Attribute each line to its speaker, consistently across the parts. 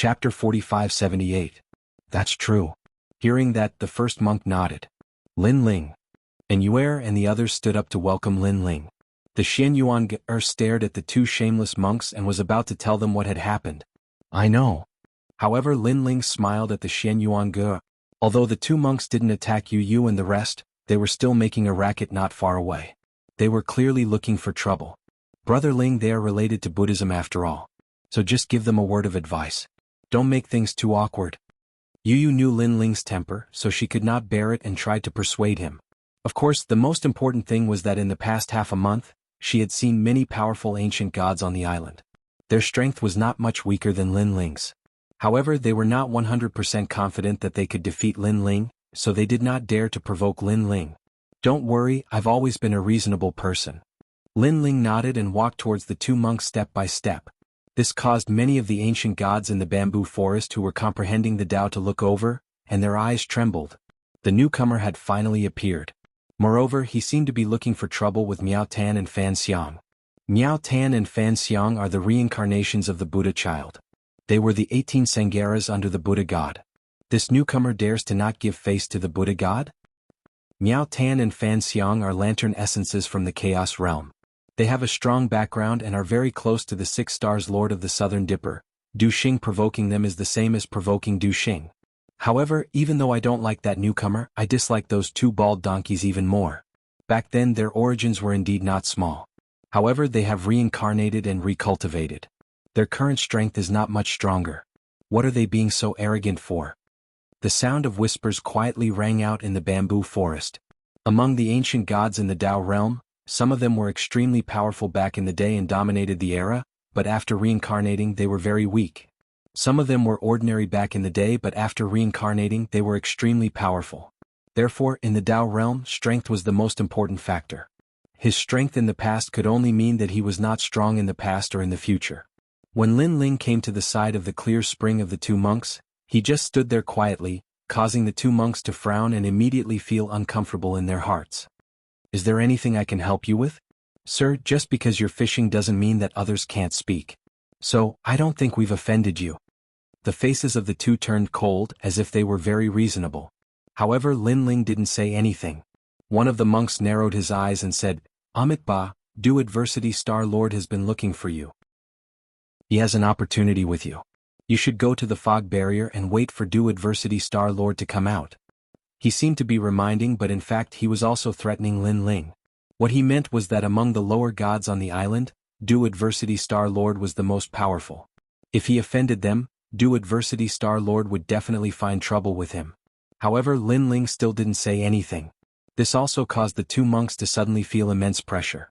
Speaker 1: Chapter 4578. That's true. Hearing that, the first monk nodded. Lin Ling. And Yuer and the others stood up to welcome Lin Ling. The Xianyuan stared at the two shameless monks and was about to tell them what had happened. I know. However, Lin Ling smiled at the Xianyuan. Although the two monks didn't attack Yu and the rest, they were still making a racket not far away. They were clearly looking for trouble. Brother Ling, they are related to Buddhism after all. So just give them a word of advice. Don't make things too awkward. Yu knew Lin Ling's temper, so she could not bear it and tried to persuade him. Of course, the most important thing was that in the past half a month, she had seen many powerful ancient gods on the island. Their strength was not much weaker than Lin Ling's. However, they were not 100% confident that they could defeat Lin Ling, so they did not dare to provoke Lin Ling. Don't worry, I've always been a reasonable person. Lin Ling nodded and walked towards the two monks step by step. This caused many of the ancient gods in the bamboo forest who were comprehending the Tao to look over, and their eyes trembled. The newcomer had finally appeared. Moreover, he seemed to be looking for trouble with Miao Tan and Fan Xiang. Miao Tan and Fan Xiang are the reincarnations of the Buddha child. They were the 18 Sangaras under the Buddha god. This newcomer dares to not give face to the Buddha god? Miao Tan and Fan Xiang are lantern essences from the Chaos realm. They have a strong background and are very close to the 6 stars Lord of the Southern Dipper. Du Xing provoking them is the same as provoking Du Xing. However, even though I don't like that newcomer, I dislike those two bald donkeys even more. Back then their origins were indeed not small. However, they have reincarnated and recultivated. Their current strength is not much stronger. What are they being so arrogant for? The sound of whispers quietly rang out in the bamboo forest. Among the ancient gods in the Tao realm, some of them were extremely powerful back in the day and dominated the era, but after reincarnating they were very weak. Some of them were ordinary back in the day, but after reincarnating they were extremely powerful. Therefore, in the Tao realm, strength was the most important factor. His strength in the past could only mean that he was not strong in the past or in the future. When Lin Ling came to the side of the clear spring of the two monks, he just stood there quietly, causing the two monks to frown and immediately feel uncomfortable in their hearts. Is there anything I can help you with? Sir, just because you're fishing doesn't mean that others can't speak. So, I don't think we've offended you. The faces of the two turned cold, as if they were very reasonable. However, Lin Ling didn't say anything. One of the monks narrowed his eyes and said, Amit Ba, Du Adversity Star Lord has been looking for you. He has an opportunity with you. You should go to the fog barrier and wait for Du Adversity Star Lord to come out. He seemed to be reminding, but in fact he was also threatening Lin Ling. What he meant was that among the lower gods on the island, Du Adversity Star Lord was the most powerful. If he offended them, Du Adversity Star Lord would definitely find trouble with him. However, Lin Ling still didn't say anything. This also caused the two monks to suddenly feel immense pressure.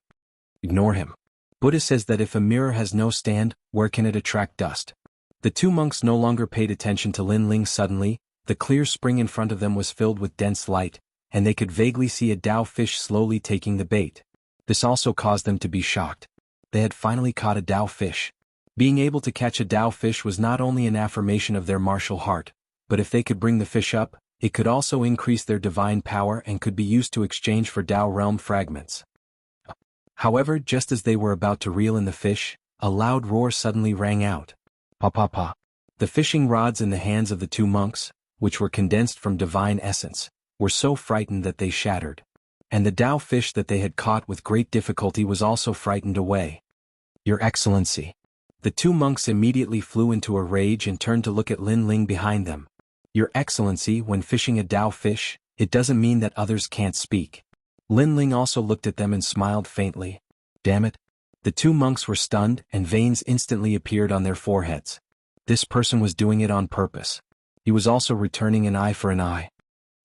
Speaker 1: Ignore him. Buddha says that if a mirror has no stand, where can it attract dust? The two monks no longer paid attention to Lin Ling. Suddenly, the clear spring in front of them was filled with dense light, and they could vaguely see a Tao fish slowly taking the bait. This also caused them to be shocked. They had finally caught a Tao fish. Being able to catch a Tao fish was not only an affirmation of their martial heart, but if they could bring the fish up, it could also increase their divine power and could be used to exchange for Tao realm fragments. However, just as they were about to reel in the fish, a loud roar suddenly rang out. Pa pa pa. The fishing rods in the hands of the two monks, which were condensed from divine essence, were so frightened that they shattered. And the Tao fish that they had caught with great difficulty was also frightened away. Your Excellency. The two monks immediately flew into a rage and turned to look at Lin Ling behind them. Your Excellency, when fishing a Tao fish, it doesn't mean that others can't speak. Lin Ling also looked at them and smiled faintly. Damn it. The two monks were stunned and veins instantly appeared on their foreheads. This person was doing it on purpose. He was also returning an eye for an eye.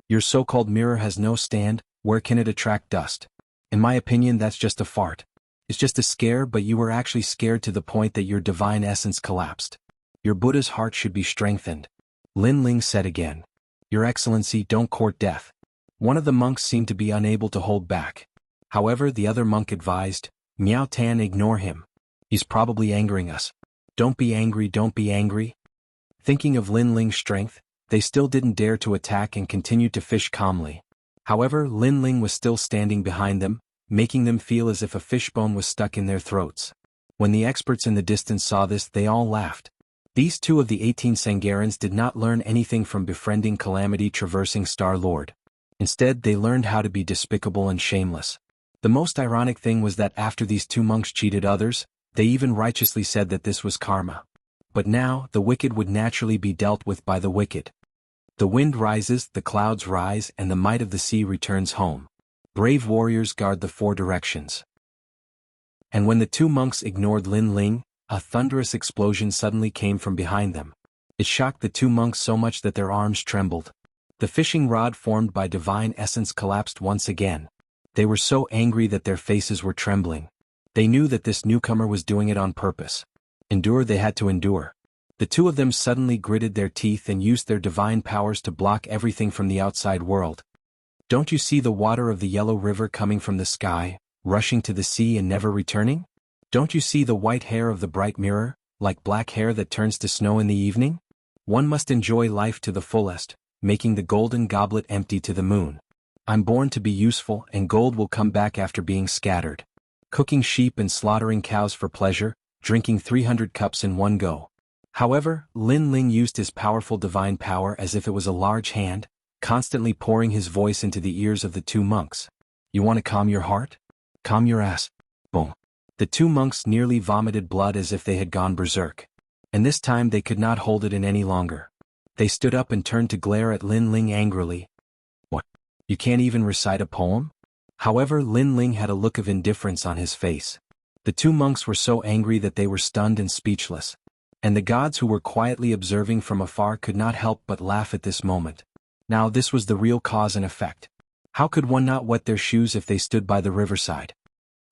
Speaker 1: Your so-called mirror has no stand, where can it attract dust? In my opinion, that's just a fart. It's just a scare, but you were actually scared to the point that your divine essence collapsed. Your Buddha's heart should be strengthened. Lin Ling said again. Your Excellency, don't court death. One of the monks seemed to be unable to hold back. However, the other monk advised, Miao Tan, ignore him. He's probably angering us. Don't be angry, don't be angry. Thinking of Lin Ling's strength, they still didn't dare to attack and continued to fish calmly. However, Lin Ling was still standing behind them, making them feel as if a fishbone was stuck in their throats. When the experts in the distance saw this, they all laughed. These two of the 18 Sangarans did not learn anything from befriending Calamity traversing Star-Lord. Instead, they learned how to be despicable and shameless. The most ironic thing was that after these two monks cheated others, they even righteously said that this was karma. But now, the wicked would naturally be dealt with by the wicked. The wind rises, the clouds rise, and the might of the sea returns home. Brave warriors guard the four directions. And when the two monks ignored Lin Ling, a thunderous explosion suddenly came from behind them. It shocked the two monks so much that their arms trembled. The fishing rod formed by divine essence collapsed once again. They were so angry that their faces were trembling. They knew that this newcomer was doing it on purpose. Endure they had to endure. The two of them suddenly gritted their teeth and used their divine powers to block everything from the outside world. Don't you see the water of the yellow river coming from the sky, rushing to the sea and never returning? Don't you see the white hair of the bright mirror, like black hair that turns to snow in the evening? One must enjoy life to the fullest, making the golden goblet empty to the moon. I'm born to be useful, and gold will come back after being scattered. Cooking sheep and slaughtering cows for pleasure, drinking 300 cups in one go. However, Lin Ling used his powerful divine power as if it was a large hand, constantly pouring his voice into the ears of the two monks. You want to calm your heart? Calm your ass. Boom. The two monks nearly vomited blood as if they had gone berserk. And this time they could not hold it in any longer. They stood up and turned to glare at Lin Ling angrily. What? You can't even recite a poem? However, Lin Ling had a look of indifference on his face. The two monks were so angry that they were stunned and speechless. And the gods who were quietly observing from afar could not help but laugh at this moment. Now this was the real cause and effect. How could one not wet their shoes if they stood by the riverside?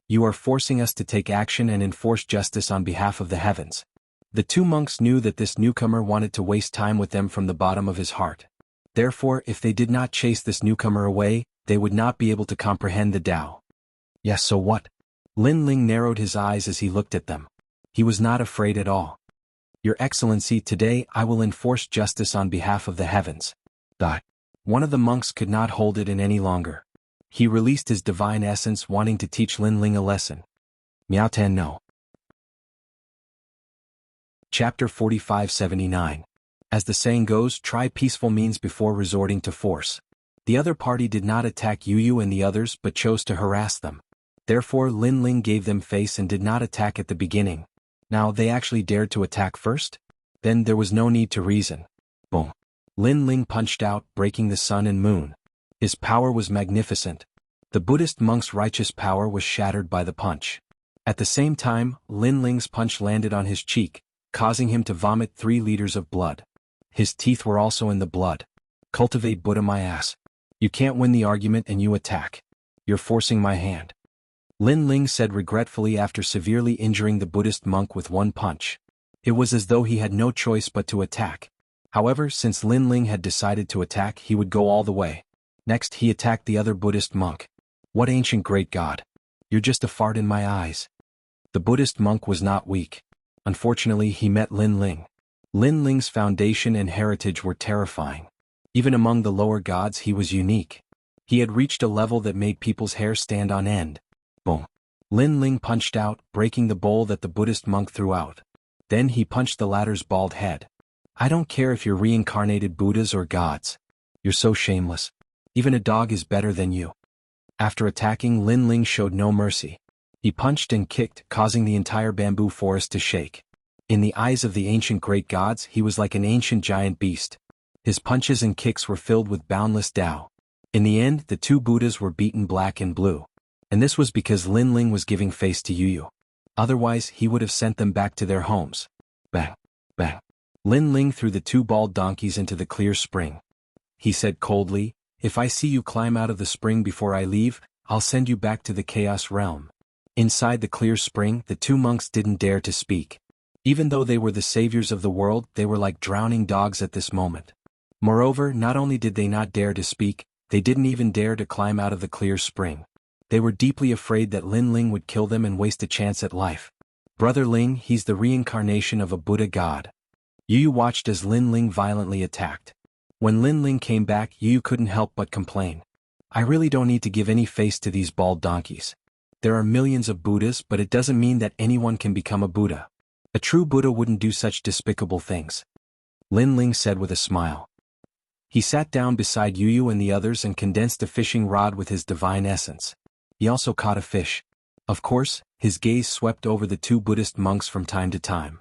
Speaker 1: You are forcing us to take action and enforce justice on behalf of the heavens. The two monks knew that this newcomer wanted to waste time with them from the bottom of his heart. Therefore, if they did not chase this newcomer away, they would not be able to comprehend the Tao. Yes, so what? Lin Ling narrowed his eyes as he looked at them. He was not afraid at all. Your Excellency, today I will enforce justice on behalf of the heavens. One of the monks could not hold it in any longer. He released his divine essence, wanting to teach Lin Ling a lesson. Miao Tan no. Chapter 4579. As the saying goes, try peaceful means before resorting to force. The other party did not attack Yu Yu and the others but chose to harass them. Therefore Lin Ling gave them face and did not attack at the beginning. Now they actually dared to attack first? Then there was no need to reason. Boom. Lin Ling punched out, breaking the sun and moon. His power was magnificent. The Buddhist monk's righteous power was shattered by the punch. At the same time, Lin Ling's punch landed on his cheek, causing him to vomit 3 liters of blood. His teeth were also in the blood. Cultivate Buddha my ass. You can't win the argument and you attack. You're forcing my hand. Lin Ling said regretfully after severely injuring the Buddhist monk with one punch. It was as though he had no choice but to attack. However, since Lin Ling had decided to attack, he would go all the way. Next, he attacked the other Buddhist monk. What ancient great god? You're just a fart in my eyes. The Buddhist monk was not weak. Unfortunately, he met Lin Ling. Lin Ling's foundation and heritage were terrifying. Even among the lower gods, he was unique. He had reached a level that made people's hair stand on end. Boom. Lin Ling punched out, breaking the bowl that the Buddhist monk threw out. Then he punched the latter's bald head. I don't care if you're reincarnated Buddhas or gods. You're so shameless. Even a dog is better than you. After attacking, Lin Ling showed no mercy. He punched and kicked, causing the entire bamboo forest to shake. In the eyes of the ancient great gods, he was like an ancient giant beast. His punches and kicks were filled with boundless Tao. In the end, the two Buddhas were beaten black and blue. And this was because Lin Ling was giving face to Yu Yu. Otherwise, he would have sent them back to their homes. Bang, bang. Lin Ling threw the 2 bald donkeys into the clear spring. He said coldly, if I see you climb out of the spring before I leave, I'll send you back to the chaos realm. Inside the clear spring, the 2 monks didn't dare to speak. Even though they were the saviors of the world, they were like drowning dogs at this moment. Moreover, not only did they not dare to speak, they didn't even dare to climb out of the clear spring. They were deeply afraid that Lin Ling would kill them and waste a chance at life. Brother Ling, he's the reincarnation of a Buddha god. Yu Yu watched as Lin Ling violently attacked. When Lin Ling came back, Yu Yu couldn't help but complain. I really don't need to give any face to these bald donkeys. There are millions of Buddhas, but it doesn't mean that anyone can become a Buddha. A true Buddha wouldn't do such despicable things. Lin Ling said with a smile. He sat down beside Yu and the others and condensed a fishing rod with his divine essence. He also caught a fish. Of course, his gaze swept over the two Buddhist monks from time to time.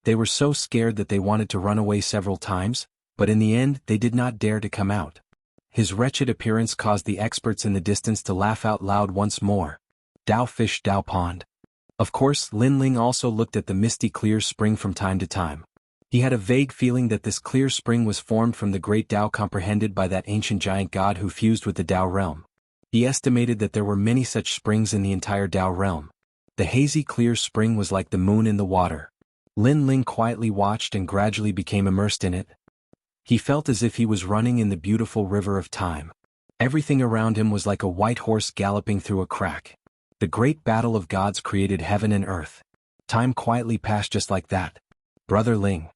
Speaker 1: They were so scared that they wanted to run away several times, but in the end they did not dare to come out. His wretched appearance caused the experts in the distance to laugh out loud once more. Dao fish, Dao pond. Of course, Lin Ling also looked at the misty clear spring from time to time. He had a vague feeling that this clear spring was formed from the great Dao comprehended by that ancient giant god who fused with the Dao realm. He estimated that there were many such springs in the entire Dao realm. The hazy clear spring was like the moon in the water. Lin Ling quietly watched and gradually became immersed in it. He felt as if he was running in the beautiful river of time. Everything around him was like a white horse galloping through a crack. The great battle of gods created heaven and earth. Time quietly passed just like that. Brother Ling.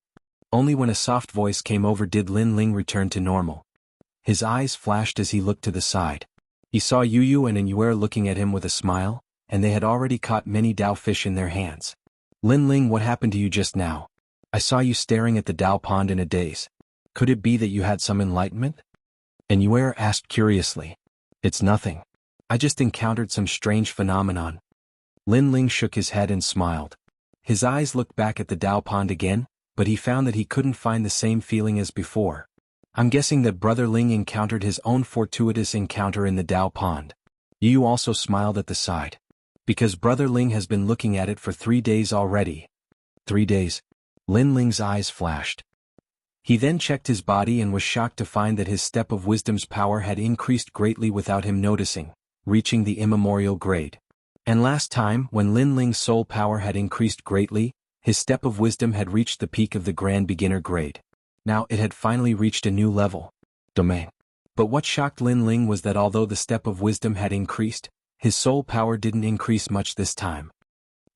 Speaker 1: Only when a soft voice came over did Lin Ling return to normal. His eyes flashed as he looked to the side. He saw Yu and Inuer looking at him with a smile, and they had already caught many Dao fish in their hands. Lin Ling, what happened to you just now? I saw you staring at the Dao pond in a daze. Could it be that you had some enlightenment? Inuer asked curiously. It's nothing. I just encountered some strange phenomenon. Lin Ling shook his head and smiled. His eyes looked back at the Dao pond again, but he found that he couldn't find the same feeling as before. I'm guessing that Brother Ling encountered his own fortuitous encounter in the Dao pond. Yu also smiled at the side. Because Brother Ling has been looking at it for 3 days already. 3 days? Lin Ling's eyes flashed. He then checked his body and was shocked to find that his step of wisdom's power had increased greatly without him noticing, reaching the immemorial grade. And last time, when Lin Ling's soul power had increased greatly, his step of wisdom had reached the peak of the grand beginner grade. Now it had finally reached a new level. Domain. But what shocked Lin Ling was that although the step of wisdom had increased, his soul power didn't increase much this time.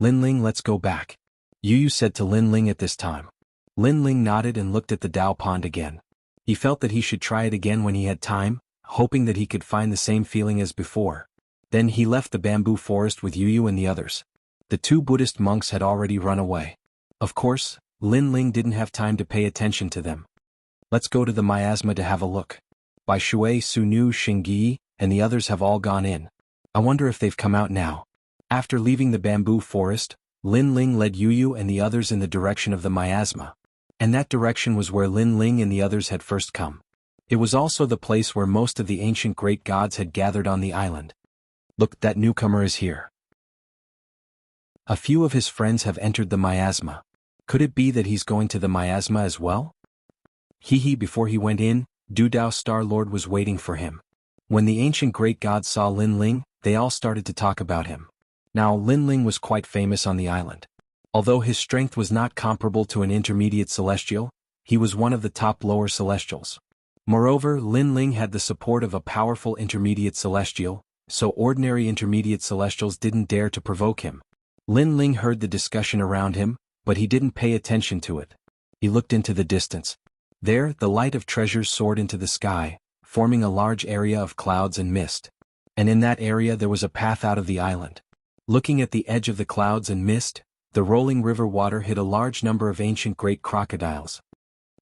Speaker 1: Lin Ling, let's go back. Yu said to Lin Ling at this time. Lin Ling nodded and looked at the Dao pond again. He felt that he should try it again when he had time, hoping that he could find the same feeling as before. Then he left the bamboo forest with Yu and the others. The two Buddhist monks had already run away. Of course, Lin Ling didn't have time to pay attention to them. Let's go to the miasma to have a look. Bai Shui, Sunu, Xingyi, and the others have all gone in. I wonder if they've come out now. After leaving the bamboo forest, Lin Ling led Yu and the others in the direction of the miasma. And that direction was where Lin Ling and the others had first come. It was also the place where most of the ancient great gods had gathered on the island. Look, that newcomer is here. A few of his friends have entered the miasma. Could it be that he's going to the miasma as well? Before he went in, Du Dao Star Lord was waiting for him. When the ancient great gods saw Lin Ling, they all started to talk about him. Now Lin Ling was quite famous on the island. Although his strength was not comparable to an intermediate celestial, he was one of the top lower celestials. Moreover, Lin Ling had the support of a powerful intermediate celestial, so ordinary intermediate celestials didn't dare to provoke him. Lin Ling heard the discussion around him, but he didn't pay attention to it. He looked into the distance. There, the light of treasures soared into the sky, forming a large area of clouds and mist. And in that area there was a path out of the island. Looking at the edge of the clouds and mist, the rolling river water hid a large number of ancient great crocodiles.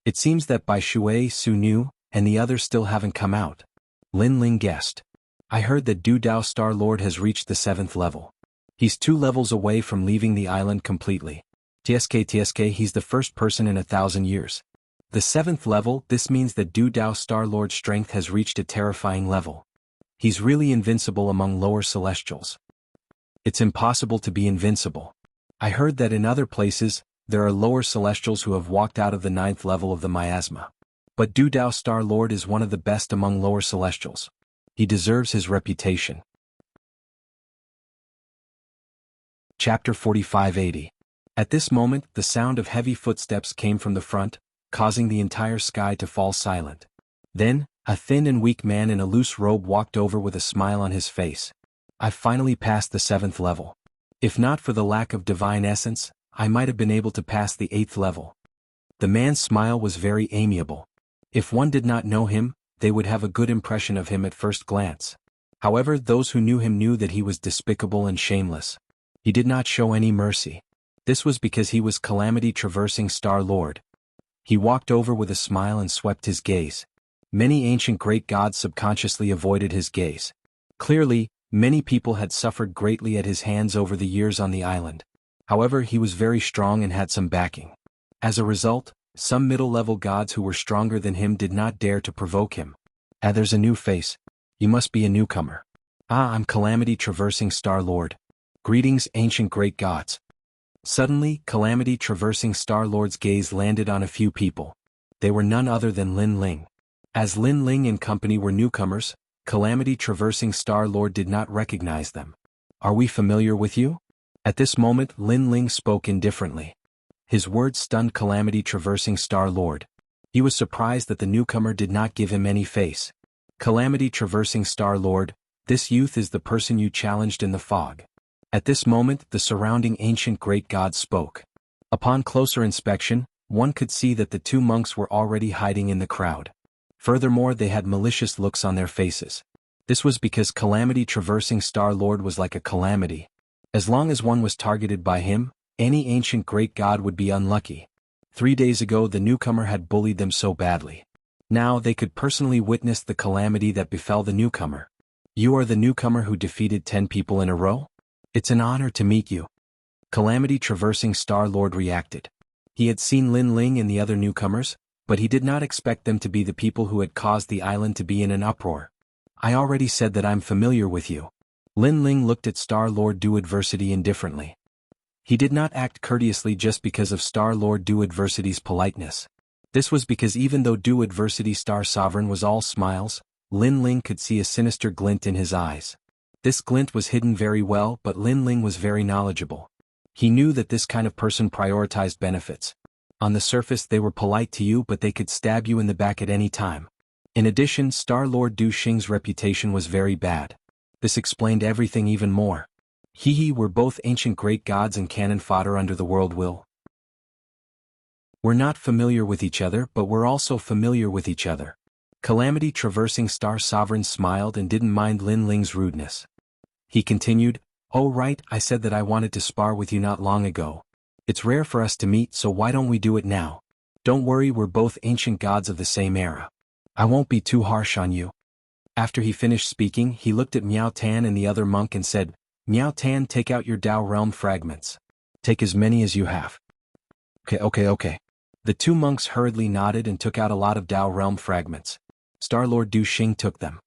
Speaker 1: It seems that Bai Shui, Sunu, and the others still haven't come out. Lin Ling guessed. I heard that Du Dao Star Lord has reached the 7th level. He's 2 levels away from leaving the island completely. TSK, he's the first person in 1,000 years. The 7th level, this means that Du Dao Star Lord's strength has reached a terrifying level. He's really invincible among lower celestials. It's impossible to be invincible. I heard that in other places, there are lower celestials who have walked out of the 9th level of the miasma. But Du Dao Star Lord is one of the best among lower celestials. He deserves his reputation. Chapter 4580. At this moment, the sound of heavy footsteps came from the front, causing the entire sky to fall silent. Then, a thin and weak man in a loose robe walked over with a smile on his face. I've finally passed the 7th level. If not for the lack of divine essence, I might have been able to pass the 8th level. The man's smile was very amiable. If one did not know him, they would have a good impression of him at first glance. However, those who knew him knew that he was despicable and shameless. He did not show any mercy. This was because he was Calamity Traversing Star Lord. He walked over with a smile and swept his gaze. Many ancient great gods subconsciously avoided his gaze. Clearly, many people had suffered greatly at his hands over the years on the island. However, he was very strong and had some backing. As a result, some middle-level gods who were stronger than him did not dare to provoke him. "Ah, there's a new face. You must be a newcomer." "Ah, I'm Calamity Traversing Star Lord. Greetings, ancient great gods." Suddenly, Calamity Traversing Star Lord's gaze landed on a few people. They were none other than Lin Ling. As Lin Ling and company were newcomers, Calamity Traversing Star Lord did not recognize them. "Are we familiar with you?" At this moment, Lin Ling spoke indifferently. His words stunned Calamity Traversing Star Lord. He was surprised that the newcomer did not give him any face. "Calamity Traversing Star Lord, this youth is the person you challenged in the fog." At this moment, the surrounding ancient great gods spoke. Upon closer inspection, one could see that the two monks were already hiding in the crowd. Furthermore, they had malicious looks on their faces. This was because Calamity Traversing Star Lord was like a calamity. As long as one was targeted by him, any ancient great god would be unlucky. 3 days ago the newcomer had bullied them so badly. Now they could personally witness the calamity that befell the newcomer. "You are the newcomer who defeated 10 people in a row? It's an honor to meet you." Calamity Traversing Star Lord reacted. He had seen Lin Ling and the other newcomers, but he did not expect them to be the people who had caused the island to be in an uproar. "I already said that I'm familiar with you." Lin Ling looked at Star Lord Du Adversity indifferently. He did not act courteously just because of Star Lord Du Adversity's politeness. This was because even though Du Adversity Star Sovereign was all smiles, Lin Ling could see a sinister glint in his eyes. This glint was hidden very well, but Lin Ling was very knowledgeable. He knew that this kind of person prioritized benefits. On the surface they were polite to you, but they could stab you in the back at any time. In addition, Star Lord Du Xing's reputation was very bad. This explained everything even more. We're both ancient great gods and cannon fodder under the world will. We're not familiar with each other, but we're also familiar with each other. Calamity Traversing Star Sovereign smiled and didn't mind Lin Ling's rudeness. He continued, "Oh right, I said that I wanted to spar with you not long ago. It's rare for us to meet, so why don't we do it now? Don't worry, we're both ancient gods of the same era. I won't be too harsh on you." After he finished speaking, he looked at Miao Tan and the other monk and said, "Miao Tan, take out your Dao Realm fragments. Take as many as you have." Okay. The two monks hurriedly nodded and took out a lot of Dao Realm fragments. Star Lord Du Xing took them.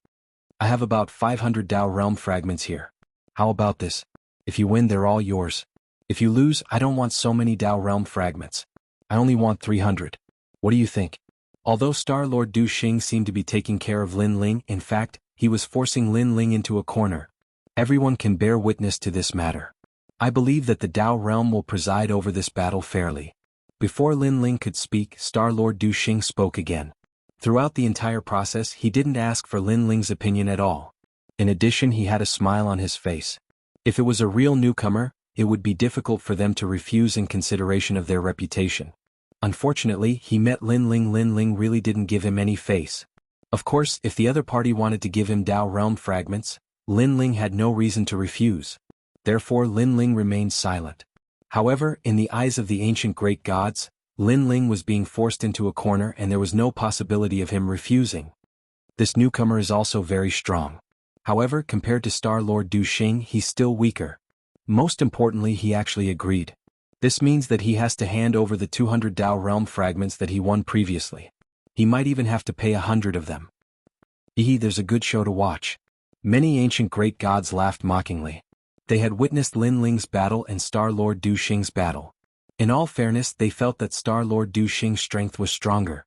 Speaker 1: "I have about 500 Dao Realm fragments here. How about this? If you win, they're all yours. If you lose, I don't want so many Dao Realm fragments. I only want 300. What do you think?" Although Star Lord Du Xing seemed to be taking care of Lin Ling, in fact, he was forcing Lin Ling into a corner. Everyone can bear witness to this matter. "I believe that the Dao Realm will preside over this battle fairly." Before Lin Ling could speak, Star Lord Du Xing spoke again. Throughout the entire process, he didn't ask for Lin Ling's opinion at all. In addition, he had a smile on his face. If it was a real newcomer, it would be difficult for them to refuse in consideration of their reputation. Unfortunately, he met Lin Ling. Lin Ling really didn't give him any face. Of course, if the other party wanted to give him Dao Realm fragments, Lin Ling had no reason to refuse. Therefore, Lin Ling remained silent. However, in the eyes of the ancient great gods, Lin Ling was being forced into a corner and there was no possibility of him refusing. This newcomer is also very strong. However, compared to Star Lord Du Xing, he's still weaker. Most importantly, he actually agreed. This means that he has to hand over the 200 Dao Realm fragments that he won previously. He might even have to pay 100 of them. There's a good show to watch. Many ancient great gods laughed mockingly. They had witnessed Lin Ling's battle and Star Lord Du Xing's battle. In all fairness, they felt that Star Lord Du Xing's strength was stronger.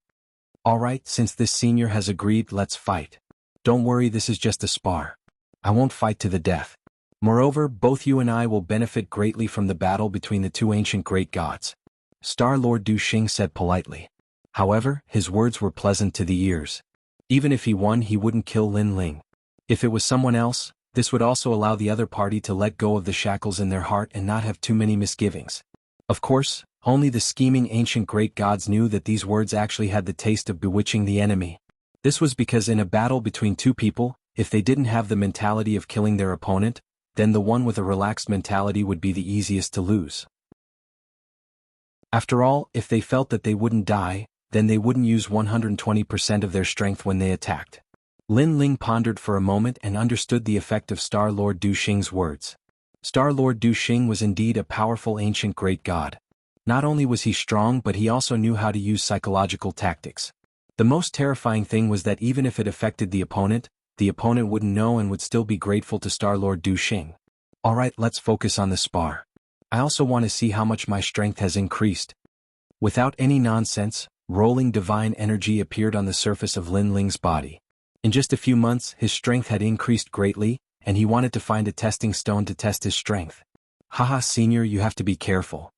Speaker 1: "Alright, since this senior has agreed, let's fight. Don't worry, this is just a spar. I won't fight to the death. Moreover, both you and I will benefit greatly from the battle between the two ancient great gods," Star Lord Du Xing said politely. However, his words were pleasant to the ears. Even if he won, he wouldn't kill Lin Ling. If it was someone else, this would also allow the other party to let go of the shackles in their heart and not have too many misgivings. Of course, only the scheming ancient great gods knew that these words actually had the taste of bewitching the enemy. This was because in a battle between two people, if they didn't have the mentality of killing their opponent, then the one with a relaxed mentality would be the easiest to lose. After all, if they felt that they wouldn't die, then they wouldn't use 120% of their strength when they attacked. Lin Ling pondered for a moment and understood the effect of Star Lord Du Xing's words. Star Lord Du Xing was indeed a powerful ancient great god. Not only was he strong, but he also knew how to use psychological tactics. The most terrifying thing was that even if it affected the opponent wouldn't know and would still be grateful to Star Lord Du Xing. Alright, let's focus on the spar. I also want to see how much my strength has increased. Without any nonsense, rolling divine energy appeared on the surface of Lin Ling's body. In just a few months, his strength had increased greatly, and he wanted to find a testing stone to test his strength. Haha, Senior, you have to be careful.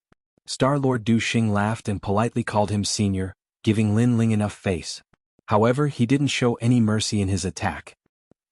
Speaker 1: Star Lord Du Xing laughed and politely called him Senior, giving Lin Ling enough face. However, he didn't show any mercy in his attack.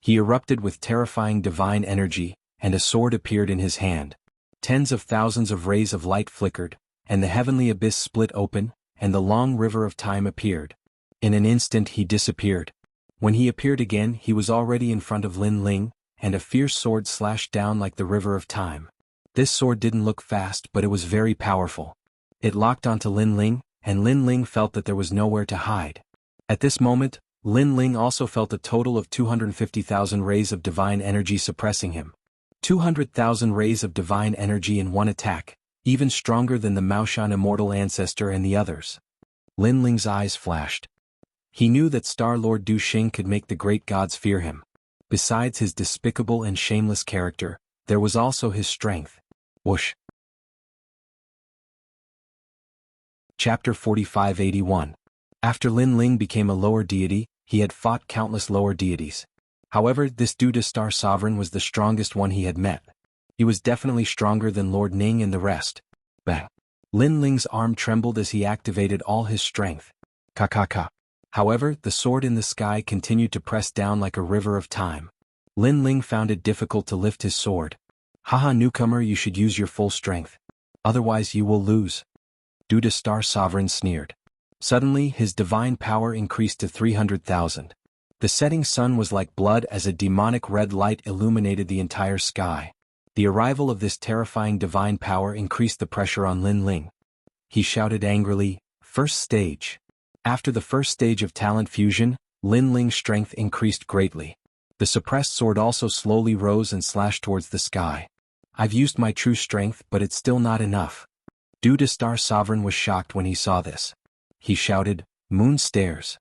Speaker 1: He erupted with terrifying divine energy, and a sword appeared in his hand. Tens of thousands of rays of light flickered, and the heavenly abyss split open, and the long river of time appeared. In an instant he disappeared. When he appeared again, he was already in front of Lin Ling, and a fierce sword slashed down like the river of time. This sword didn't look fast, but it was very powerful. It locked onto Lin Ling, and Lin Ling felt that there was nowhere to hide. At this moment, Lin Ling also felt a total of 250,000 rays of divine energy suppressing him. 200,000 rays of divine energy in one attack, even stronger than the Maoshan immortal ancestor and the others. Lin Ling's eyes flashed. He knew that Star Lord Du Xing could make the great gods fear him. Besides his despicable and shameless character, there was also his strength. Whoosh. Chapter 4581. After Lin Ling became a lower deity, he had fought countless lower deities. However, this Duda Star Sovereign was the strongest one he had met. He was definitely stronger than Lord Ning and the rest. Bang! Lin Ling's arm trembled as he activated all his strength. Ka. However, the sword in the sky continued to press down like a river of time. Lin Ling found it difficult to lift his sword. Haha, newcomer, you should use your full strength. Otherwise you will lose. Duda Star Sovereign sneered. Suddenly, his divine power increased to 300,000. The setting sun was like blood as a demonic red light illuminated the entire sky. The arrival of this terrifying divine power increased the pressure on Lin Ling. He shouted angrily, "First stage." After the first stage of talent fusion, Lin Ling's strength increased greatly. The suppressed sword also slowly rose and slashed towards the sky. I've used my true strength, but it's still not enough. Duda Star Sovereign was shocked when he saw this. He shouted, "Moon stairs."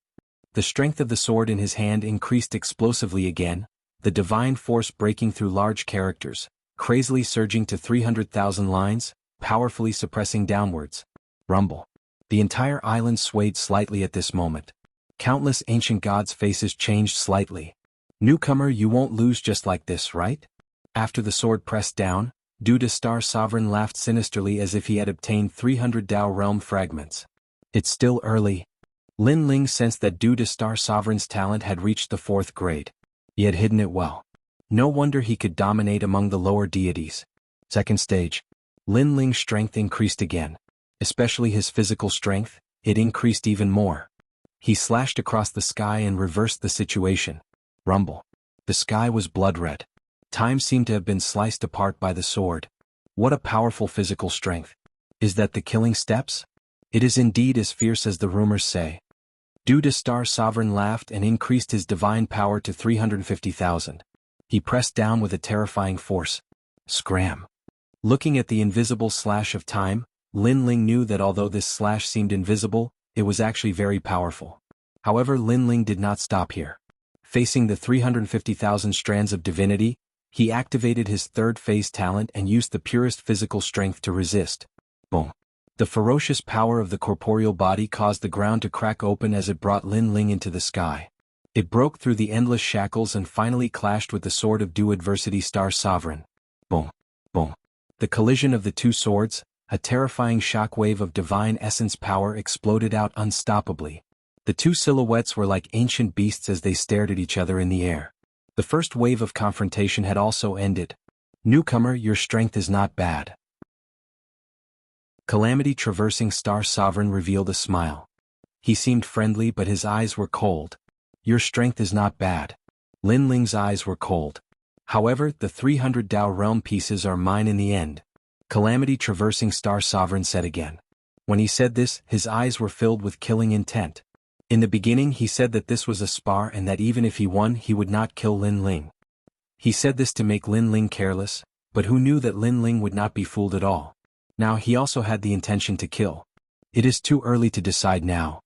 Speaker 1: The strength of the sword in his hand increased explosively again, the divine force breaking through large characters, crazily surging to 300,000 lines, powerfully suppressing downwards. Rumble. The entire island swayed slightly at this moment. Countless ancient gods' faces changed slightly. Newcomer, you won't lose just like this, right? After the sword pressed down, Duda Star Sovereign laughed sinisterly as if he had obtained 300 Dao realm fragments. It's still early. Lin Ling sensed that Duda Star Sovereign's talent had reached the 4th grade. He had hidden it well. No wonder he could dominate among the lower deities. Second stage. Lin Ling's strength increased again. Especially his physical strength, it increased even more. He slashed across the sky and reversed the situation. Rumble. The sky was blood red. Time seemed to have been sliced apart by the sword. What a powerful physical strength. Is that the killing steps? It is indeed as fierce as the rumors say. Duda Star Sovereign laughed and increased his divine power to 350,000. He pressed down with a terrifying force. Scram. Looking at the invisible slash of time, Lin Ling knew that although this slash seemed invisible, it was actually very powerful. However, Lin Ling did not stop here. Facing the 350,000 strands of divinity, he activated his 3rd phase talent and used the purest physical strength to resist. Boom. The ferocious power of the corporeal body caused the ground to crack open as it brought Lin Ling into the sky. It broke through the endless shackles and finally clashed with the sword of Du Adversity Star Sovereign. Boom. Boom. The collision of the two swords, a terrifying shockwave of divine essence power exploded out unstoppably. The two silhouettes were like ancient beasts as they stared at each other in the air. The first wave of confrontation had also ended. Newcomer, your strength is not bad. Calamity Traversing Star Sovereign revealed a smile. He seemed friendly, but his eyes were cold. Your strength is not bad. Lin Ling's eyes were cold. However, the 300 Dao realm pieces are mine in the end. Calamity Traversing Star Sovereign said again. When he said this, his eyes were filled with killing intent. In the beginning he said that this was a spar and that even if he won he would not kill Lin Ling. He said this to make Lin Ling careless, but who knew that Lin Ling would not be fooled at all. Now he also had the intention to kill. It is too early to decide now.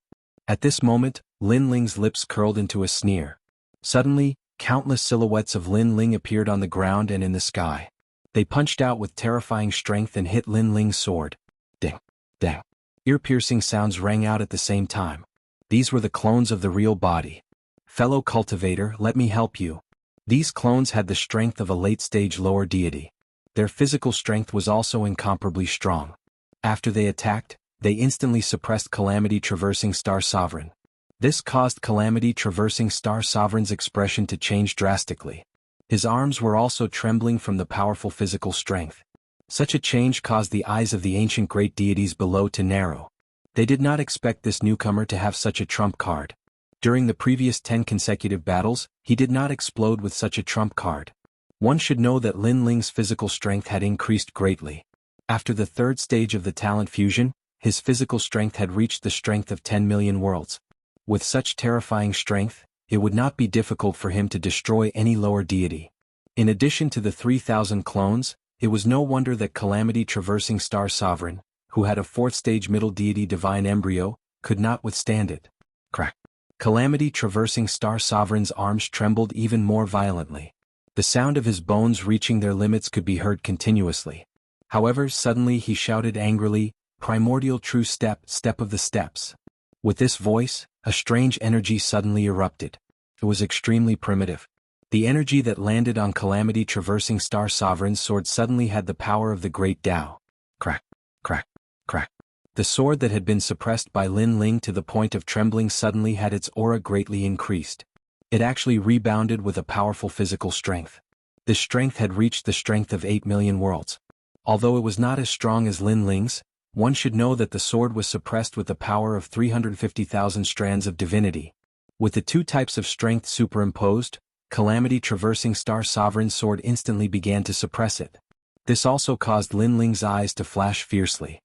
Speaker 1: At this moment, Lin Ling's lips curled into a sneer. Suddenly, countless silhouettes of Lin Ling appeared on the ground and in the sky. They punched out with terrifying strength and hit Lin Ling's sword. Ding, ding. Ear-piercing sounds rang out at the same time. These were the clones of the real body. Fellow cultivator, let me help you. These clones had the strength of a late-stage lower deity. Their physical strength was also incomparably strong. After they attacked, they instantly suppressed Calamity Traversing Star Sovereign. This caused Calamity Traversing Star Sovereign's expression to change drastically. His arms were also trembling from the powerful physical strength. Such a change caused the eyes of the ancient great deities below to narrow. They did not expect this newcomer to have such a trump card. During the previous 10 consecutive battles, he did not explode with such a trump card. One should know that Lin Ling's physical strength had increased greatly. After the third stage of the talent fusion, his physical strength had reached the strength of 10 million worlds. With such terrifying strength, it would not be difficult for him to destroy any lower deity. In addition to the 3,000 clones, it was no wonder that Calamity Traversing Star Sovereign, who had a fourth-stage middle deity divine embryo, could not withstand it. Crack. Calamity Traversing Star Sovereign's arms trembled even more violently. The sound of his bones reaching their limits could be heard continuously. However, suddenly he shouted angrily, "Primordial true step, step of the steps." With this voice, a strange energy suddenly erupted. It was extremely primitive. The energy that landed on Calamity Traversing Star Sovereign's sword suddenly had the power of the Great Tao. Crack, crack, crack. The sword that had been suppressed by Lin Ling to the point of trembling suddenly had its aura greatly increased. It actually rebounded with a powerful physical strength. This strength had reached the strength of 8 million worlds. Although it was not as strong as Lin Ling's, one should know that the sword was suppressed with the power of 350,000 strands of divinity. With the two types of strength superimposed, Calamity Traversing Star Sovereign's sword instantly began to suppress it. This also caused Lin Ling's eyes to flash fiercely.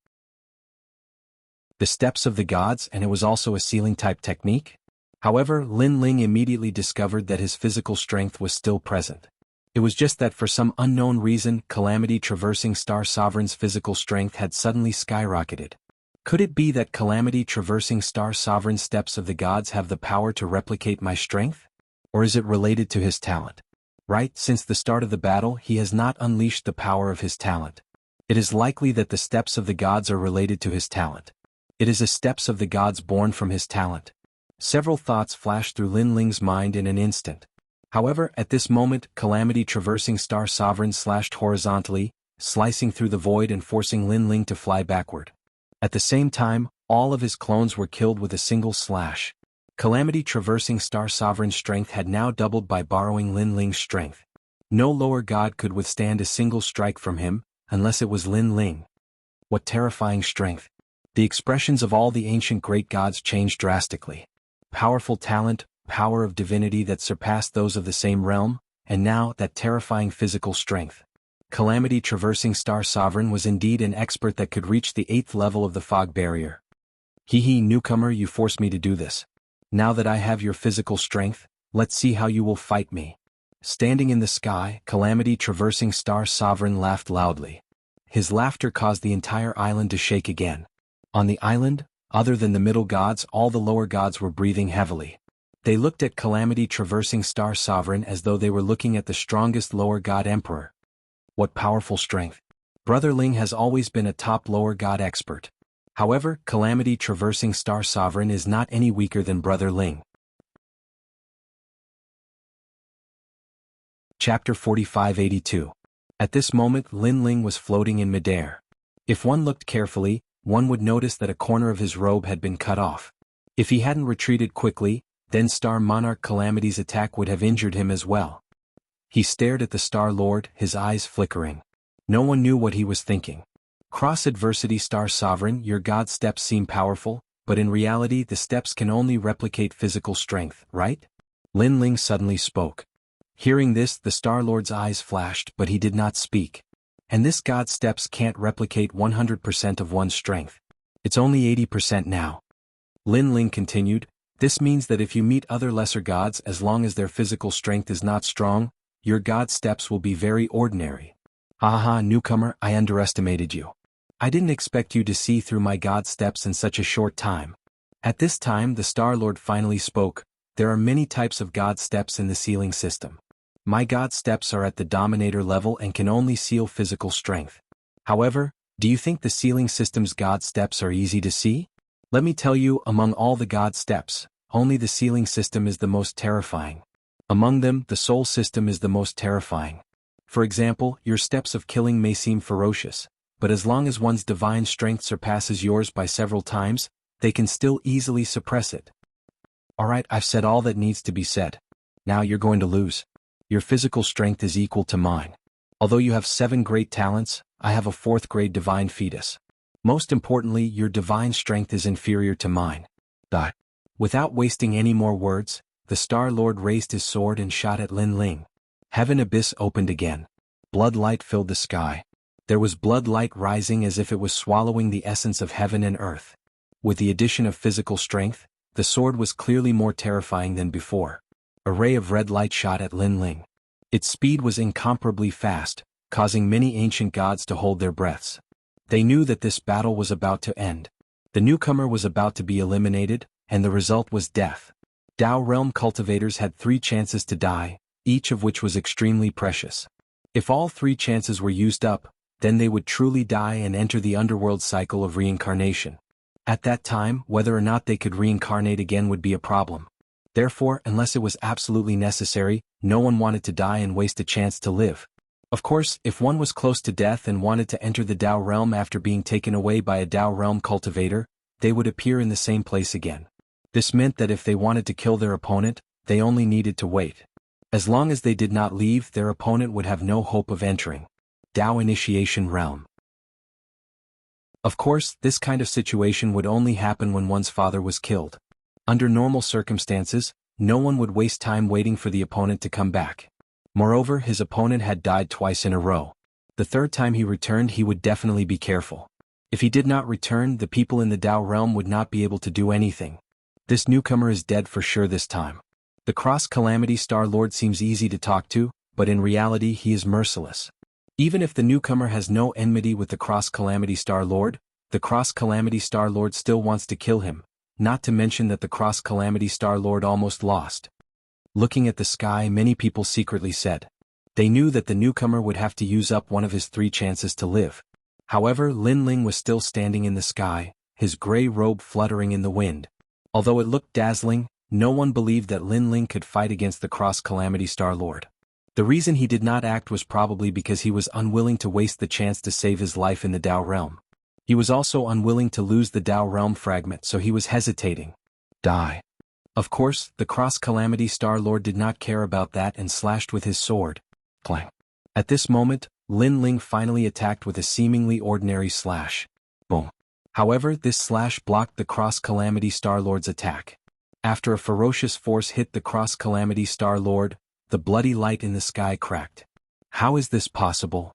Speaker 1: The steps of the gods, and it was also a ceiling-type technique? However, Lin Ling immediately discovered that his physical strength was still present. It was just that for some unknown reason, Calamity Traversing Star Sovereign's physical strength had suddenly skyrocketed. Could it be that Calamity Traversing Star Sovereign's steps of the gods have the power to replicate my strength? Or is it related to his talent? Right, since the start of the battle he has not unleashed the power of his talent. It is likely that the steps of the gods are related to his talent. It is the steps of the gods born from his talent. Several thoughts flashed through Lin Ling's mind in an instant. However, at this moment, Calamity Traversing Star Sovereign slashed horizontally, slicing through the void and forcing Lin Ling to fly backward. At the same time, all of his clones were killed with a single slash. Calamity Traversing Star Sovereign's strength had now doubled by borrowing Lin Ling's strength. No lower god could withstand a single strike from him, unless it was Lin Ling. What terrifying strength! The expressions of all the ancient great gods changed drastically. Powerful talent, power of divinity that surpassed those of the same realm, and now that terrifying physical strength. Calamity Traversing Star Sovereign was indeed an expert that could reach the 8th level of the fog barrier. Hee newcomer, you forced me to do this. Now that I have your physical strength, let's see how you will fight me. Standing in the sky, Calamity Traversing Star Sovereign laughed loudly. His laughter caused the entire island to shake again. On the island, other than the middle gods, all the lower gods were breathing heavily. They looked at Calamity Traversing Star Sovereign as though they were looking at the strongest lower god emperor. What powerful strength! Brother Ling has always been a top lower god expert. However, Calamity Traversing Star Sovereign is not any weaker than Brother Ling. Chapter 4582. At this moment Lin Ling was floating in midair. If one looked carefully, one would notice that a corner of his robe had been cut off. If he hadn't retreated quickly, then Star Monarch Calamity's attack would have injured him as well. He stared at the Star Lord, his eyes flickering. No one knew what he was thinking. Cross-adversity Star Sovereign, your god steps seem powerful, but in reality the steps can only replicate physical strength, right? Lin Ling suddenly spoke. Hearing this, the Star Lord's eyes flashed, but he did not speak. And this god steps can't replicate 100% of one's strength. It's only 80% now. Lin Ling continued, this means that if you meet other lesser gods, as long as their physical strength is not strong, your god steps will be very ordinary. Haha, newcomer, I underestimated you. I didn't expect you to see through my god steps in such a short time. At this time the Star Lord finally spoke, there are many types of god steps in the sealing system. My god steps are at the dominator level and can only seal physical strength. However, do you think the sealing system's god steps are easy to see? Let me tell you, among all the god steps, only the sealing system is the most terrifying. Among them, the soul system is the most terrifying. For example, your steps of killing may seem ferocious, but as long as one's divine strength surpasses yours by several times, they can still easily suppress it. Alright, I've said all that needs to be said. Now you're going to lose. Your physical strength is equal to mine. Although you have 7 great talents, I have a 4th grade divine fetus. Most importantly, your divine strength is inferior to mine. Without wasting any more words, the Star Lord raised his sword and shot at Lin Ling. Heaven abyss opened again. Blood light filled the sky. There was blood light rising as if it was swallowing the essence of heaven and earth. With the addition of physical strength, the sword was clearly more terrifying than before. A ray of red light shot at Lin Ling. Its speed was incomparably fast, causing many ancient gods to hold their breaths. They knew that this battle was about to end. The newcomer was about to be eliminated, and the result was death. Dao Realm cultivators had 3 chances to die, each of which was extremely precious. If all 3 chances were used up, then they would truly die and enter the underworld cycle of reincarnation. At that time, whether or not they could reincarnate again would be a problem. Therefore, unless it was absolutely necessary, no one wanted to die and waste a chance to live. Of course, if one was close to death and wanted to enter the Dao Realm after being taken away by a Dao Realm cultivator, they would appear in the same place again. This meant that if they wanted to kill their opponent, they only needed to wait. As long as they did not leave, their opponent would have no hope of entering Dao Initiation Realm. Of course, this kind of situation would only happen when one's father was killed. Under normal circumstances, no one would waste time waiting for the opponent to come back. Moreover, his opponent had died twice in a row. The 3rd time he returned, he would definitely be careful. If he did not return, the people in the Dao Realm would not be able to do anything. This newcomer is dead for sure this time. The Cross-Calamity Star Lord seems easy to talk to, but in reality he is merciless. Even if the newcomer has no enmity with the Cross-Calamity Star Lord, the Cross-Calamity Star Lord still wants to kill him, not to mention that the Cross-Calamity Star Lord almost lost. Looking at the sky, many people secretly said. They knew that the newcomer would have to use up one of his 3 chances to live. However, Lin Ling was still standing in the sky, his gray robe fluttering in the wind. Although it looked dazzling, no one believed that Lin Ling could fight against the Cross-Calamity Star Lord. The reason he did not act was probably because he was unwilling to waste the chance to save his life in the Dao Realm. He was also unwilling to lose the Dao Realm fragment, so he was hesitating. Die. Of course, the Cross-Calamity Star Lord did not care about that and slashed with his sword. Clang. At this moment, Lin Ling finally attacked with a seemingly ordinary slash. Boom. However, this slash blocked the Cross-Calamity Star Lord's attack. After a ferocious force hit the Cross-Calamity Star Lord, the bloody light in the sky cracked. How is this possible?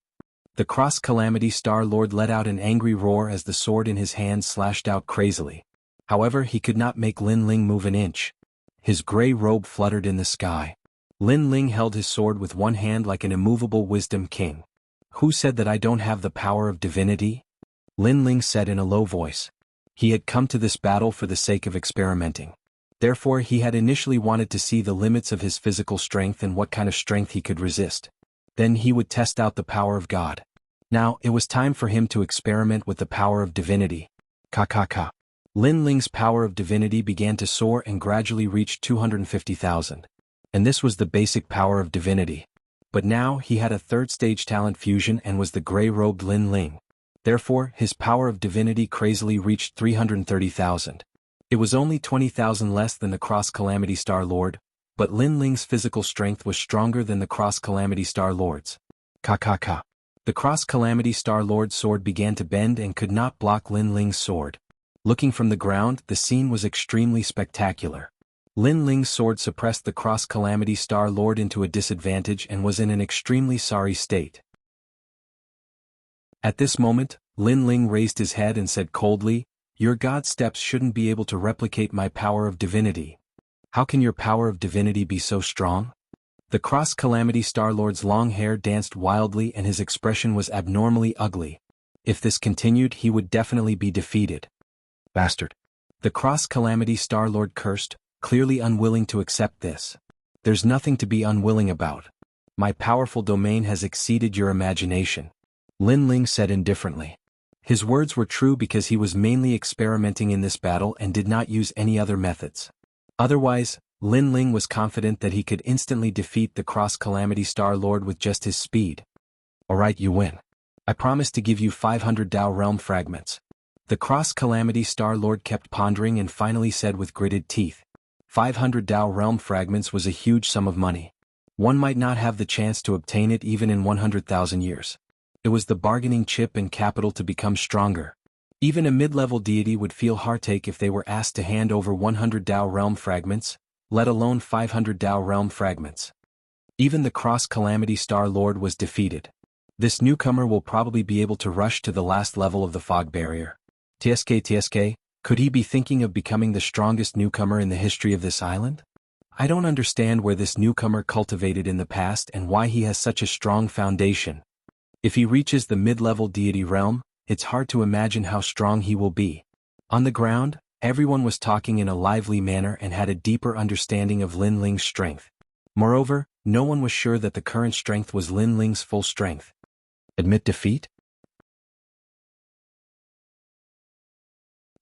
Speaker 1: The Cross-Calamity Star Lord let out an angry roar as the sword in his hand slashed out crazily. However, he could not make Lin Ling move an inch. His gray robe fluttered in the sky. Lin Ling held his sword with one hand like an immovable wisdom king. Who said that I don't have the power of divinity? Lin Ling said in a low voice. He had come to this battle for the sake of experimenting. Therefore, he had initially wanted to see the limits of his physical strength and what kind of strength he could resist. Then he would test out the power of God. Now, it was time for him to experiment with the power of divinity. Ka. Lin Ling's power of divinity began to soar and gradually reached 250,000. And this was the basic power of divinity. But now, he had a 3rd stage talent fusion and was the gray-robed Lin Ling. Therefore, his power of divinity crazily reached 330,000. It was only 20,000 less than the Cross-Calamity Star Lord, but Lin Ling's physical strength was stronger than the Cross-Calamity Star Lord's. Ka. The Cross-Calamity Star Lord's sword began to bend and could not block Lin Ling's sword. Looking from the ground, the scene was extremely spectacular. Lin Ling's sword suppressed the Cross-Calamity Star Lord into a disadvantage and was in an extremely sorry state. At this moment, Lin Ling raised his head and said coldly, Your god steps shouldn't be able to replicate my power of divinity. How can your power of divinity be so strong? The Cross-Calamity Star-Lord's long hair danced wildly and his expression was abnormally ugly. If this continued, he would definitely be defeated. Bastard. The Cross-Calamity Star-Lord cursed, clearly unwilling to accept this. There's nothing to be unwilling about. My powerful domain has exceeded your imagination. Lin Ling said indifferently. His words were true because he was mainly experimenting in this battle and did not use any other methods. Otherwise, Lin Ling was confident that he could instantly defeat the Cross-Calamity Star-Lord with just his speed. Alright, you win. I promise to give you 500 Dao Realm Fragments. The Cross-Calamity Star-Lord kept pondering and finally said with gritted teeth. 500 Dao Realm Fragments was a huge sum of money. One might not have the chance to obtain it even in 100,000 years. It was the bargaining chip and capital to become stronger. Even a mid-level deity would feel heartache if they were asked to hand over 100 Dao Realm Fragments, let alone 500 Dao Realm Fragments. Even the Cross-Calamity Star-Lord was defeated. This newcomer will probably be able to rush to the last level of the fog barrier. TSK, could he be thinking of becoming the strongest newcomer in the history of this island? I don't understand where this newcomer cultivated in the past and why he has such a strong foundation. If he reaches the mid-level deity realm, it's hard to imagine how strong he will be. On the ground, everyone was talking in a lively manner and had a deeper understanding of Lin Ling's strength. Moreover, no one was sure that the current strength was Lin Ling's full strength. Admit defeat?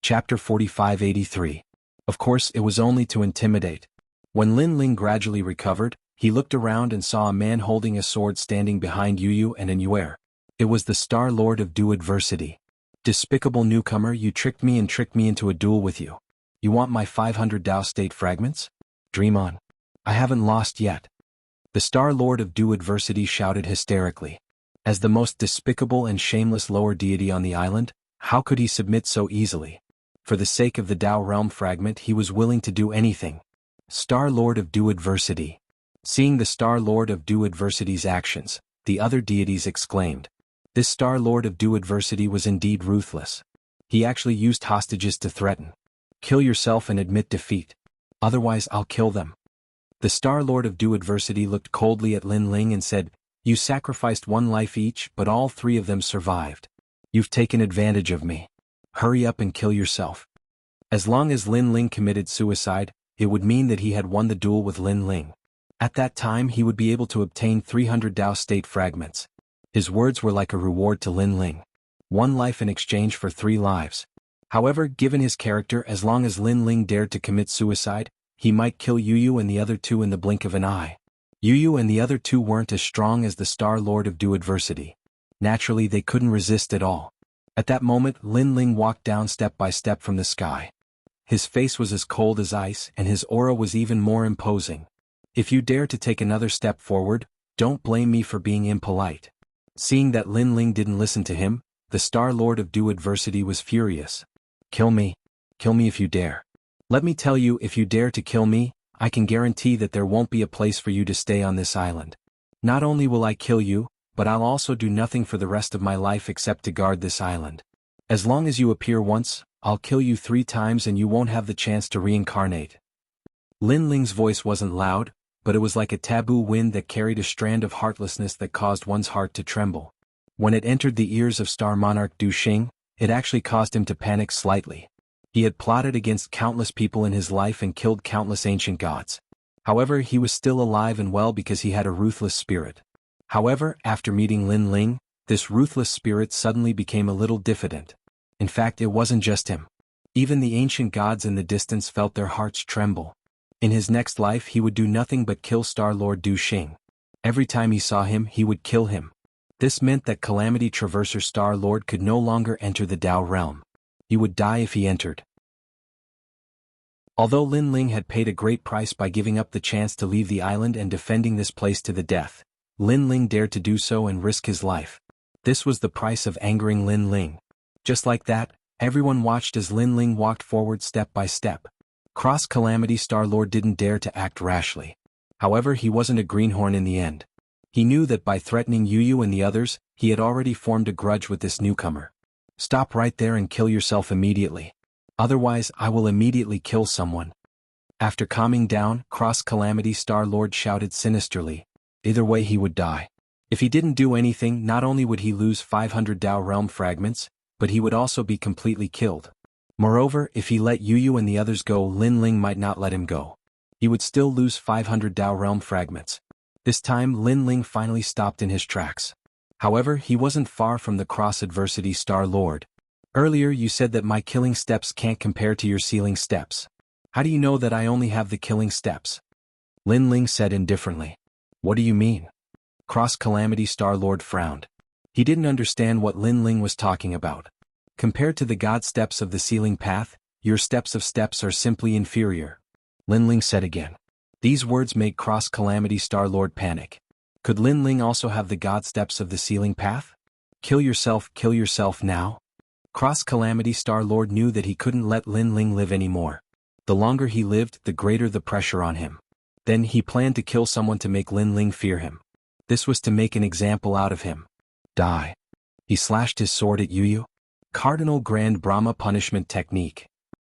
Speaker 1: Chapter 4583. Of course, it was only to intimidate. When Lin Ling gradually recovered, he looked around and saw a man holding a sword standing behind Yu and An'Yuer. It was the Star Lord of Due Adversity. Despicable newcomer, you tricked me into a duel with you. You want my 500 Dao State Fragments? Dream on. I haven't lost yet. The Star Lord of Due Adversity shouted hysterically. As the most despicable and shameless lower deity on the island, how could he submit so easily? For the sake of the Dao Realm Fragment he was willing to do anything. Star Lord of Due Adversity. Seeing the Star Lord of Due Adversity's actions, the other deities exclaimed. This Star Lord of Due Adversity was indeed ruthless. He actually used hostages to threaten. Kill yourself and admit defeat. Otherwise I'll kill them. The Star Lord of Due Adversity looked coldly at Lin Ling and said, You sacrificed one life each, but all three of them survived. You've taken advantage of me. Hurry up and kill yourself. As long as Lin Ling committed suicide, it would mean that he had won the duel with Lin Ling. At that time he would be able to obtain 300 Dao State Fragments. His words were like a reward to Lin Ling. 1 life in exchange for 3 lives. However, given his character, as long as Lin Ling dared to commit suicide, he might kill Yu and the other 2 in the blink of an eye. Yu and the other 2 weren't as strong as the Star Lord of Due Adversity. Naturally, they couldn't resist at all. At that moment, Lin Ling walked down step by step from the sky. His face was as cold as ice and his aura was even more imposing. If you dare to take another step forward, don't blame me for being impolite. Seeing that Lin Ling didn't listen to him, the Star Lord of Due Adversity was furious. Kill me. Kill me if you dare. Let me tell you, if you dare to kill me, I can guarantee that there won't be a place for you to stay on this island. Not only will I kill you, but I'll also do nothing for the rest of my life except to guard this island. As long as you appear once, I'll kill you 3 times and you won't have the chance to reincarnate. Lin Ling's voice wasn't loud, but it was like a taboo wind that carried a strand of heartlessness that caused one's heart to tremble. When it entered the ears of Star Monarch Du Xing, it actually caused him to panic slightly. He had plotted against countless people in his life and killed countless ancient gods. However, he was still alive and well because he had a ruthless spirit. However, after meeting Lin Ling, this ruthless spirit suddenly became a little diffident. In fact, it wasn't just him. Even the ancient gods in the distance felt their hearts tremble. In his next life he would do nothing but kill Star Lord Du Xing. Every time he saw him he would kill him. This meant that Calamity Traverser Star Lord could no longer enter the Dao realm. He would die if he entered. Although Lin Ling had paid a great price by giving up the chance to leave the island and defending this place to the death, Lin Ling dared to do so and risk his life. This was the price of angering Lin Ling. Just like that, everyone watched as Lin Ling walked forward step by step. Cross-Calamity Star-Lord didn't dare to act rashly. However, he wasn't a greenhorn in the end. He knew that by threatening Yu and the others, he had already formed a grudge with this newcomer. Stop right there and kill yourself immediately. Otherwise I will immediately kill someone. After calming down, Cross-Calamity Star-Lord shouted sinisterly. Either way he would die. If he didn't do anything, not only would he lose 500 Dao Realm fragments, but he would also be completely killed. Moreover, if he let Yu and the others go, Lin Ling might not let him go. He would still lose 500 Dao Realm fragments. This time Lin Ling finally stopped in his tracks. However, he wasn't far from the Cross-Adversity Star-Lord. Earlier you said that my killing steps can't compare to your sealing steps. How do you know that I only have the killing steps? Lin Ling said indifferently. What do you mean? Cross-Calamity Star-Lord frowned. He didn't understand what Lin Ling was talking about. Compared to the God steps of the sealing path, your steps are simply inferior. Lin Ling said again. These words made Cross-Calamity Star-Lord panic. Could Lin Ling also have the God steps of the sealing path? Kill yourself now? Cross-Calamity Star-Lord knew that he couldn't let Lin Ling live anymore. The longer he lived, the greater the pressure on him. Then he planned to kill someone to make Lin Ling fear him. This was to make an example out of him. Die. He slashed his sword at Yu. Cardinal Grand Brahma punishment technique.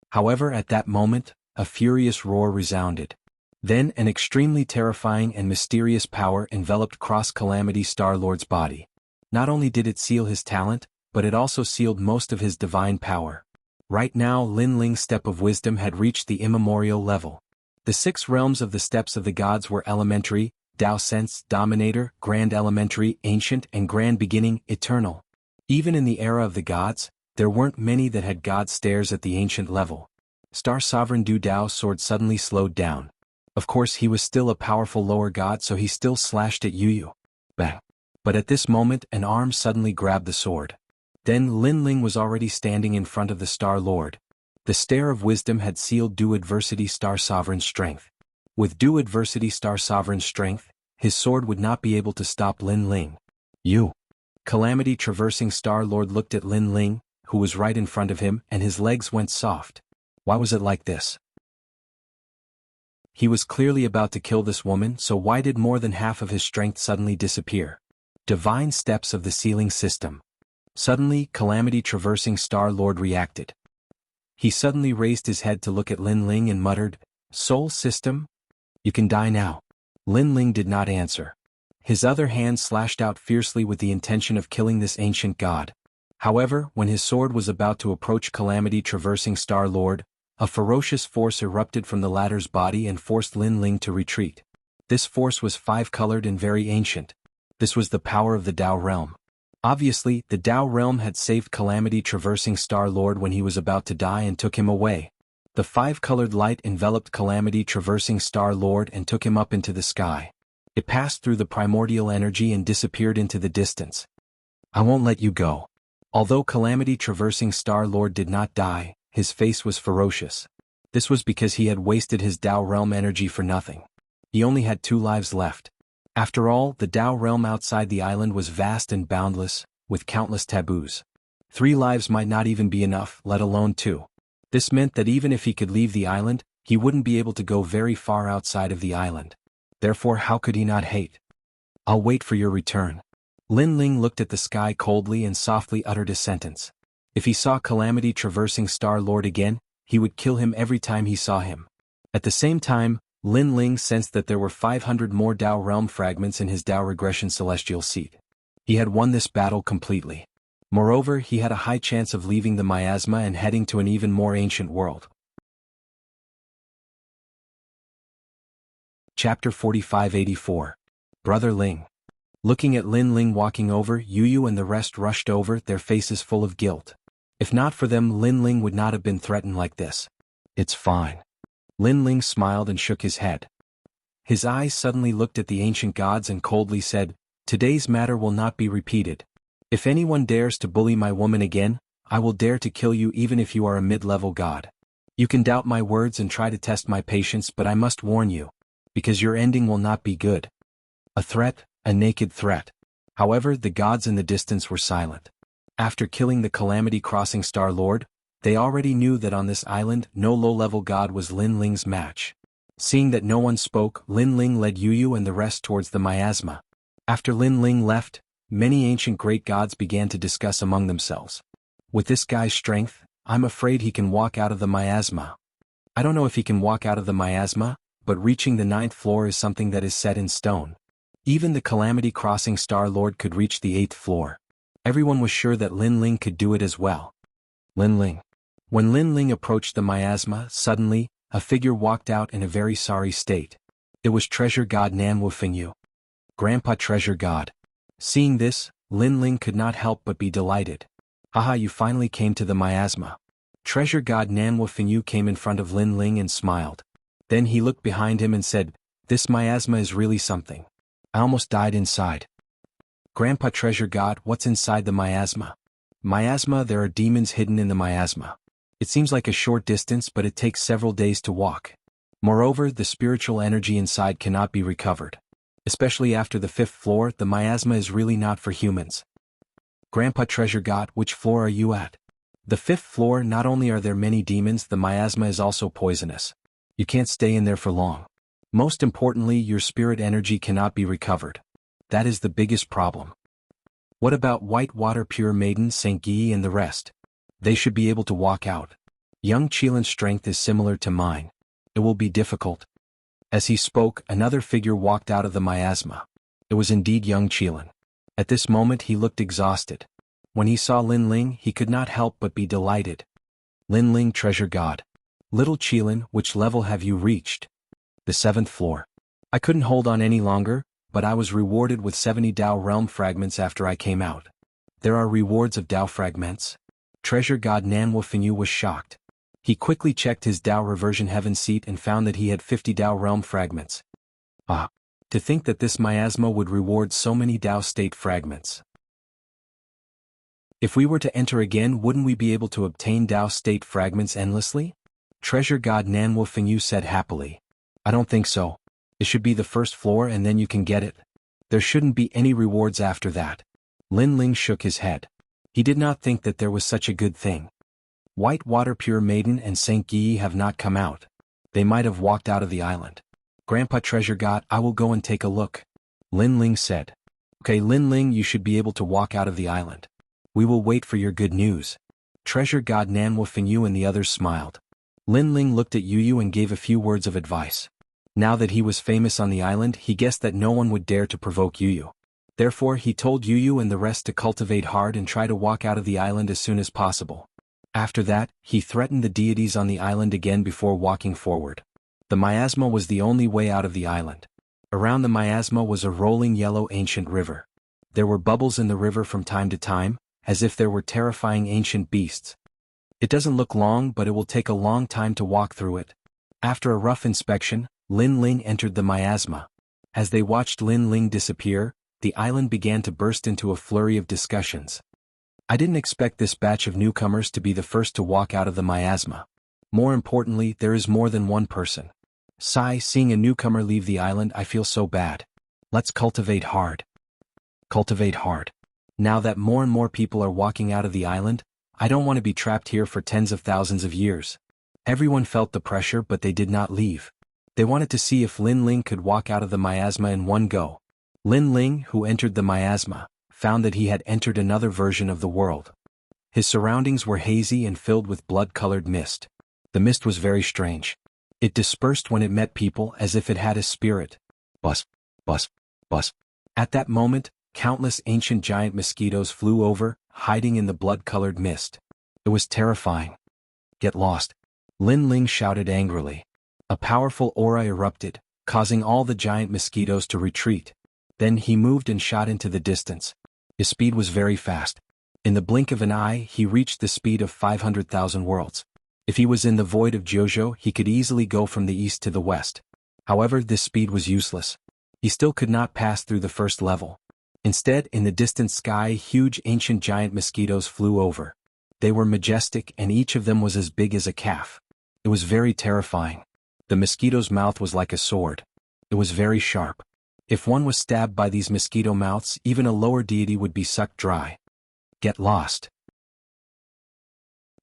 Speaker 1: However, at that moment, a furious roar resounded. Then an extremely terrifying and mysterious power enveloped Cross-Calamity Star-Lord's body. Not only did it seal his talent, but it also sealed most of his divine power. Right now Lin Ling's step of wisdom had reached the immemorial level. The 6 realms of the steps of the gods were elementary, Tao Sense, Dominator, Grand Elementary, Ancient and Grand Beginning, Eternal. Even in the era of the gods, there weren't many that had god stairs at the ancient level. Star Sovereign Du Dao's sword suddenly slowed down. Of course he was still a powerful lower god, so he still slashed at Yu. Bang. But at this moment an arm suddenly grabbed the sword. Then Lin Ling was already standing in front of the Star Lord. The Stare of Wisdom had sealed Du Adversity Star Sovereign's strength. With Du Adversity Star Sovereign's strength, his sword would not be able to stop Lin Ling. Calamity Traversing Star Lord looked at Lin Ling, who was right in front of him, and his legs went soft. Why was it like this? He was clearly about to kill this woman, so why did more than half of his strength suddenly disappear? Divine steps of the sealing system. Suddenly, Calamity Traversing Star Lord reacted. He suddenly raised his head to look at Lin Ling and muttered, Soul system? You can die now. Lin Ling did not answer. His other hand slashed out fiercely with the intention of killing this ancient god. However, when his sword was about to approach Calamity Traversing Star Lord, a ferocious force erupted from the latter's body and forced Lin Ling to retreat. This force was 5-colored and very ancient. This was the power of the Tao realm. Obviously, the Tao realm had saved Calamity Traversing Star Lord when he was about to die and took him away. The 5-colored light enveloped Calamity Traversing Star Lord and took him up into the sky. It passed through the primordial energy and disappeared into the distance. I won't let you go. Although Calamity Traversing Star Lord did not die, his face was ferocious. This was because he had wasted his Tao realm energy for nothing. He only had 2 lives left. After all, the Tao realm outside the island was vast and boundless, with countless taboos. 3 lives might not even be enough, let alone 2. This meant that even if he could leave the island, he wouldn't be able to go very far outside of the island. Therefore, how could he not hate? I'll wait for your return. Lin Ling looked at the sky coldly and softly uttered a sentence. If he saw Calamity Traversing Star Lord again, he would kill him every time he saw him. At the same time, Lin Ling sensed that there were 500 more Tao realm fragments in his Tao regression celestial seat. He had won this battle completely. Moreover, he had a high chance of leaving the miasma and heading to an even more ancient world. Chapter 4584. Brother Ling. Looking at Lin Ling walking over, Yu and the rest rushed over, their faces full of guilt. If not for them, Lin Ling would not have been threatened like this. It's fine. Lin Ling smiled and shook his head. His eyes suddenly looked at the ancient gods and coldly said, Today's matter will not be repeated. If anyone dares to bully my woman again, I will dare to kill you even if you are a mid-level god. You can doubt my words and try to test my patience, but I must warn you. Because your ending will not be good. A threat, a naked threat. However, the gods in the distance were silent. After killing the Calamity Crossing Star Lord, they already knew that on this island no low-level god was Lin Ling's match. Seeing that no one spoke, Lin Ling led Yu and the rest towards the miasma. After Lin Ling left, many ancient great gods began to discuss among themselves. With this guy's strength, I'm afraid he can walk out of the miasma. I don't know if he can walk out of the miasma, but reaching the 9th floor is something that is set in stone. Even the Calamity Crossing Star Lord could reach the 8th floor. Everyone was sure that Lin Ling could do it as well. Lin Ling. When Lin Ling approached the miasma, suddenly, a figure walked out in a very sorry state. It was Treasure God Nanwu Fingyu. Grandpa Treasure God. Seeing this, Lin Ling could not help but be delighted. Haha, you finally came to the miasma. Treasure God Nanwu Fingyu came in front of Lin Ling and smiled. Then he looked behind him and said, "This miasma is really something. I almost died inside." Grandpa Treasure God, what's inside the miasma? Miasma, there are demons hidden in the miasma. It seems like a short distance, but it takes several days to walk. Moreover, the spiritual energy inside cannot be recovered. Especially after the 5th floor, the miasma is really not for humans. Grandpa Treasure God, which floor are you at? The 5th floor. Not only are there many demons, the miasma is also poisonous. You can't stay in there for long. Most importantly, your spirit energy cannot be recovered. That is the biggest problem. What about White Water Pure Maiden, Saint Guy and the rest? They should be able to walk out. Young Qilin's strength is similar to mine. It will be difficult. As he spoke, another figure walked out of the miasma. It was indeed young Qilin. At this moment he looked exhausted. When he saw Lin Ling, he could not help but be delighted. Lin Ling, Treasure God. Little Qilin, which level have you reached? The 7th floor. I couldn't hold on any longer, but I was rewarded with 70 Tao Realm fragments after I came out. There are rewards of Tao fragments? Treasure God Nanwu Fingyu was shocked. He quickly checked his Tao Reversion Heaven seat and found that he had 50 Tao Realm fragments. Ah! To think that this miasma would reward so many Tao state fragments. If we were to enter again, wouldn't we be able to obtain Tao state fragments endlessly? Treasure God Nanwu Fingyu said happily. I don't think so. It should be the 1st floor and then you can get it. There shouldn't be any rewards after that. Lin Ling shook his head. He did not think that there was such a good thing. White Water Pure Maiden and Saint Guy have not come out. They might have walked out of the island. Grandpa Treasure God, I will go and take a look. Lin Ling said. Okay, Lin Ling, you should be able to walk out of the island. We will wait for your good news. Treasure God Nanwu Fingyu and the others smiled. Lin Ling looked at Yu Yu and gave a few words of advice. Now that he was famous on the island, he guessed that no one would dare to provoke Yu Yu. Therefore he told Yu Yu and the rest to cultivate hard and try to walk out of the island as soon as possible. After that, he threatened the deities on the island again before walking forward. The miasma was the only way out of the island. Around the miasma was a rolling yellow ancient river. There were bubbles in the river from time to time, as if there were terrifying ancient beasts. It doesn't look long, but it will take a long time to walk through it. After a rough inspection, Lin Ling entered the miasma. As they watched Lin Ling disappear, the island began to burst into a flurry of discussions. I didn't expect this batch of newcomers to be the first to walk out of the miasma. More importantly, there is more than one person. Sigh, seeing a newcomer leave the island, I feel so bad. Let's cultivate hard. Cultivate hard. Now that more and more people are walking out of the island, I don't want to be trapped here for tens of thousands of years. Everyone felt the pressure, but they did not leave. They wanted to see if Lin Ling could walk out of the miasma in one go. Lin Ling, who entered the miasma, found that he had entered another version of the world. His surroundings were hazy and filled with blood-colored mist. The mist was very strange. It dispersed when it met people as if it had a spirit. Buzz, buzz, buzz. At that moment, countless ancient giant mosquitoes flew over, hiding in the blood-colored mist. It was terrifying. Get lost. Lin Ling shouted angrily. A powerful aura erupted, causing all the giant mosquitoes to retreat. Then he moved and shot into the distance. His speed was very fast. In the blink of an eye, he reached the speed of 500,000 worlds. If he was in the void of Jojo, he could easily go from the east to the west. However, this speed was useless. He still could not pass through the first level. Instead, in the distant sky, huge ancient giant mosquitoes flew over. They were majestic and each of them was as big as a calf. It was very terrifying. The mosquito's mouth was like a sword. It was very sharp. If one was stabbed by these mosquito mouths, even a lower deity would be sucked dry. Get lost.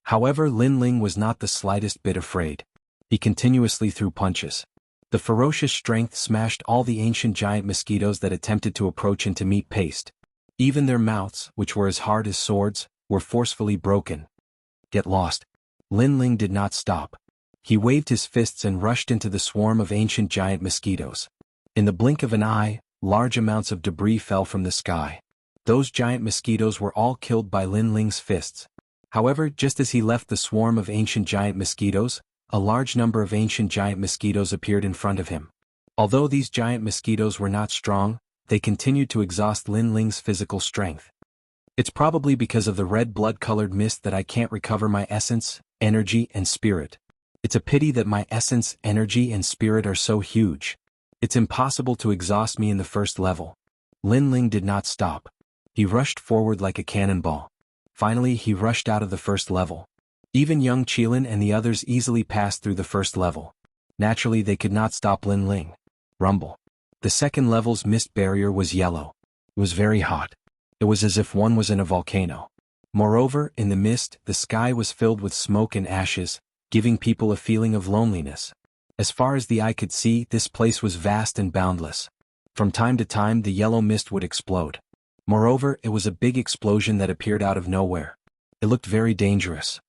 Speaker 1: However, Lin Ling was not the slightest bit afraid. He continuously threw punches. The ferocious strength smashed all the ancient giant mosquitoes that attempted to approach into meat paste. Even their mouths, which were as hard as swords, were forcefully broken. Get lost. Lin Ling did not stop. He waved his fists and rushed into the swarm of ancient giant mosquitoes. In the blink of an eye, large amounts of debris fell from the sky. Those giant mosquitoes were all killed by Lin Ling's fists. However, just as he left the swarm of ancient giant mosquitoes, a large number of ancient giant mosquitoes appeared in front of him. Although these giant mosquitoes were not strong, they continued to exhaust Lin Ling's physical strength. It's probably because of the red blood-colored mist that I can't recover my essence, energy, and spirit. It's a pity that my essence, energy, and spirit are so huge. It's impossible to exhaust me in the first level. Lin Ling did not stop. He rushed forward like a cannonball. Finally, he rushed out of the first level. Even young Qilin and the others easily passed through the first level. Naturally, they could not stop Lin Ling. Rumble. The second level's mist barrier was yellow. It was very hot. It was as if one was in a volcano. Moreover, in the mist, the sky was filled with smoke and ashes, giving people a feeling of loneliness. As far as the eye could see, this place was vast and boundless. From time to time, the yellow mist would explode. Moreover, it was a big explosion that appeared out of nowhere. It looked very dangerous.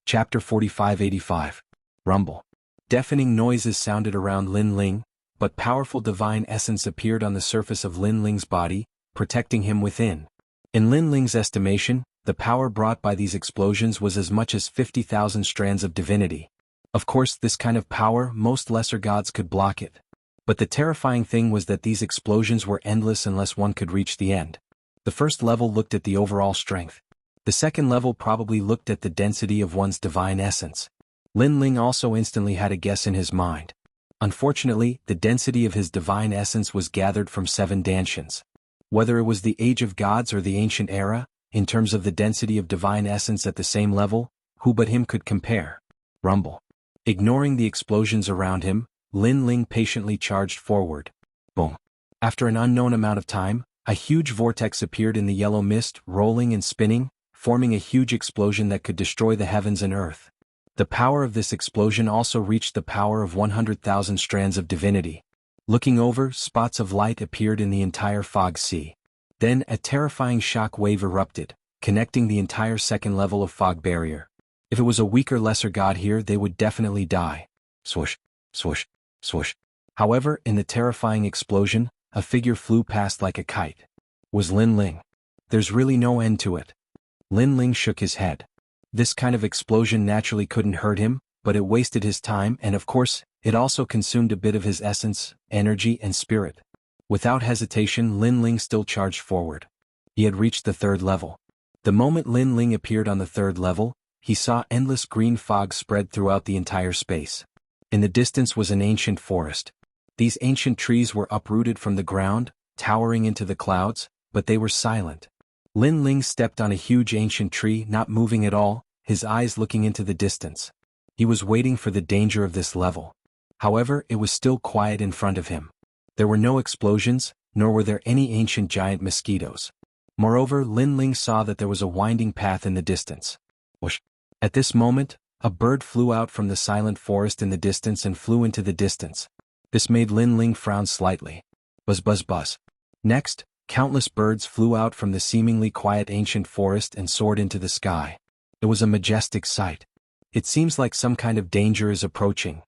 Speaker 1: Chapter 4585. Rumble. Deafening noises sounded around Lin Ling, but powerful divine essence appeared on the surface of Lin Ling's body, protecting him within. In Lin Ling's estimation, the power brought by these explosions was as much as 50,000 strands of divinity. Of course, this kind of power, most lesser gods could block it. But the terrifying thing was that these explosions were endless unless one could reach the end. The first level looked at the overall strength. The second level probably looked at the density of one's divine essence. Lin Ling also instantly had a guess in his mind. Unfortunately, the density of his divine essence was gathered from 7 danshians. Whether it was the age of gods or the ancient era, in terms of the density of divine essence at the same level, who but him could compare? Rumble. Ignoring the explosions around him, Lin Ling patiently charged forward. Boom. After an unknown amount of time, a huge vortex appeared in the yellow mist, rolling and spinning, forming a huge explosion that could destroy the heavens and earth. The power of this explosion also reached the power of 100,000 strands of divinity. Looking over, spots of light appeared in the entire fog sea. Then a terrifying shock wave erupted, connecting the entire second level of fog barrier. If it was a weaker lesser god here, they would definitely die. Swoosh, swoosh, swoosh. However, in the terrifying explosion, a figure flew past like a kite. Was Lin Ling. There's really no end to it. Lin Ling shook his head. This kind of explosion naturally couldn't hurt him, but it wasted his time and of course, it also consumed a bit of his essence, energy and spirit. Without hesitation, Lin Ling still charged forward. He had reached the third level. The moment Lin Ling appeared on the third level, he saw endless green fog spread throughout the entire space. In the distance was an ancient forest. These ancient trees were uprooted from the ground, towering into the clouds, but they were silent. Lin Ling stepped on a huge ancient tree, not moving at all, his eyes looking into the distance. He was waiting for the danger of this level. However, it was still quiet in front of him. There were no explosions, nor were there any ancient giant mosquitoes. Moreover, Lin Ling saw that there was a winding path in the distance. Whoosh. At this moment, a bird flew out from the silent forest in the distance and flew into the distance. This made Lin Ling frown slightly. Buzz buzz buzz. Next, countless birds flew out from the seemingly quiet ancient forest and soared into the sky. It was a majestic sight. It seems like some kind of danger is approaching.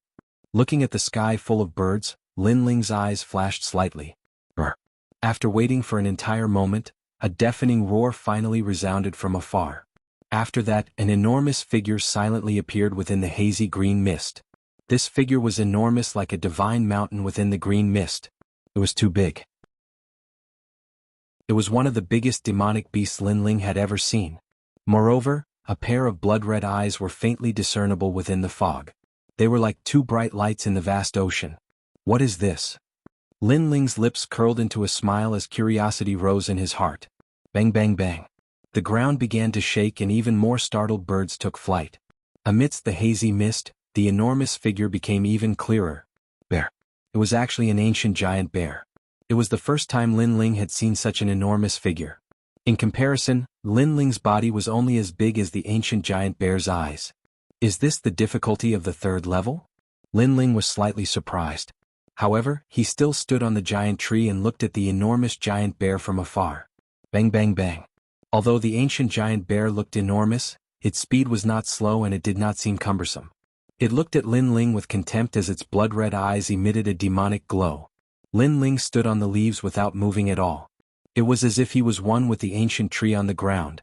Speaker 1: Looking at the sky full of birds, Lin Ling's eyes flashed slightly. Brr. After waiting for an entire moment, a deafening roar finally resounded from afar. After that, an enormous figure silently appeared within the hazy green mist. This figure was enormous like a divine mountain within the green mist. It was too big. It was one of the biggest demonic beasts Lin Ling had ever seen. Moreover, a pair of blood-red eyes were faintly discernible within the fog. They were like 2 bright lights in the vast ocean. What is this? Lin Ling's lips curled into a smile as curiosity rose in his heart. Bang bang bang. The ground began to shake and even more startled birds took flight. Amidst the hazy mist, the enormous figure became even clearer. Bear. It was actually an ancient giant bear. It was the first time Lin Ling had seen such an enormous figure. In comparison, Lin Ling's body was only as big as the ancient giant bear's eyes. Is this the difficulty of the third level? Lin Ling was slightly surprised. However, he still stood on the giant tree and looked at the enormous giant bear from afar. Bang bang bang. Although the ancient giant bear looked enormous, its speed was not slow and it did not seem cumbersome. It looked at Lin Ling with contempt as its blood-red eyes emitted a demonic glow. Lin Ling stood on the leaves without moving at all. It was as if he was one with the ancient tree on the ground.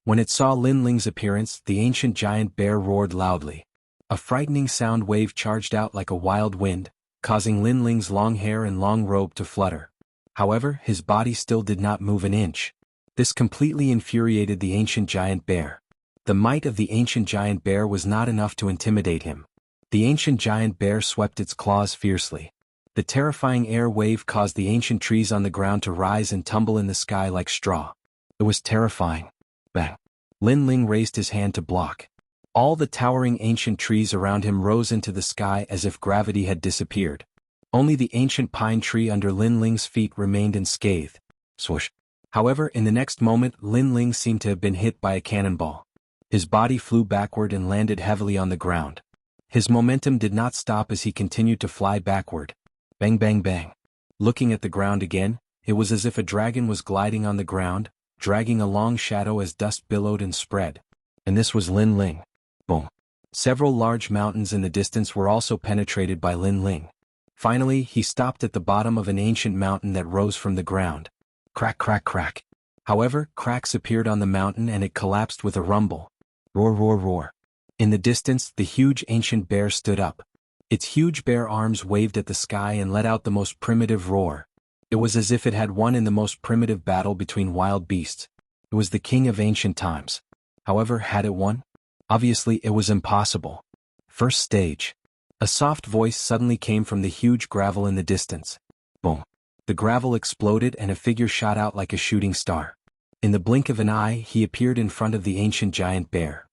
Speaker 1: When it saw Lin Ling's appearance, the ancient giant bear roared loudly. A frightening sound wave charged out like a wild wind, causing Lin Ling's long hair and long robe to flutter. However, his body still did not move an inch. This completely infuriated the ancient giant bear. The might of the ancient giant bear was not enough to intimidate him. The ancient giant bear swept its claws fiercely. The terrifying air wave caused the ancient trees on the ground to rise and tumble in the sky like straw. It was terrifying. Bang! Lin Ling raised his hand to block. All the towering ancient trees around him rose into the sky as if gravity had disappeared. Only the ancient pine tree under Lin Ling's feet remained unscathed. Swoosh! However, in the next moment, Lin Ling seemed to have been hit by a cannonball. His body flew backward and landed heavily on the ground. His momentum did not stop as he continued to fly backward. Bang bang bang. Looking at the ground again, it was as if a dragon was gliding on the ground, dragging a long shadow as dust billowed and spread. And this was Lin Ling. Boom. Several large mountains in the distance were also penetrated by Lin Ling. Finally, he stopped at the bottom of an ancient mountain that rose from the ground. Crack crack crack. However, cracks appeared on the mountain and it collapsed with a rumble. Roar roar roar. In the distance, the huge ancient bear stood up. Its huge bare arms waved at the sky and let out the most primitive roar. It was as if it had won in the most primitive battle between wild beasts. It was the king of ancient times. However, had it won? Obviously, it was impossible. First stage. A soft voice suddenly came from the huge gravel in the distance. Boom. The gravel exploded and a figure shot out like a shooting star. In the blink of an eye, he appeared in front of the ancient giant bear.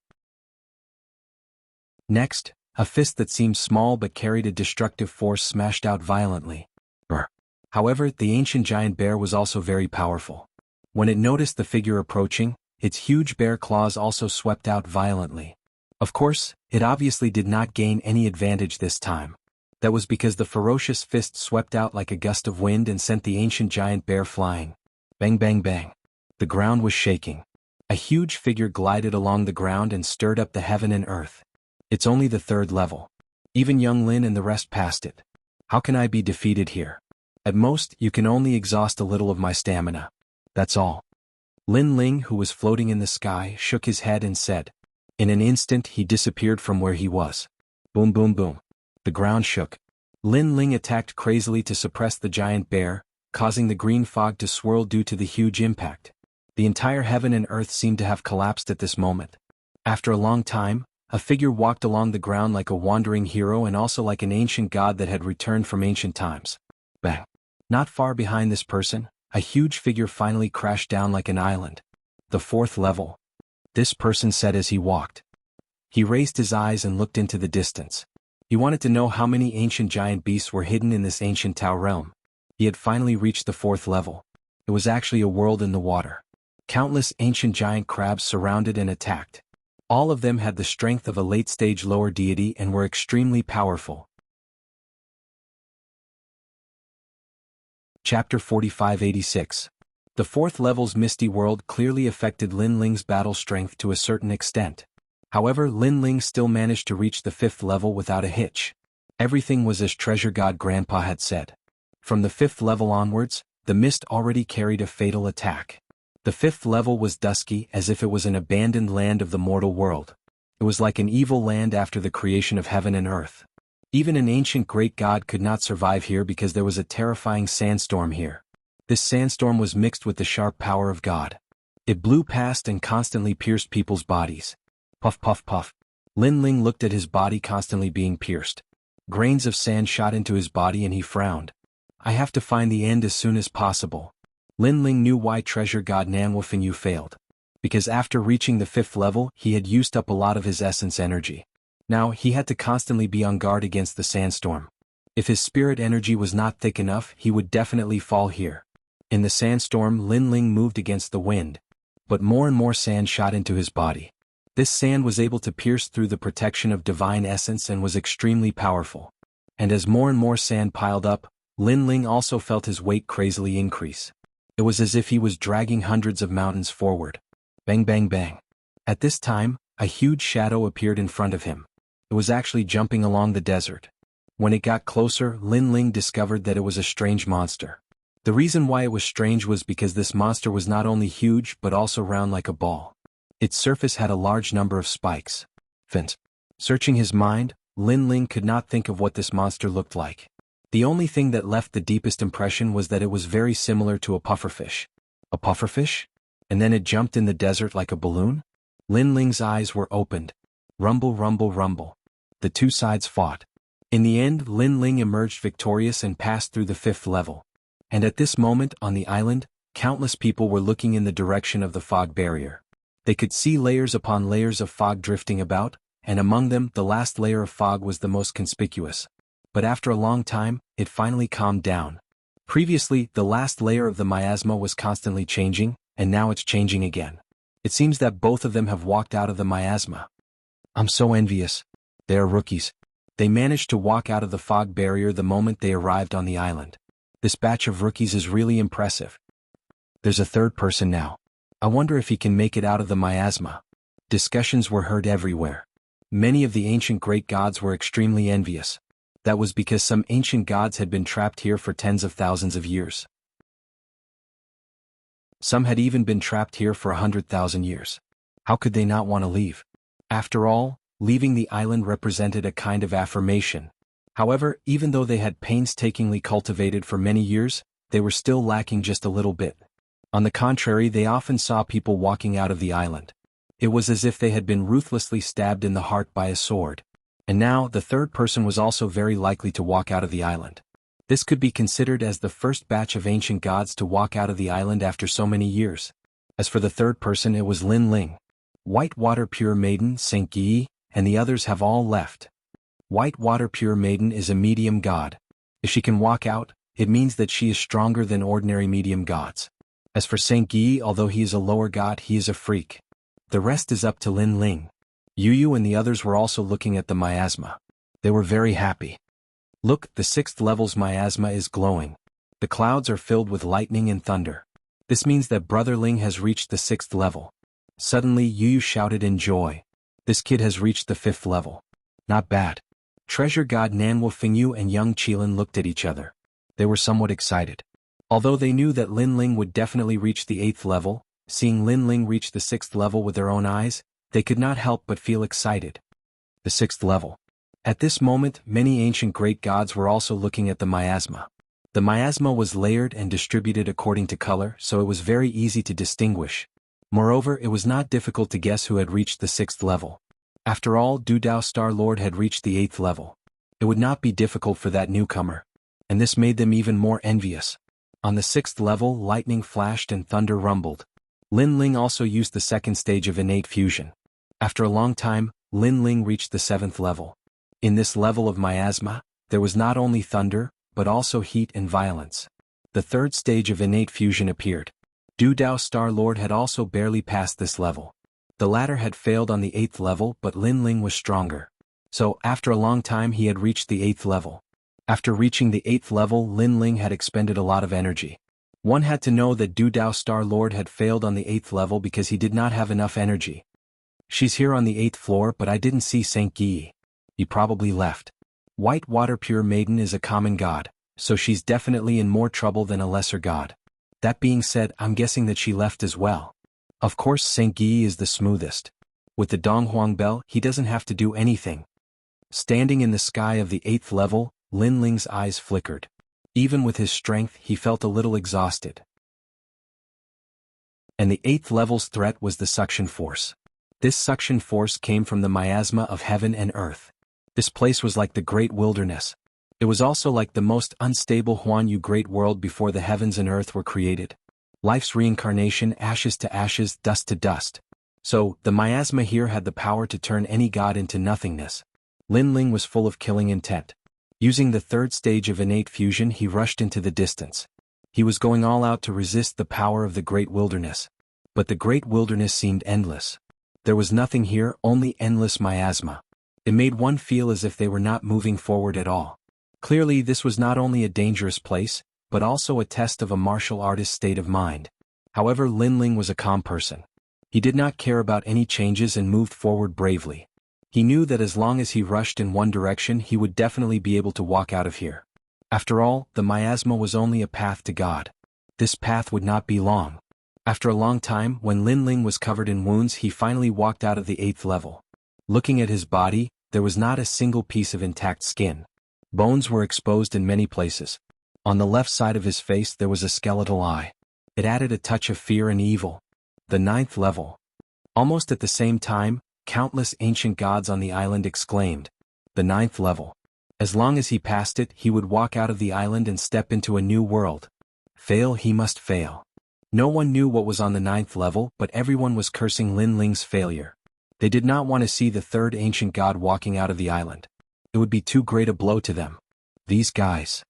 Speaker 1: Next, a fist that seemed small but carried a destructive force smashed out violently. However, the ancient giant bear was also very powerful. When it noticed the figure approaching, its huge bare claws also swept out violently. Of course, it obviously did not gain any advantage this time. That was because the ferocious fist swept out like a gust of wind and sent the ancient giant bear flying. Bang bang bang. The ground was shaking. A huge figure glided along the ground and stirred up the heaven and earth. It's only the third level. Even young Lin and the rest passed it. How can I be defeated here? At most, you can only exhaust a little of my stamina. That's all. Lin Ling, who was floating in the sky, shook his head and said. In an instant, he disappeared from where he was. Boom boom boom. The ground shook. Lin Ling attacked crazily to suppress the giant bear, causing the green fog to swirl due to the huge impact. The entire heaven and earth seemed to have collapsed at this moment. After a long time, a figure walked along the ground like a wandering hero and also like an ancient god that had returned from ancient times. Bang. Not far behind this person, a huge figure finally crashed down like an island. The fourth level. This person said as he walked. He raised his eyes and looked into the distance. He wanted to know how many ancient giant beasts were hidden in this ancient Tao realm. He had finally reached the fourth level. It was actually a world in the water. Countless ancient giant crabs surrounded and attacked. All of them had the strength of a late-stage lower deity and were extremely powerful. Chapter 4586. The fourth level's misty world clearly affected Lin Ling's battle strength to a certain extent. However, Lin Ling still managed to reach the fifth level without a hitch. Everything was as Treasure God Grandpa had said. From the fifth level onwards, the mist already carried a fatal attack. The fifth level was dusky as if it was an abandoned land of the mortal world. It was like an evil land after the creation of heaven and earth. Even an ancient great god could not survive here because there was a terrifying sandstorm here. This sandstorm was mixed with the sharp power of God. It blew past and constantly pierced people's bodies. Puff puff puff. Lin Ling looked at his body constantly being pierced. Grains of sand shot into his body and he frowned. I have to find the end as soon as possible. Lin Ling knew why Treasure God Nanwufeng Yu failed. Because after reaching the fifth level, he had used up a lot of his essence energy. Now, he had to constantly be on guard against the sandstorm. If his spirit energy was not thick enough, he would definitely fall here. In the sandstorm, Lin Ling moved against the wind. But more and more sand shot into his body. This sand was able to pierce through the protection of divine essence and was extremely powerful. And as more and more sand piled up, Lin Ling also felt his weight crazily increase. It was as if he was dragging hundreds of mountains forward. Bang bang bang. At this time, a huge shadow appeared in front of him. It was actually jumping along the desert. When it got closer, Lin Ling discovered that it was a strange monster. The reason why it was strange was because this monster was not only huge but also round like a ball. Its surface had a large number of spikes. Fins. Searching his mind, Lin Ling could not think of what this monster looked like. The only thing that left the deepest impression was that it was very similar to a pufferfish. A pufferfish? And then it jumped in the desert like a balloon? Lin Ling's eyes were opened. Rumble, rumble, rumble. The two sides fought. In the end, Lin Ling emerged victorious and passed through the 5th level. And at this moment, on the island, countless people were looking in the direction of the fog barrier. They could see layers upon layers of fog drifting about, and among them, the last layer of fog was the most conspicuous. But after a long time, it finally calmed down. Previously, the last layer of the miasma was constantly changing, and now it's changing again. It seems that both of them have walked out of the miasma. I'm so envious. They are rookies. They managed to walk out of the fog barrier the moment they arrived on the island. This batch of rookies is really impressive. There's a third person now. I wonder if he can make it out of the miasma. Discussions were heard everywhere. Many of the ancient great gods were extremely envious. That was because some ancient gods had been trapped here for tens of thousands of years. Some had even been trapped here for 100,000 years. How could they not want to leave? After all, leaving the island represented a kind of affirmation. However, even though they had painstakingly cultivated for many years, they were still lacking just a little bit. On the contrary, they often saw people walking out of the island. It was as if they had been ruthlessly stabbed in the heart by a sword. And now, the third person was also very likely to walk out of the island. This could be considered as the first batch of ancient gods to walk out of the island after so many years. As for the third person, it was Lin Ling. White Water Pure Maiden, Saint Guy, and the others have all left. White Water Pure Maiden is a medium god. If she can walk out, it means that she is stronger than ordinary medium gods. As for Saint Guy, although he is a lower god, he is a freak. The rest is up to Lin Ling. Yu and the others were also looking at the miasma. They were very happy. Look, the 6th level's miasma is glowing. The clouds are filled with lightning and thunder. This means that Brother Ling has reached the 6th level. Suddenly Yu shouted in joy. This kid has reached the 5th level. Not bad. Treasure God Nanwo Fingyu and young Qilin looked at each other. They were somewhat excited. Although they knew that Lin Ling would definitely reach the 8th level, seeing Lin Ling reach the 6th level with their own eyes, they could not help but feel excited. The 6th level. At this moment, many ancient great gods were also looking at the miasma. The miasma was layered and distributed according to color, so it was very easy to distinguish. Moreover, it was not difficult to guess who had reached the 6th level. After all, Du Dao Star Lord had reached the 8th level. It would not be difficult for that newcomer. And this made them even more envious. On the 6th level, lightning flashed and thunder rumbled. Lin Ling also used the 2nd stage of innate fusion. After a long time, Lin Ling reached the 7th level. In this level of miasma, there was not only thunder, but also heat and violence. The 3rd stage of innate fusion appeared. Du Dao Star Lord had also barely passed this level. The latter had failed on the 8th level, but Lin Ling was stronger. So, after a long time he had reached the 8th level. After reaching the 8th level, Lin Ling had expended a lot of energy. One had to know that Du Dao Star Lord had failed on the 8th level because he did not have enough energy. She's here on the 8th floor, but I didn't see Saint Guy. He probably left. White Water Pure Maiden is a common god, so she's definitely in more trouble than a lesser god. That being said, I'm guessing that she left as well. Of course, Saint Guy is the smoothest. With the Donghuang Bell, he doesn't have to do anything. Standing in the sky of the 8th level, Lin Ling's eyes flickered. Even with his strength, he felt a little exhausted. And the 8th level's threat was the suction force. This suction force came from the miasma of heaven and earth. This place was like the great wilderness. It was also like the most unstable Huanyu great world before the heavens and earth were created. Life's reincarnation, ashes to ashes, dust to dust. So, the miasma here had the power to turn any god into nothingness. Lin Ling was full of killing intent. Using the 3rd stage of innate fusion, he rushed into the distance. He was going all out to resist the power of the great wilderness. But the great wilderness seemed endless. There was nothing here, only endless miasma. It made one feel as if they were not moving forward at all. Clearly, this was not only a dangerous place, but also a test of a martial artist's state of mind. However, Lin Ling was a calm person. He did not care about any changes and moved forward bravely. He knew that as long as he rushed in one direction he would definitely be able to walk out of here. After all, the miasma was only a path to God. This path would not be long. After a long time, when Lin Ling was covered in wounds, he finally walked out of the 8th level. Looking at his body, there was not a single piece of intact skin. Bones were exposed in many places. On the left side of his face there was a skeletal eye. It added a touch of fear and evil. The 9th level. Almost at the same time, countless ancient gods on the island exclaimed, "The 9th level." As long as he passed it, he would walk out of the island and step into a new world. Fail, he must fail. No one knew what was on the 9th level, but everyone was cursing Lin Ling's failure. They did not want to see the 3rd ancient god walking out of the island. It would be too great a blow to them. These guys.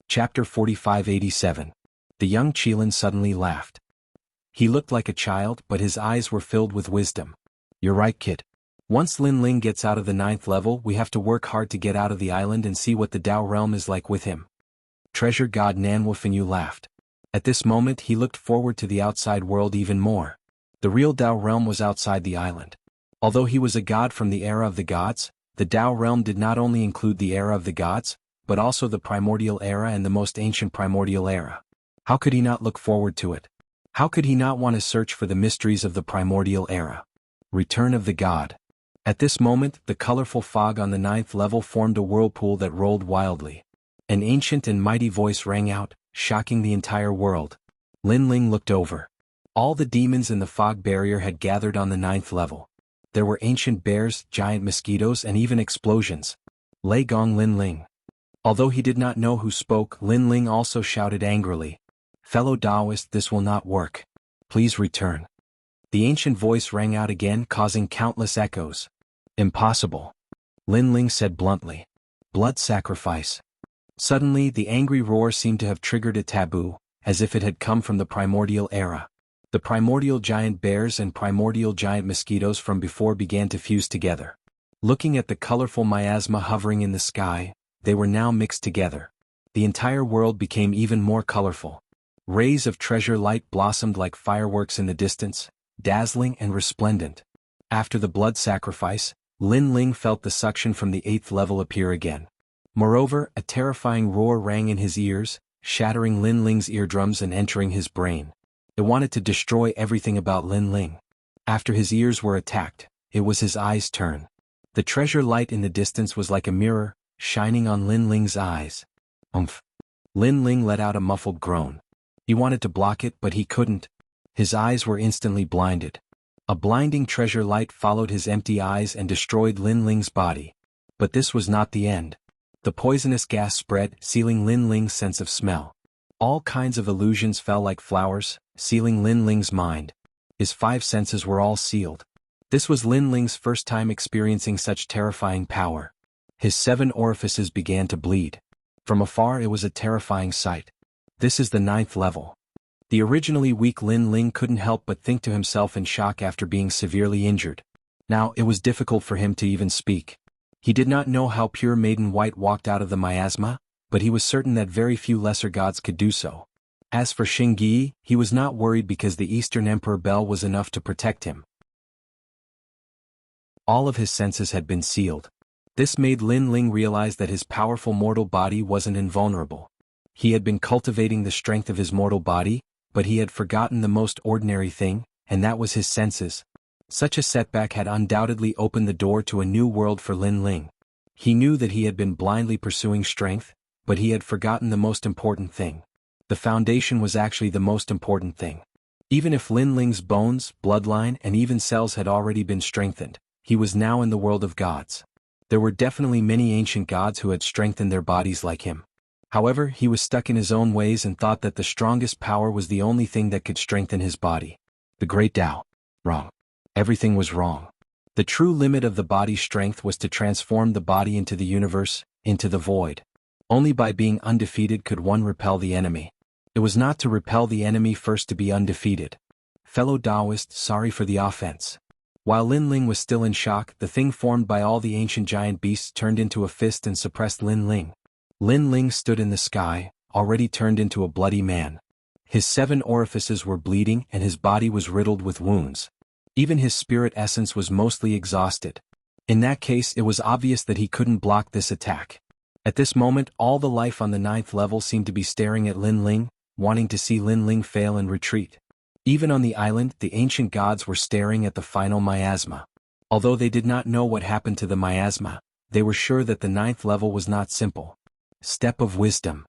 Speaker 1: Chapter 4587. The young Qilin suddenly laughed. He looked like a child, but his eyes were filled with wisdom. "You're right, kid. Once Lin Ling gets out of the 9th level, we have to work hard to get out of the island and see what the Dao realm is like with him." Treasure God Nanwufenyu laughed. At this moment he looked forward to the outside world even more. The real Dao realm was outside the island. Although he was a god from the era of the gods, the Dao realm did not only include the era of the gods, but also the primordial era and the most ancient primordial era. How could he not look forward to it? How could he not want to search for the mysteries of the primordial era? Return of the God. At this moment, the colorful fog on the 9th level formed a whirlpool that rolled wildly. An ancient and mighty voice rang out, shocking the entire world. Lin Ling looked over. All the demons in the fog barrier had gathered on the 9th level. There were ancient bears, giant mosquitoes, and even explosions. Lei Gong Lin Ling. Although he did not know who spoke, Lin Ling also shouted angrily, "Fellow Taoist, this will not work. Please return." The ancient voice rang out again, causing countless echoes. "Impossible," Lin Ling said bluntly. "Blood sacrifice." Suddenly, the angry roar seemed to have triggered a taboo, as if it had come from the primordial era. The primordial giant bears and primordial giant mosquitoes from before began to fuse together. Looking at the colorful miasma hovering in the sky, they were now mixed together. The entire world became even more colorful. Rays of treasure light blossomed like fireworks in the distance, dazzling and resplendent. After the blood sacrifice, Lin Ling felt the suction from the 8th level appear again. Moreover, a terrifying roar rang in his ears, shattering Lin Ling's eardrums and entering his brain. It wanted to destroy everything about Lin Ling. After his ears were attacked, it was his eyes' turn. The treasure light in the distance was like a mirror, shining on Lin Ling's eyes. Umph. Lin Ling let out a muffled groan. He wanted to block it, but he couldn't. His eyes were instantly blinded. A blinding treasure light followed his empty eyes and destroyed Lin Ling's body. But this was not the end. The poisonous gas spread, sealing Lin Ling's sense of smell. All kinds of illusions fell like flowers, sealing Lin Ling's mind. His 5 senses were all sealed. This was Lin Ling's first time experiencing such terrifying power. His 7 orifices began to bleed. From afar it was a terrifying sight. This is the 9th level. The originally weak Lin Ling couldn't help but think to himself in shock after being severely injured. Now it was difficult for him to even speak. He did not know how pure Maiden White walked out of the miasma, but he was certain that very few lesser gods could do so. As for Xingyi, he was not worried because the Eastern Emperor Bell was enough to protect him. All of his senses had been sealed. This made Lin Ling realize that his powerful mortal body wasn't invulnerable. He had been cultivating the strength of his mortal body, but he had forgotten the most ordinary thing, and that was his senses. Such a setback had undoubtedly opened the door to a new world for Lin Ling. He knew that he had been blindly pursuing strength, but he had forgotten the most important thing. The foundation was actually the most important thing. Even if Lin Ling's bones, bloodline, and even cells had already been strengthened, he was now in the world of gods. There were definitely many ancient gods who had strengthened their bodies like him. However, he was stuck in his own ways and thought that the strongest power was the only thing that could strengthen his body. The great Tao. Wrong. Everything was wrong. The true limit of the body's strength was to transform the body into the universe, into the void. Only by being undefeated could one repel the enemy. It was not to repel the enemy first to be undefeated. Fellow Taoist, sorry for the offense. While Lin Ling was still in shock, the thing formed by all the ancient giant beasts turned into a fist and suppressed Lin Ling. Lin Ling stood in the sky, already turned into a bloody man. His 7 orifices were bleeding and his body was riddled with wounds. Even his spirit essence was mostly exhausted. In that case, it was obvious that he couldn't block this attack. At this moment, all the life on the 9th level seemed to be staring at Lin Ling, wanting to see Lin Ling fail and retreat. Even on the island, the ancient gods were staring at the final miasma. Although they did not know what happened to the miasma, they were sure that the 9th level was not simple. Step of wisdom.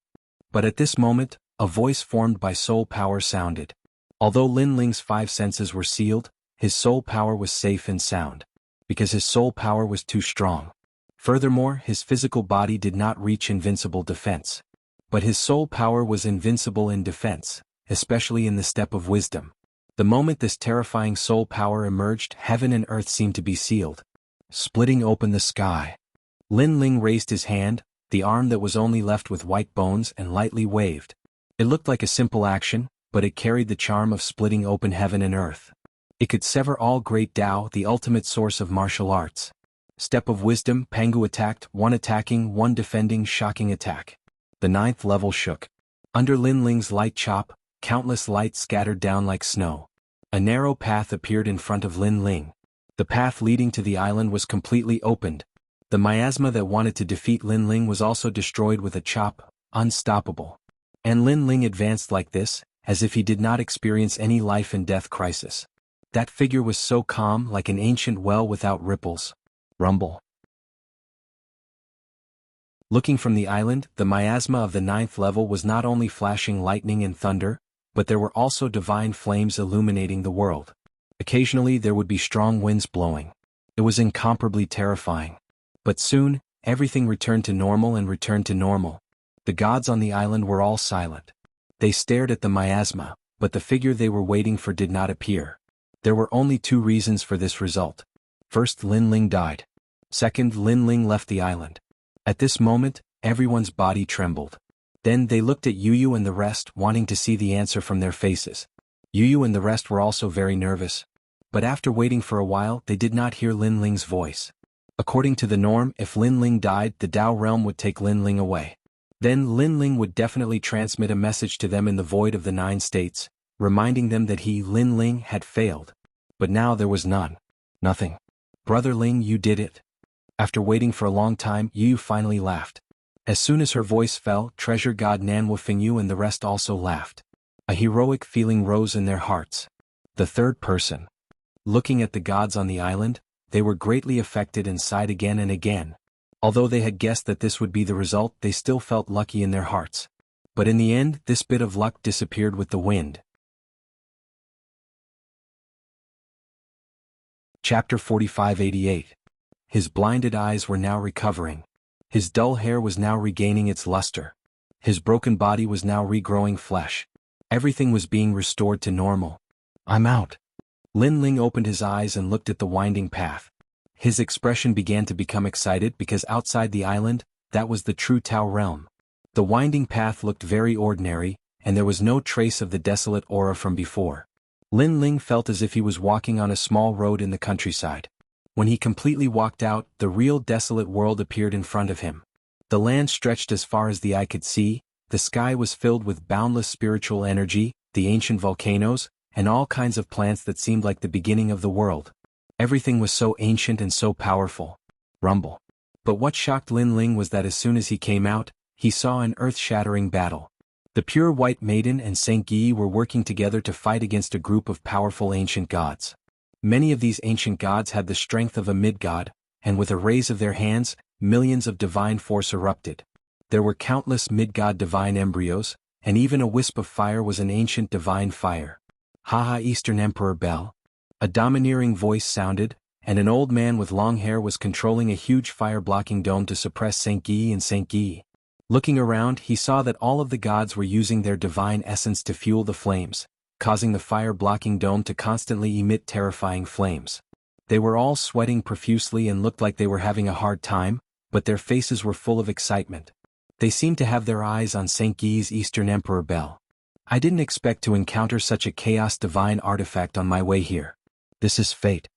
Speaker 1: But at this moment, a voice formed by soul power sounded. Although Lin Ling's 5 senses were sealed, his soul power was safe and sound. Because his soul power was too strong. Furthermore, his physical body did not reach invincible defense. But his soul power was invincible in defense, especially in the step of wisdom. The moment this terrifying soul power emerged, heaven and earth seemed to be sealed, splitting open the sky. Lin Ling raised his hand, the arm that was only left with white bones, and lightly waved. It looked like a simple action, but it carried the charm of splitting open heaven and earth. It could sever all great Tao, the ultimate source of martial arts. Step of wisdom, Pangu attacked, 1 attacking, 1 defending, shocking attack. The 9th level shook. Under Lin Ling's light chop, countless lights scattered down like snow. A narrow path appeared in front of Lin Ling. The path leading to the island was completely opened. The miasma that wanted to defeat Lin Ling was also destroyed with a chop, unstoppable. And Lin Ling advanced like this, as if he did not experience any life and death crisis. That figure was so calm, like an ancient well without ripples. Rumble. Looking from the island, the miasma of the 9th level was not only flashing lightning and thunder, but there were also divine flames illuminating the world. Occasionally there would be strong winds blowing. It was incomparably terrifying. But soon, everything returned to normal and returned to normal. The gods on the island were all silent. They stared at the miasma, but the figure they were waiting for did not appear. There were only 2 reasons for this result. First, Lin Ling died. Second, Lin Ling left the island. At this moment, everyone's body trembled. Then they looked at Yu and the rest, wanting to see the answer from their faces. Yu and the rest were also very nervous. But after waiting for a while, they did not hear Lin Ling's voice. According to the norm, if Lin Ling died, the Tao realm would take Lin Ling away. Then Lin Ling would definitely transmit a message to them in the void of the 9 states, reminding them that he, Lin Ling, had failed. But now there was none. Nothing. Brother Ling, you did it. After waiting for a long time, Yu finally laughed. As soon as her voice fell, treasure god Nanwu Fingyu and the rest also laughed. A heroic feeling rose in their hearts. The third person. Looking at the gods on the island, they were greatly affected and sighed again and again. Although they had guessed that this would be the result, they still felt lucky in their hearts. But in the end, this bit of luck disappeared with the wind. Chapter 4588. His blinded eyes were now recovering. His dull hair was now regaining its luster. His broken body was now regrowing flesh. Everything was being restored to normal. I'm out. Lin Ling opened his eyes and looked at the winding path. His expression began to become excited because outside the island, that was the true Tao realm. The winding path looked very ordinary, and there was no trace of the desolate aura from before. Lin Ling felt as if he was walking on a small road in the countryside. When he completely walked out, the real desolate world appeared in front of him. The land stretched as far as the eye could see, the sky was filled with boundless spiritual energy, the ancient volcanoes, and all kinds of plants that seemed like the beginning of the world. Everything was so ancient and so powerful. Rumble. But what shocked Lin Ling was that as soon as he came out, he saw an earth-shattering battle. The pure white maiden and Saint Guy were working together to fight against a group of powerful ancient gods. Many of these ancient gods had the strength of a mid-god, and with a raise of their hands, millions of divine force erupted. There were countless mid-god divine embryos, and even a wisp of fire was an ancient divine fire. Haha, Eastern Emperor Bell. A domineering voice sounded, and an old man with long hair was controlling a huge fire-blocking dome to suppress Saint Guy and Saint Guy. Looking around, he saw that all of the gods were using their divine essence to fuel the flames, causing the fire-blocking dome to constantly emit terrifying flames. They were all sweating profusely and looked like they were having a hard time, but their faces were full of excitement. They seemed to have their eyes on Saint Guy's Eastern Emperor Bell. I didn't expect to encounter such a chaos divine artifact on my way here. This is fate.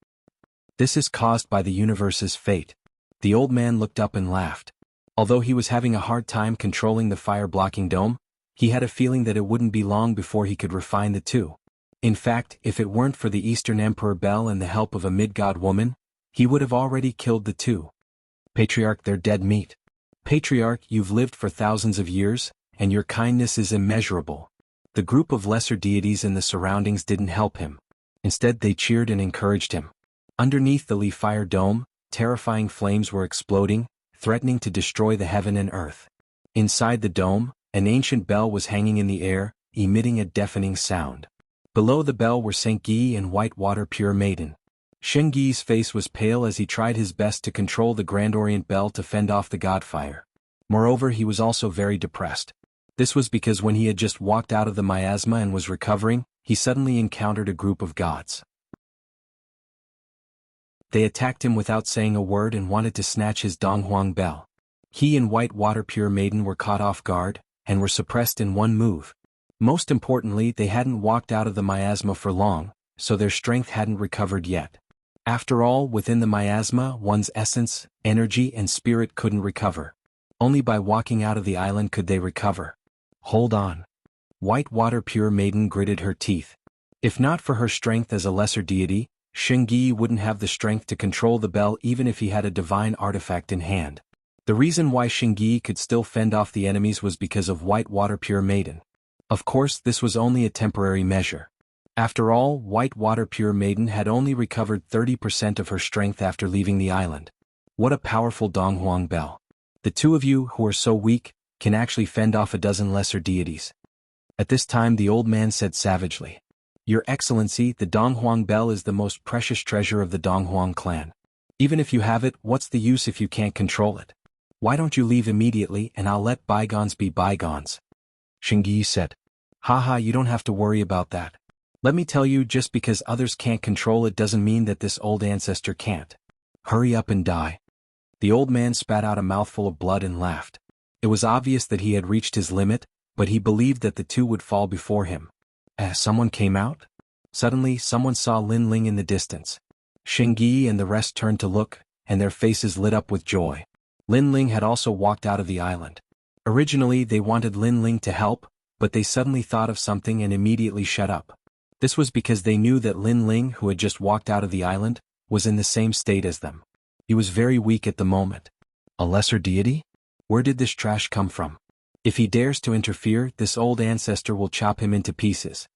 Speaker 1: This is caused by the universe's fate. The old man looked up and laughed. Although he was having a hard time controlling the fire-blocking dome, he had a feeling that it wouldn't be long before he could refine the two. In fact, if it weren't for the Eastern Emperor Bel and the help of a mid-god woman, he would have already killed the two. Patriarch, they're dead meat. Patriarch, you've lived for thousands of years, and your kindness is immeasurable. The group of lesser deities in the surroundings didn't help him. Instead, they cheered and encouraged him. Underneath the fire dome, terrifying flames were exploding, threatening to destroy the heaven and earth. Inside the dome, an ancient bell was hanging in the air, emitting a deafening sound. Below the bell were Shengyi and Whitewater Pure Maiden. Shengyi's face was pale as he tried his best to control the Grand Orient Bell to fend off the godfire. Moreover, he was also very depressed. This was because when he had just walked out of the miasma and was recovering, he suddenly encountered a group of gods. They attacked him without saying a word and wanted to snatch his Donghuang bell. He and Whitewater Pure Maiden were caught off guard, and were suppressed in one move. Most importantly, they hadn't walked out of the miasma for long, so their strength hadn't recovered yet. After all, within the miasma, one's essence, energy and spirit couldn't recover. Only by walking out of the island could they recover. Hold on. Whitewater Pure Maiden gritted her teeth. If not for her strength as a lesser deity, Shengyi wouldn't have the strength to control the bell even if he had a divine artifact in hand. The reason why Shengyi could still fend off the enemies was because of Whitewater Pure Maiden. Of course, this was only a temporary measure. After all, Whitewater Pure Maiden had only recovered 30% of her strength after leaving the island. What a powerful Donghuang bell. The two of you, who are so weak, can actually fend off a dozen lesser deities. At this time the old man said savagely, Your Excellency, the Donghuang bell is the most precious treasure of the Donghuang clan. Even if you have it, what's the use if you can't control it? Why don't you leave immediately and I'll let bygones be bygones? Shengyi said. Haha, you don't have to worry about that. Let me tell you, just because others can't control it doesn't mean that this old ancestor can't. Hurry up and die. The old man spat out a mouthful of blood and laughed. It was obvious that he had reached his limit, but he believed that the two would fall before him. Someone came out? Suddenly, someone saw Lin Ling in the distance. Shengyi and the rest turned to look, and their faces lit up with joy. Lin Ling had also walked out of the island. Originally, they wanted Lin Ling to help, but they suddenly thought of something and immediately shut up. This was because they knew that Lin Ling, who had just walked out of the island, was in the same state as them. He was very weak at the moment. A lesser deity? Where did this trash come from? If he dares to interfere, this old ancestor will chop him into pieces.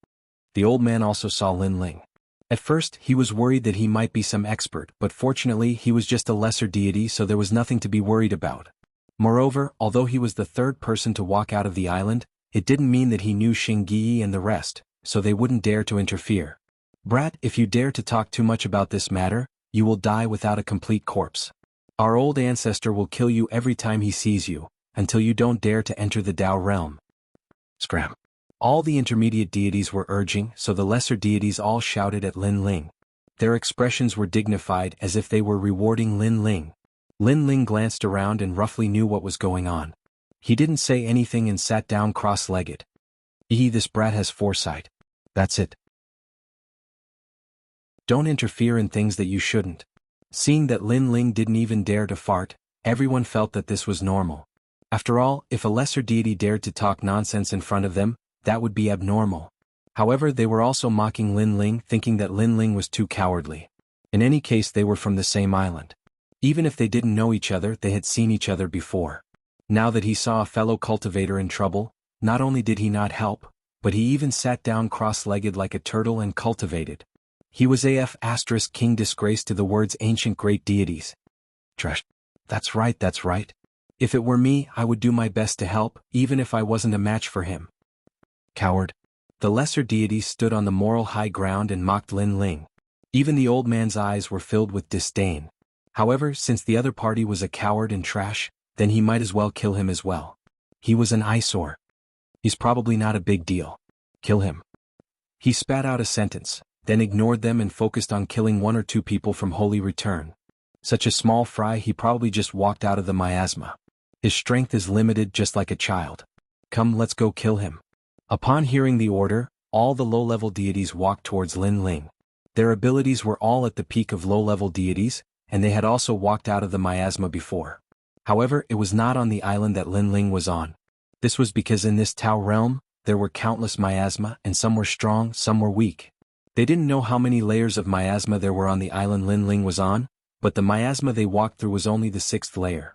Speaker 1: The old man also saw Lin Ling. At first, he was worried that he might be some expert, but fortunately he was just a lesser deity, so there was nothing to be worried about. Moreover, although he was the third person to walk out of the island, it didn't mean that he knew Shengyi and the rest, so they wouldn't dare to interfere. Brat, if you dare to talk too much about this matter, you will die without a complete corpse. Our old ancestor will kill you every time he sees you, until you don't dare to enter the Tao realm. Scram. All the intermediate deities were urging, so the lesser deities all shouted at Lin Ling. Their expressions were dignified as if they were rewarding Lin Ling. Lin Ling glanced around and roughly knew what was going on. He didn't say anything and sat down cross-legged. This brat has foresight. That's it. Don't interfere in things that you shouldn't. Seeing that Lin Ling didn't even dare to fart, everyone felt that this was normal. After all, if a lesser deity dared to talk nonsense in front of them, that would be abnormal. However, they were also mocking Lin Ling, thinking that Lin Ling was too cowardly. In any case, they were from the same island. Even if they didn't know each other, they had seen each other before. Now that he saw a fellow cultivator in trouble, not only did he not help, but he even sat down cross-legged like a turtle and cultivated. He was king disgrace to the world's ancient great deities. Trash. That's right, that's right. If it were me, I would do my best to help, even if I wasn't a match for him. Coward. The lesser deity stood on the moral high ground and mocked Lin Ling. Even the old man's eyes were filled with disdain. However, since the other party was a coward and trash, then he might as well kill him as well. He was an eyesore. He's probably not a big deal. Kill him. He spat out a sentence, then ignored them and focused on killing one or two people from Holy Return. Such a small fry, he probably just walked out of the miasma. His strength is limited just like a child. Come, let's go kill him. Upon hearing the order, all the low-level deities walked towards Lin Ling. Their abilities were all at the peak of low-level deities, and they had also walked out of the miasma before. However, it was not on the island that Lin Ling was on. This was because in this Tao realm, there were countless miasma, and some were strong, some were weak. They didn't know how many layers of miasma there were on the island Lin Ling was on, but the miasma they walked through was only the 6th layer.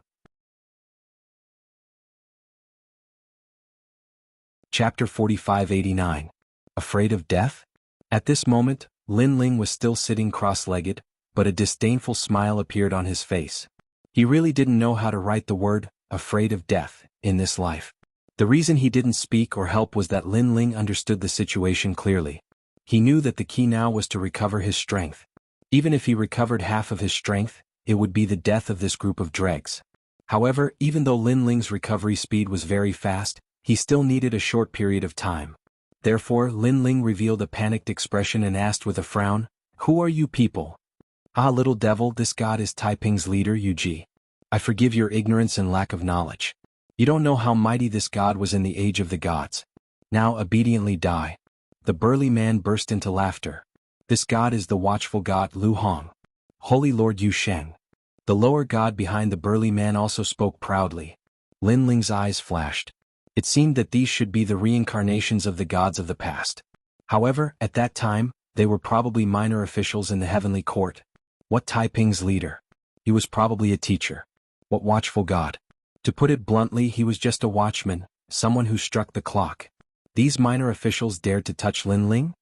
Speaker 1: Chapter 4589. Afraid of death? At this moment, Lin Ling was still sitting cross-legged, but a disdainful smile appeared on his face. He really didn't know how to write the word, afraid of death, in this life. The reason he didn't speak or help was that Lin Ling understood the situation clearly. He knew that the key now was to recover his strength. Even if he recovered half of his strength, it would be the death of this group of dregs. However, even though Lin Ling's recovery speed was very fast, he still needed a short period of time. Therefore, Lin Ling revealed a panicked expression and asked with a frown, "Who are you people?" "Ah, little devil, this god is Taiping's leader, Yu. I forgive your ignorance and lack of knowledge. You don't know how mighty this god was in the age of the gods. Now obediently die." The burly man burst into laughter. "This god is the watchful god Lu Hong. Holy Lord Yu Sheng." The lower god behind the burly man also spoke proudly. Lin Ling's eyes flashed. It seemed that these should be the reincarnations of the gods of the past. However, at that time, they were probably minor officials in the heavenly court. What Taiping's leader? He was probably a teacher. What watchful god? To put it bluntly, he was just a watchman, someone who struck the clock. These minor officials dared to touch Lin Ling?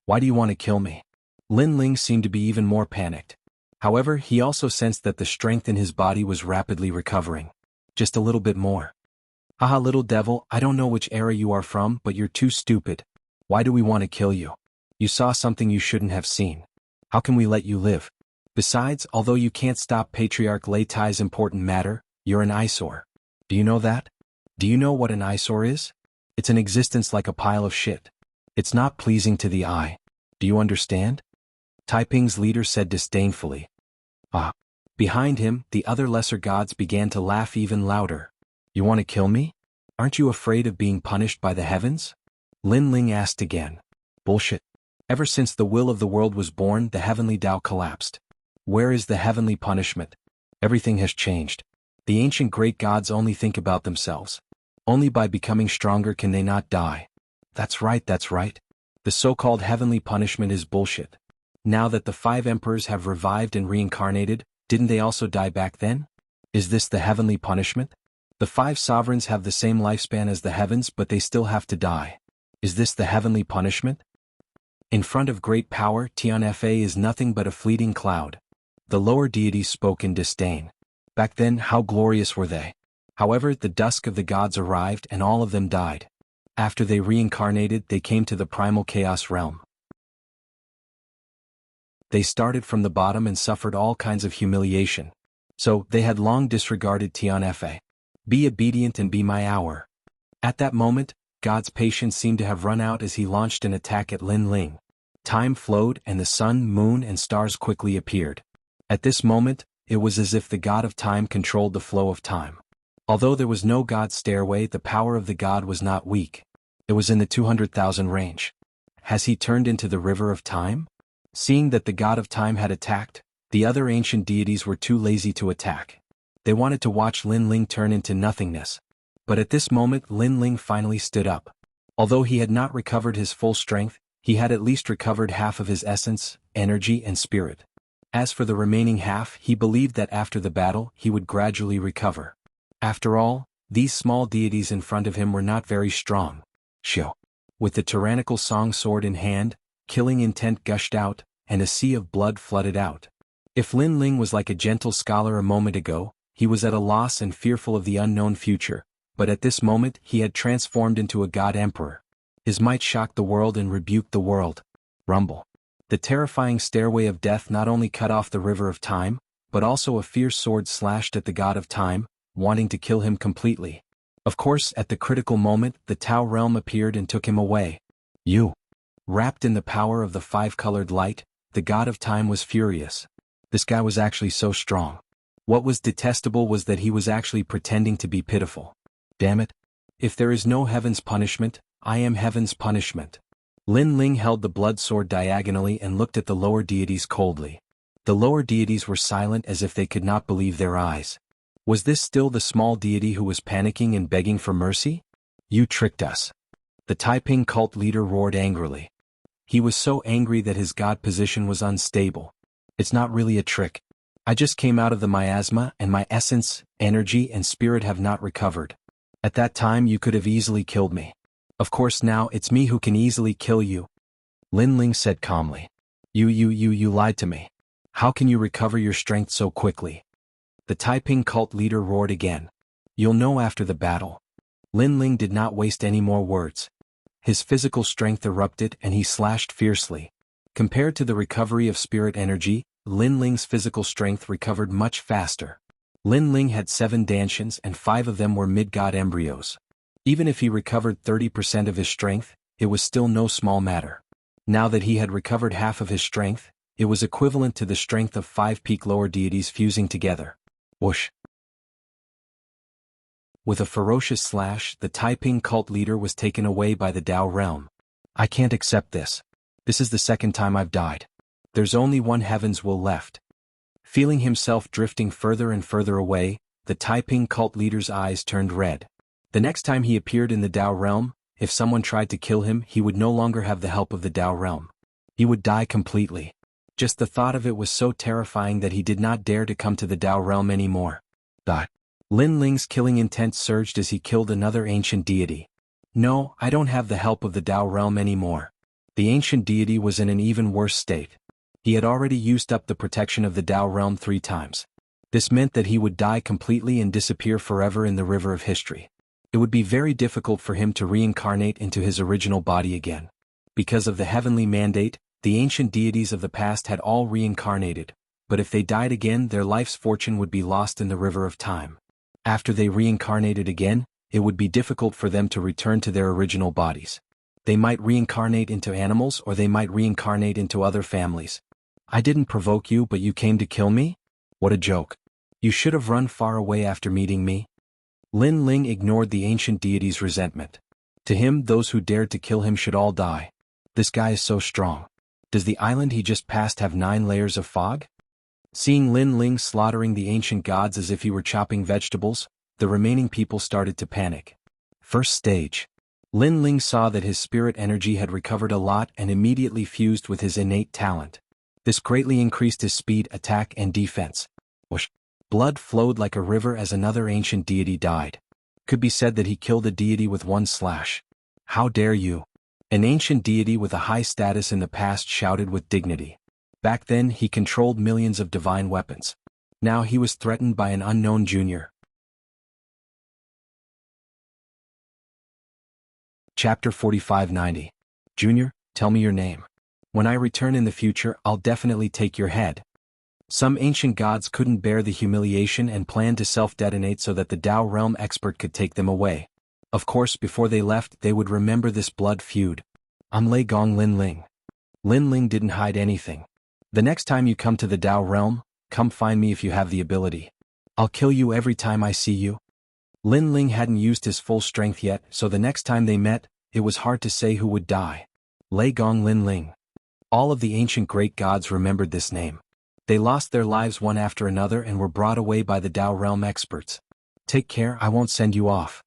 Speaker 1: "Why do you want to kill me?" Lin Ling seemed to be even more panicked. However, he also sensed that the strength in his body was rapidly recovering. Just a little bit more. "Haha, little devil, I don't know which era you are from, but you're too stupid. Why do we want to kill you? You saw something you shouldn't have seen. How can we let you live? Besides, although you can't stop Patriarch Lei Tai's important matter, you're an eyesore. Do you know that? Do you know what an eyesore is? It's an existence like a pile of shit. It's not pleasing to the eye. Do you understand?" Taiping's leader said disdainfully. "Ah." Behind him, the other lesser gods began to laugh even louder. "You want to kill me? Aren't you afraid of being punished by the heavens?" Lin Ling asked again. "Bullshit. Ever since the will of the world was born, the heavenly Tao collapsed. Where is the heavenly punishment? Everything has changed. The ancient great gods only think about themselves. Only by becoming stronger can they not die. That's right, that's right. The so-called heavenly punishment is bullshit. Now that the 5 emperors have revived and reincarnated, didn't they also die back then? Is this the heavenly punishment? The 5 sovereigns have the same lifespan as the heavens, but they still have to die. Is this the heavenly punishment? In front of great power, Tianfa is nothing but a fleeting cloud." The lower deities spoke in disdain. Back then, how glorious were they? However, the dusk of the gods arrived and all of them died. After they reincarnated, they came to the primal chaos realm. They started from the bottom and suffered all kinds of humiliation. So, they had long disregarded Tianfa. "Be obedient and be my hour." At that moment, God's patience seemed to have run out as he launched an attack at Lin Ling. Time flowed and the sun, moon and stars quickly appeared. At this moment, it was as if the god of time controlled the flow of time. Although there was no god stairway, the power of the god was not weak. It was in the 200,000 range. Has he turned into the river of time? Seeing that the god of time had attacked, the other ancient deities were too lazy to attack. They wanted to watch Lin Ling turn into nothingness. But at this moment Lin Ling finally stood up. Although he had not recovered his full strength, he had at least recovered half of his essence, energy and spirit. As for the remaining half, he believed that after the battle, he would gradually recover. After all, these small deities in front of him were not very strong. Shio. With the tyrannical song sword in hand, killing intent gushed out, and a sea of blood flooded out. If Lin Ling was like a gentle scholar a moment ago, he was at a loss and fearful of the unknown future, but at this moment he had transformed into a god emperor. His might shocked the world and rebuked the world. Rumble. The terrifying stairway of death not only cut off the river of time, but also a fierce sword slashed at the god of time, wanting to kill him completely. Of course, at the critical moment, the Tao realm appeared and took him away. You. Wrapped in the power of the 5-colored light, the god of time was furious. This guy was actually so strong. What was detestable was that he was actually pretending to be pitiful. Damn it. If there is no heaven's punishment, I am heaven's punishment. Lin Ling held the blood sword diagonally and looked at the lower deities coldly. The lower deities were silent as if they could not believe their eyes. Was this still the small deity who was panicking and begging for mercy? You tricked us. The Taiping cult leader roared angrily. He was so angry that his god position was unstable. It's not really a trick. I just came out of the miasma and my essence, energy and spirit have not recovered. At that time you could have easily killed me. Of course now it's me who can easily kill you. Lin Ling said calmly. You lied to me. How can you recover your strength so quickly? The Taiping cult leader roared again. You'll know after the battle. Lin Ling did not waste any more words. His physical strength erupted and he slashed fiercely. Compared to the recovery of spirit energy, Lin Ling's physical strength recovered much faster. Lin Ling had 7 Danshians and 5 of them were mid-god embryos. Even if he recovered 30% of his strength, it was still no small matter. Now that he had recovered half of his strength, it was equivalent to the strength of 5 peak lower deities fusing together. Whoosh! With a ferocious slash, the Taiping cult leader was taken away by the Tao realm. I can't accept this. This is the second time I've died. There's only one heaven's will left. Feeling himself drifting further and further away, the Taiping cult leader's eyes turned red. The next time he appeared in the Tao realm, if someone tried to kill him, he would no longer have the help of the Tao realm. He would die completely. Just the thought of it was so terrifying that he did not dare to come to the Tao realm anymore. Lin Ling's killing intent surged as he killed another ancient deity. No, I don't have the help of the Tao realm anymore. The ancient deity was in an even worse state. He had already used up the protection of the Tao realm 3 times. This meant that he would die completely and disappear forever in the river of history. It would be very difficult for him to reincarnate into his original body again. Because of the heavenly mandate, the ancient deities of the past had all reincarnated, but if they died again their life's fortune would be lost in the river of time. After they reincarnated again, it would be difficult for them to return to their original bodies. They might reincarnate into animals or they might reincarnate into other families. I didn't provoke you but you came to kill me? What a joke. You should have run far away after meeting me. Lin Ling ignored the ancient deity's resentment. To him, those who dared to kill him should all die. This guy is so strong. Does the island he just passed have 9 layers of fog? Seeing Lin Ling slaughtering the ancient gods as if he were chopping vegetables, the remaining people started to panic. First stage. Lin Ling saw that his spirit energy had recovered a lot and immediately fused with his innate talent. This greatly increased his speed, attack, and defense. Whoosh! Blood flowed like a river as another ancient deity died. Could be said that he killed a deity with one slash. How dare you! An ancient deity with a high status in the past shouted with dignity. Back then he controlled millions of divine weapons. Now he was threatened by an unknown junior. Chapter 4590. Junior, tell me your name. When I return in the future, I'll definitely take your head. Some ancient gods couldn't bear the humiliation and planned to self-detonate so that the Tao realm expert could take them away. Of course, before they left, they would remember this blood feud. I'm Lei Gong Lin Ling. Lin Ling didn't hide anything. The next time you come to the Tao realm, come find me if you have the ability. I'll kill you every time I see you. Lin Ling hadn't used his full strength yet, so the next time they met, it was hard to say who would die. Lei Gong Lin Ling. All of the ancient great gods remembered this name. They lost their lives one after another and were brought away by the Tao realm experts. Take care, I won't send you off.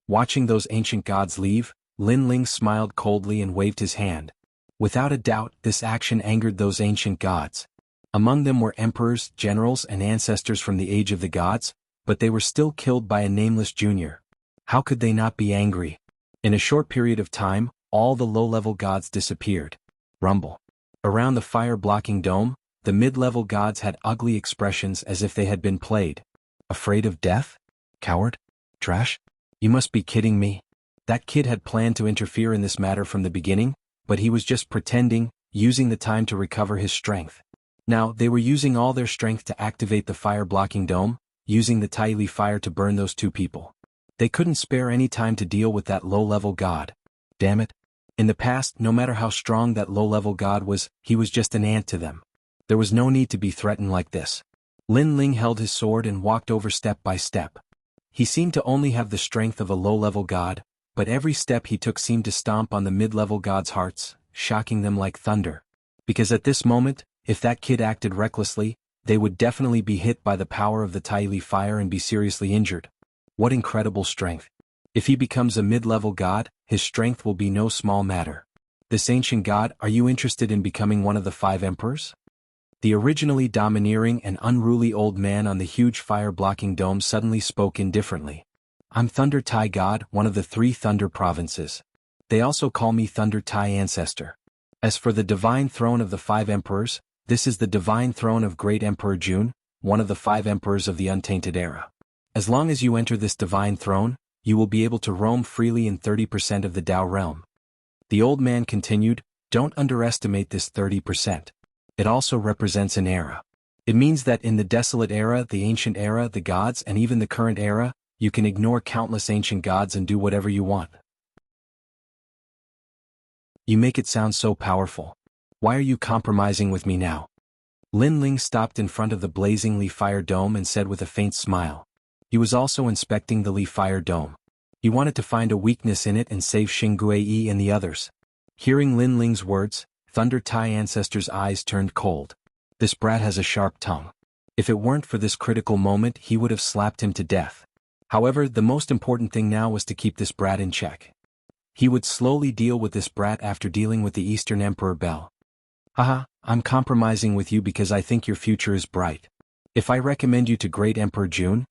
Speaker 1: Watching those ancient gods leave, Lin Ling smiled coldly and waved his hand. Without a doubt, this action angered those ancient gods. Among them were emperors, generals, and ancestors from the age of the gods, but they were still killed by a nameless junior. How could they not be angry? In a short period of time, all the low-level gods disappeared. Rumble. Around the fire-blocking dome, the mid-level gods had ugly expressions as if they had been played. Afraid of death? Coward? Trash? You must be kidding me. That kid had planned to interfere in this matter from the beginning, but he was just pretending, using the time to recover his strength. Now, they were using all their strength to activate the fire-blocking dome, using the Taili fire to burn those 2 people. They couldn't spare any time to deal with that low-level god. Damn it. In the past, no matter how strong that low-level god was, he was just an ant to them. There was no need to be threatened like this. Lin Ling held his sword and walked over step by step. He seemed to only have the strength of a low-level god, but every step he took seemed to stomp on the mid-level gods' hearts, shocking them like thunder. Because at this moment, if that kid acted recklessly, they would definitely be hit by the power of the Taili fire and be seriously injured. What incredible strength. If he becomes a mid-level god, his strength will be no small matter. This ancient god, are you interested in becoming one of the 5 emperors? The originally domineering and unruly old man on the huge fire-blocking dome suddenly spoke indifferently. I'm Thunder Tai God, one of the 3 Thunder provinces. They also call me Thunder Tai Ancestor. As for the divine throne of the 5 emperors, this is the divine throne of Great Emperor Jun, one of the 5 emperors of the Untainted Era. As long as you enter this divine throne, you will be able to roam freely in 30% of the Dao realm. The old man continued, don't underestimate this 30%. It also represents an era. It means that in the desolate era, the ancient era, the gods, and even the current era, you can ignore countless ancient gods and do whatever you want. You make it sound so powerful. Why are you compromising with me now? Lin Ling stopped in front of the blazingly fire dome and said with a faint smile. He was also inspecting the Li fire dome. He wanted to find a weakness in it and save Xingguei and the others. Hearing Lin Ling's words, Thunder Tai Ancestor's eyes turned cold. This brat has a sharp tongue. If it weren't for this critical moment, he would have slapped him to death. However, the most important thing now was to keep this brat in check. He would slowly deal with this brat after dealing with the Eastern Emperor Bell. Haha, I'm compromising with you because I think your future is bright. If I recommend you to Great Emperor Jun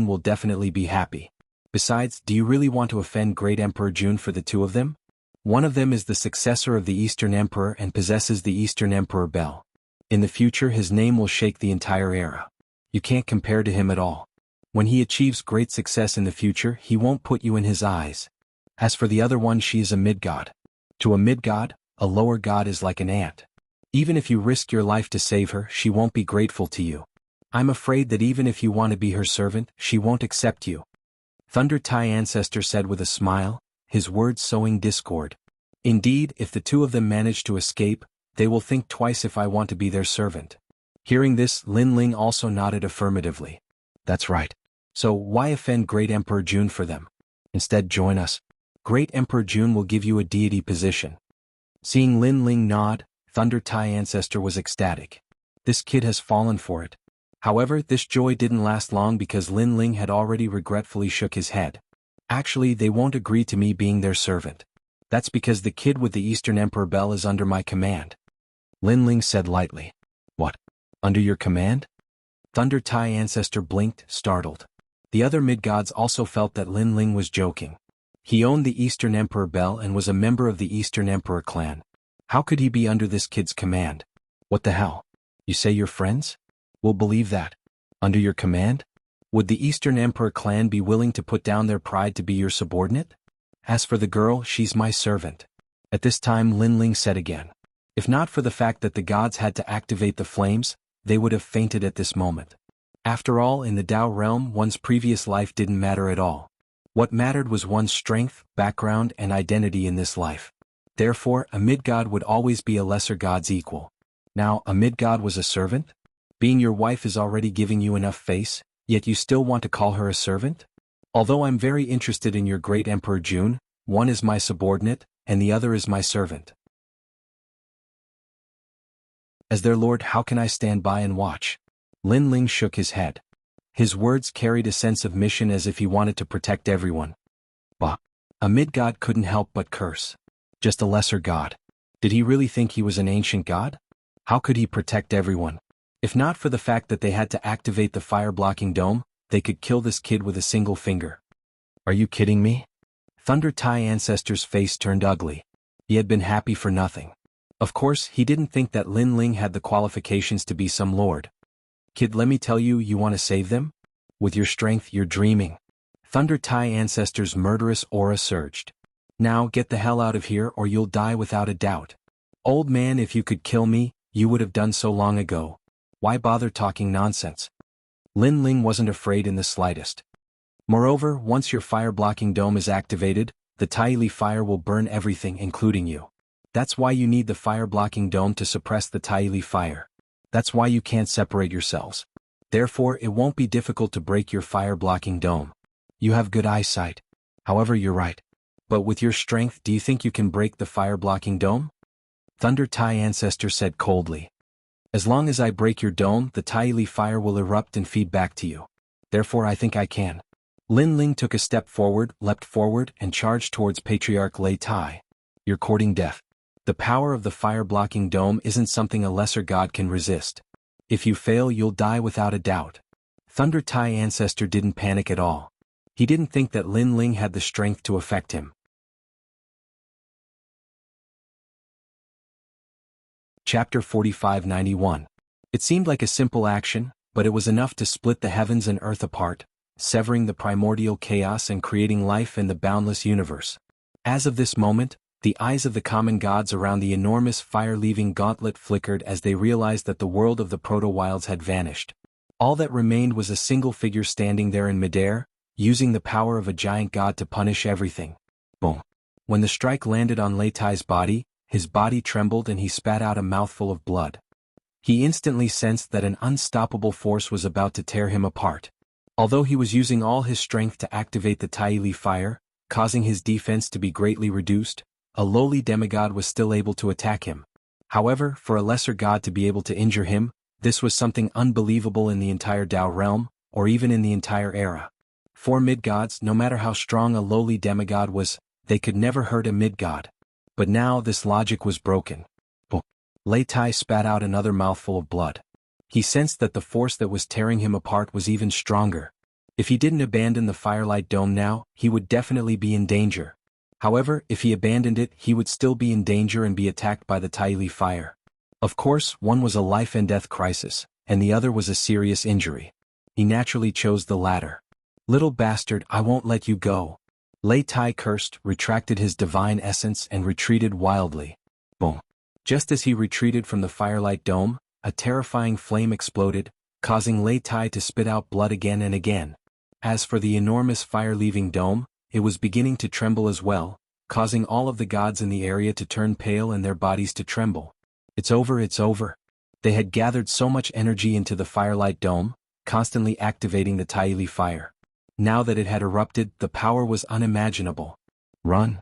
Speaker 1: will definitely be happy. Besides, do you really want to offend Great Emperor Jun for the 2 of them? One of them is the successor of the Eastern Emperor and possesses the Eastern Emperor Bell. In the future his name will shake the entire era. You can't compare to him at all. When he achieves great success in the future, he won't put you in his eyes. As for the other one, she is a mid-god. To a mid-god, a lower god is like an ant. Even if you risk your life to save her, she won't be grateful to you. I'm afraid that even if you want to be her servant, she won't accept you. Thunder Tai Ancestor said with a smile, his words sowing discord. Indeed, if the 2 of them manage to escape, they will think twice if I want to be their servant. Hearing this, Lin Ling also nodded affirmatively. That's right. So why offend Great Emperor Jun for them? Instead join us. Great Emperor Jun will give you a deity position. Seeing Lin Ling nod, Thunder Tai Ancestor was ecstatic. This kid has fallen for it. However, this joy didn't last long because Lin Ling had already regretfully shook his head. Actually, they won't agree to me being their servant. That's because the kid with the Eastern Emperor Bell is under my command. Lin Ling said lightly. What? Under your command? Thunder Tai Ancestor blinked, startled. The other mid-gods also felt that Lin Ling was joking. He owned the Eastern Emperor Bell and was a member of the Eastern Emperor clan. How could he be under this kid's command? What the hell? You say you're friends? We'll believe that. Under your command? Would the Eastern Emperor clan be willing to put down their pride to be your subordinate? As for the girl, she's my servant. At this time Lin Ling said again. If not for the fact that the gods had to activate the flames, they would have fainted at this moment. After all, in the Dao realm, one's previous life didn't matter at all. What mattered was one's strength, background, and identity in this life. Therefore, a mid-god would always be a lesser god's equal. Now, a mid-god was a servant? Being your wife is already giving you enough face, yet you still want to call her a servant? Although I'm very interested in your Great Emperor Jun, one is my subordinate, and the other is my servant. As their lord, how can I stand by and watch? Lin Ling shook his head. His words carried a sense of mission as if he wanted to protect everyone. Bah! A mid-god couldn't help but curse. Just a lesser god. Did he really think he was an ancient god? How could he protect everyone? If not for the fact that they had to activate the fire-blocking dome, they could kill this kid with a single finger. Are you kidding me? Thunder Tai Ancestor's face turned ugly. He had been happy for nothing. Of course, he didn't think that Lin Ling had the qualifications to be some lord. Kid, let me tell you, you want to save them? With your strength, you're dreaming. Thunder Tai Ancestor's murderous aura surged. Now get the hell out of here or you'll die without a doubt. Old man, if you could kill me, you would have done so long ago. Why bother talking nonsense? Lin Ling wasn't afraid in the slightest. Moreover, once your fire-blocking dome is activated, the Taili fire will burn everything including you. That's why you need the fire-blocking dome to suppress the Taili fire. That's why you can't separate yourselves. Therefore, it won't be difficult to break your fire-blocking dome. You have good eyesight. However, you're right. But with your strength, do you think you can break the fire-blocking dome? Thunder Tai Ancestor said coldly. As long as I break your dome, the Tai Li fire will erupt and feed back to you. Therefore I think I can. Lin Ling took a step forward, leapt forward, and charged towards Patriarch Lei Tai. You're courting death. The power of the fire-blocking dome isn't something a lesser god can resist. If you fail, you'll die without a doubt. Thunder Tai Ancestor didn't panic at all. He didn't think that Lin Ling had the strength to affect him. Chapter 4591. It seemed like a simple action, but it was enough to split the heavens and earth apart, severing the primordial chaos and creating life in the boundless universe. As of this moment, the eyes of the common gods around the enormous fire-leaving gauntlet flickered as they realized that the world of the proto-wilds had vanished. All that remained was a single figure standing there in midair, using the power of a giant god to punish everything. Boom. When the strike landed on Lei Tai's body, his body trembled and he spat out a mouthful of blood. He instantly sensed that an unstoppable force was about to tear him apart. Although he was using all his strength to activate the Tai Li fire, causing his defense to be greatly reduced, a lowly demigod was still able to attack him. However, for a lesser god to be able to injure him, this was something unbelievable in the entire Dao realm, or even in the entire era. For mid-gods, no matter how strong a lowly demigod was, they could never hurt a mid-god. But now this logic was broken. Lei Tai spat out another mouthful of blood. He sensed that the force that was tearing him apart was even stronger. If he didn't abandon the Firelight Dome now, he would definitely be in danger. However, if he abandoned it, he would still be in danger and be attacked by the Tai Li fire. Of course, one was a life-and-death crisis, and the other was a serious injury. He naturally chose the latter. Little bastard, I won't let you go. Lei Tai cursed, retracted his divine essence and retreated wildly. Boom. Just as he retreated from the Firelight Dome, a terrifying flame exploded, causing Lei Tai to spit out blood again and again. As for the enormous fire-leaving dome, it was beginning to tremble as well, causing all of the gods in the area to turn pale and their bodies to tremble. It's over, it's over. They had gathered so much energy into the Firelight Dome, constantly activating the Tai Li fire. Now that it had erupted, the power was unimaginable. Run.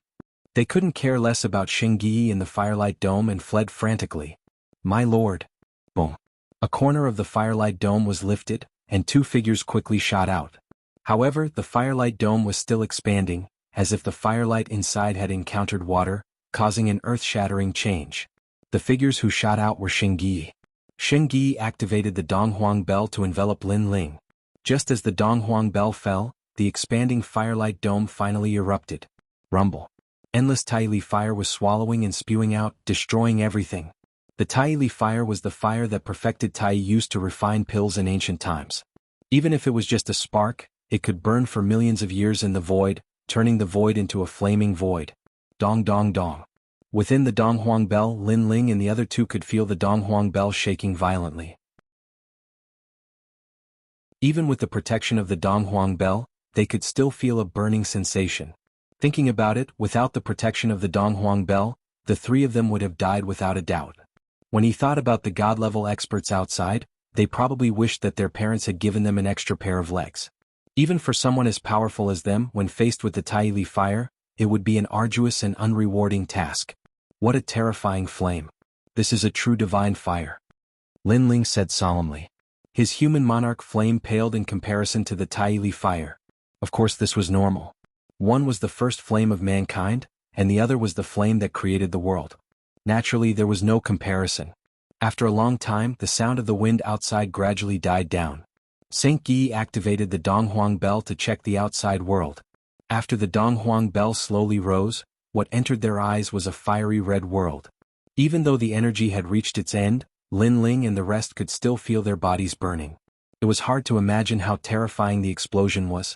Speaker 1: They couldn't care less about Xingyi in the Firelight Dome and fled frantically. My lord. Boom. A corner of the Firelight Dome was lifted, and two figures quickly shot out. However, the Firelight Dome was still expanding, as if the firelight inside had encountered water, causing an earth-shattering change. The figures who shot out were Xingyi. Xingyi activated the Donghuang Bell to envelop Lin Ling. Just as the Donghuang Bell fell, the expanding Firelight Dome finally erupted. Rumble. Endless Tai Li fire was swallowing and spewing out, destroying everything. The Tai Li fire was the fire that perfected Tai used to refine pills in ancient times. Even if it was just a spark, it could burn for millions of years in the void, turning the void into a flaming void. Dong dong dong. Within the Donghuang Bell, Lin Ling and the other two could feel the Donghuang Bell shaking violently. Even with the protection of the Donghuang Bell, they could still feel a burning sensation. Thinking about it, without the protection of the Donghuang Bell, the three of them would have died without a doubt. When he thought about the god-level experts outside, they probably wished that their parents had given them an extra pair of legs. Even for someone as powerful as them, when faced with the Tai Li fire, it would be an arduous and unrewarding task. What a terrifying flame. This is a true divine fire. Lin Ling said solemnly. His human monarch flame paled in comparison to the Tai Li fire. Of course this was normal. One was the first flame of mankind, and the other was the flame that created the world. Naturally, there was no comparison. After a long time, the sound of the wind outside gradually died down. Saint Yi activated the Donghuang Bell to check the outside world. After the Donghuang Bell slowly rose, what entered their eyes was a fiery red world. Even though the energy had reached its end, Lin Ling and the rest could still feel their bodies burning. It was hard to imagine how terrifying the explosion was.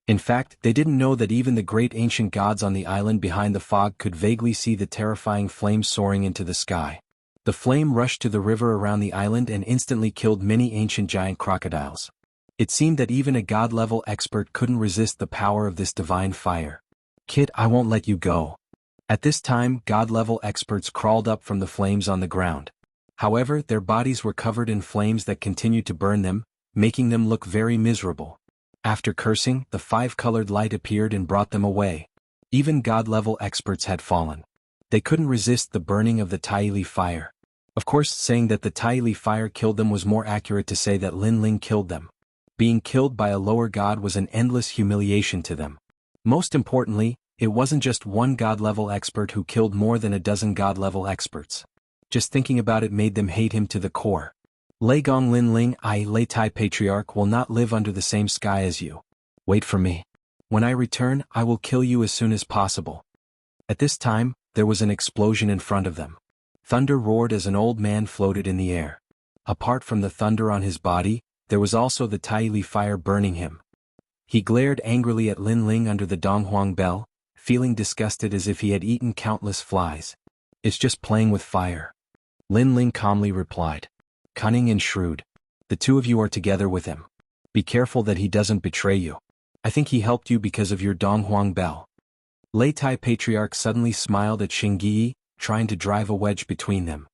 Speaker 1: In fact, they didn't know that even the great ancient gods on the island behind the fog could vaguely see the terrifying flame soaring into the sky. The flame rushed to the river around the island and instantly killed many ancient giant crocodiles. It seemed that even a god-level expert couldn't resist the power of this divine fire. Kid, I won't let you go. At this time, god-level experts crawled up from the flames on the ground. However, their bodies were covered in flames that continued to burn them, making them look very miserable. After cursing, the five-colored light appeared and brought them away. Even God-level experts had fallen. They couldn't resist the burning of the Taili fire. Of course, saying that the Taili fire killed them was more accurate to say that Lin Ling killed them. Being killed by a lower god was an endless humiliation to them. Most importantly, it wasn't just one god-level expert who killed more than a dozen god-level experts. Just thinking about it made them hate him to the core. Lei Gong Lin Ling, Lei Tai Patriarch, will not live under the same sky as you. Wait for me. When I return, I will kill you as soon as possible. At this time, there was an explosion in front of them. Thunder roared as an old man floated in the air. Apart from the thunder on his body, there was also the Taili fire burning him. He glared angrily at Lin Ling under the Donghuang bell, feeling disgusted as if he had eaten countless flies. It's just playing with fire. Lin Ling calmly replied. Cunning and shrewd. The two of you are together with him. Be careful that he doesn't betray you. I think he helped you because of your Donghuang bell. Lei Tai Patriarch suddenly smiled at Xingyi, trying to drive a wedge between them.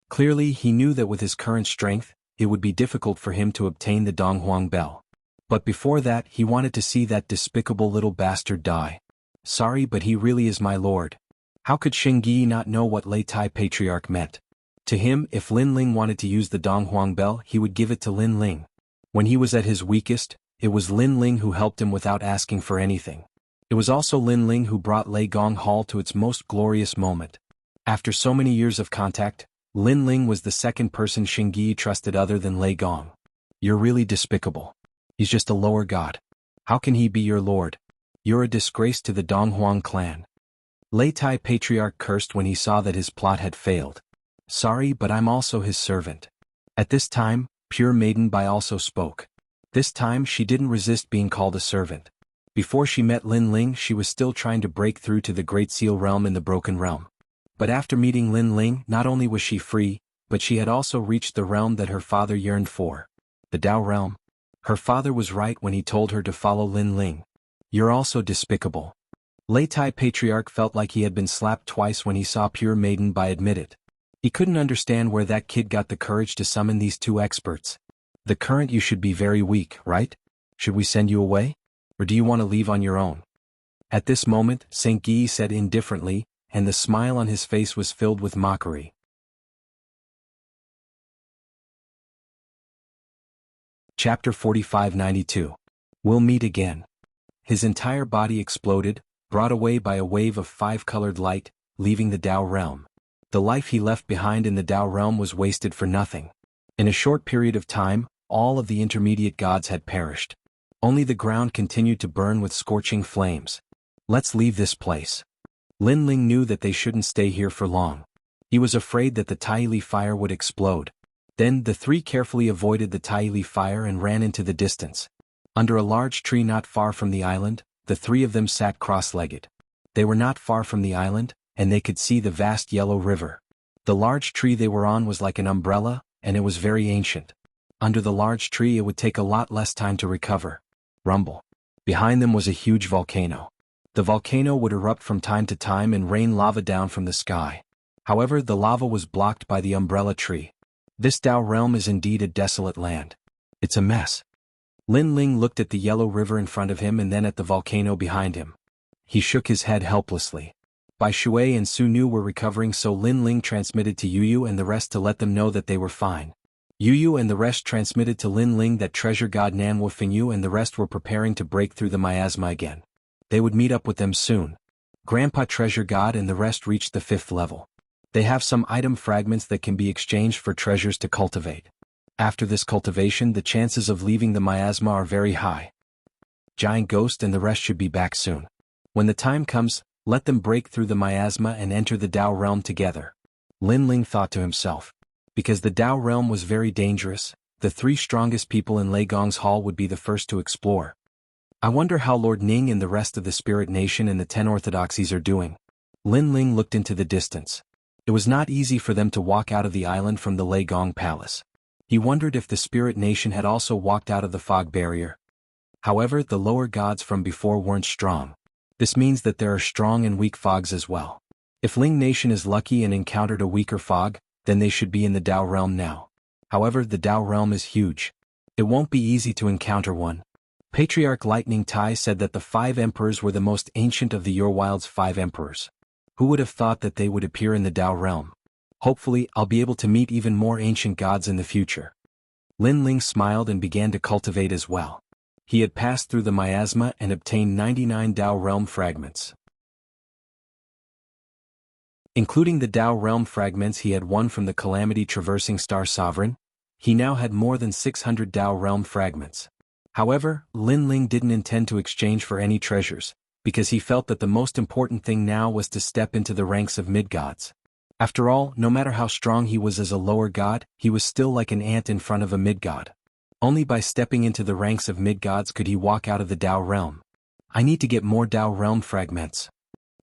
Speaker 1: Clearly, he knew that with his current strength, it would be difficult for him to obtain the Donghuang bell. But before that, he wanted to see that despicable little bastard die. Sorry, but he really is my lord. How could Xingyi not know what Lei Tai Patriarch meant? To him, if Lin Ling wanted to use the Donghuang bell, he would give it to Lin Ling. When he was at his weakest, it was Lin Ling who helped him without asking for anything. It was also Lin Ling who brought Lei Gong Hall to its most glorious moment. After so many years of contact, Lin Ling was the second person Xingyi trusted other than Lei Gong. You're really despicable. He's just a lower god. How can he be your lord? You're a disgrace to the Donghuang clan. Lei Tai Patriarch cursed when he saw that his plot had failed. Sorry, but I'm also his servant. At this time, Pure Maiden Bai also spoke. This time she didn't resist being called a servant. Before she met Lin Ling, she was still trying to break through to the Great Seal realm in the Broken Realm. But after meeting Lin Ling, not only was she free, but she had also reached the realm that her father yearned for. The Dao realm. Her father was right when he told her to follow Lin Ling. You're also despicable. Lei Tai Patriarch felt like he had been slapped twice when he saw Pure Maiden Bai admit it. He couldn't understand where that kid got the courage to summon these two experts. The current you should be very weak, right? Should we send you away? Or do you want to leave on your own? At this moment, St. Guy said indifferently, and the smile on his face was filled with mockery. Chapter 4592. We'll meet again. His entire body exploded, brought away by a wave of five-colored light, leaving the Dao realm. The life he left behind in the Dao realm was wasted for nothing. In a short period of time, all of the intermediate gods had perished. Only the ground continued to burn with scorching flames. Let's leave this place. Lin Ling knew that they shouldn't stay here for long. He was afraid that the Taili fire would explode. Then the three carefully avoided the Taili fire and ran into the distance. Under a large tree not far from the island, the three of them sat cross-legged. They were not far from the island, and they could see the vast yellow river. The large tree they were on was like an umbrella, and it was very ancient. Under the large tree it would take a lot less time to recover. Rumble. Behind them was a huge volcano. The volcano would erupt from time to time and rain lava down from the sky. However, the lava was blocked by the umbrella tree. This Dao realm is indeed a desolate land. It's a mess. Lin Ling looked at the yellow river in front of him and then at the volcano behind him. He shook his head helplessly. Bai Shui and Su Nu were recovering, so Lin Ling transmitted to Yu and the rest to let them know that they were fine. Yu and the rest transmitted to Lin Ling that treasure god Nanwu Fingyu and the rest were preparing to break through the miasma again. They would meet up with them soon. Grandpa Treasure God and the rest reached the 5th level. They have some item fragments that can be exchanged for treasures to cultivate. After this cultivation, the chances of leaving the miasma are very high. Giant Ghost and the rest should be back soon. When the time comes, let them break through the miasma and enter the Dao realm together. Lin Ling thought to himself. Because the Dao realm was very dangerous, the three strongest people in Lei Gong's hall would be the first to explore. I wonder how Lord Ning and the rest of the Spirit Nation and the 10 Orthodoxies are doing. Lin Ling looked into the distance. It was not easy for them to walk out of the island from the Lei Gong Palace. He wondered if the Spirit Nation had also walked out of the fog barrier. However, the lower gods from before weren't strong. This means that there are strong and weak fogs as well. If Ling Nation is lucky and encountered a weaker fog, then they should be in the Dao realm now. However, the Dao realm is huge. It won't be easy to encounter one. Patriarch Lightning Tai said that the 5 emperors were the most ancient of the Yorwild's 5 emperors. Who would have thought that they would appear in the Tao realm? Hopefully, I'll be able to meet even more ancient gods in the future. Lin Ling smiled and began to cultivate as well. He had passed through the miasma and obtained 99 Tao realm fragments. Including the Tao realm fragments he had won from the Calamity Traversing Star Sovereign, he now had more than 600 Tao realm fragments. However, Lin Ling didn't intend to exchange for any treasures, because he felt that the most important thing now was to step into the ranks of mid-gods. After all, no matter how strong he was as a lower god, he was still like an ant in front of a mid-god. Only by stepping into the ranks of mid-gods could he walk out of the Tao realm. I need to get more Tao realm fragments.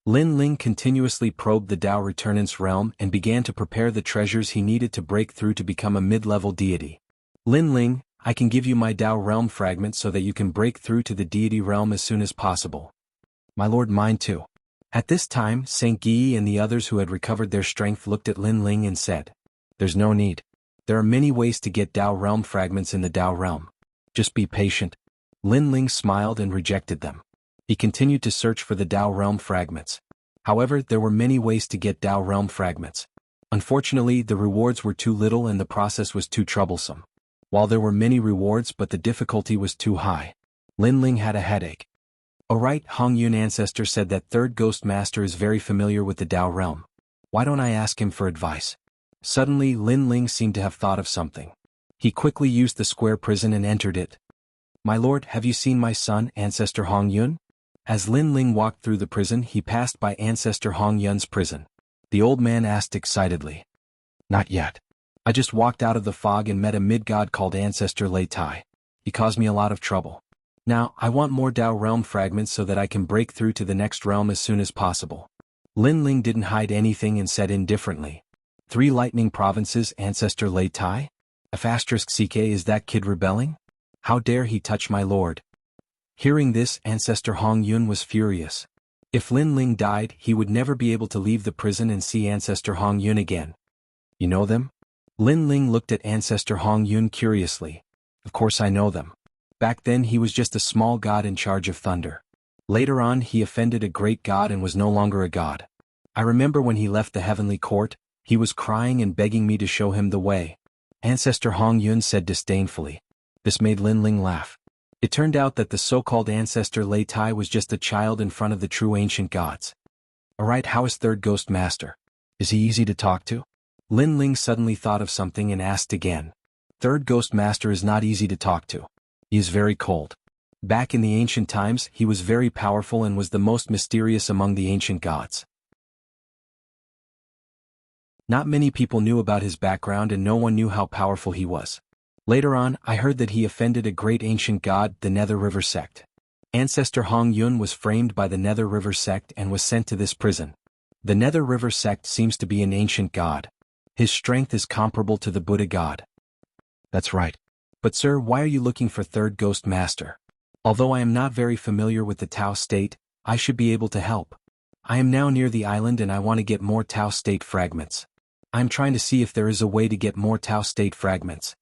Speaker 1: Lin Ling continuously probed the Tao Returnance realm and began to prepare the treasures he needed to break through to become a mid-level deity. Lin Ling, I can give you my Tao realm fragment so that you can break through to the deity realm as soon as possible. My lord, mine too. At this time, Saint Guy and the others who had recovered their strength looked at Lin Ling and said, "There's no need. There are many ways to get Tao realm fragments in the Tao realm. Just be patient." Lin Ling smiled and rejected them. He continued to search for the Tao realm fragments. However, there were many ways to get Tao realm fragments. Unfortunately, the rewards were too little and the process was too troublesome. While there were many rewards but the difficulty was too high. Lin Ling had a headache. Alright, Hong Yun Ancestor said that third Ghost Master is very familiar with the Tao realm. Why don't I ask him for advice? Suddenly, Lin Ling seemed to have thought of something. He quickly used the square prison and entered it. My lord, have you seen my son, Ancestor Hong Yun? As Lin Ling walked through the prison, he passed by Ancestor Hong Yun's prison. The old man asked excitedly. Not yet. I just walked out of the fog and met a mid-god called Ancestor Lei Tai. He caused me a lot of trouble. Now, I want more Tao realm fragments so that I can break through to the next realm as soon as possible. Lin Ling didn't hide anything and said indifferently. 3 lightning provinces, Ancestor Lei Tai? *CK, is that kid rebelling? How dare he touch my lord? Hearing this, Ancestor Hong Yun was furious. If Lin Ling died, he would never be able to leave the prison and see Ancestor Hong Yun again. You know them? Lin Ling looked at Ancestor Hong Yun curiously. Of course I know them. Back then he was just a small god in charge of thunder. Later on he offended a great god and was no longer a god. I remember when he left the heavenly court, he was crying and begging me to show him the way. Ancestor Hong Yun said disdainfully. This made Lin Ling laugh. It turned out that the so-called Ancestor Lei Tai was just a child in front of the true ancient gods. Alright, how is third Ghost Master? Is he easy to talk to? Lin Ling suddenly thought of something and asked again. Third Ghost Master is not easy to talk to. He is very cold. Back in the ancient times, he was very powerful and was the most mysterious among the ancient gods. Not many people knew about his background and no one knew how powerful he was. Later on, I heard that he offended a great ancient god, the Nether River Sect. Ancestor Hong Yun was framed by the Nether River Sect and was sent to this prison. The Nether River Sect seems to be an ancient god. His strength is comparable to the Buddha god. That's right. But sir, why are you looking for third Ghost Master? Although I am not very familiar with the Tao state, I should be able to help. I am now near the island and I want to get more Tao state fragments. I am trying to see if there is a way to get more Tao state fragments.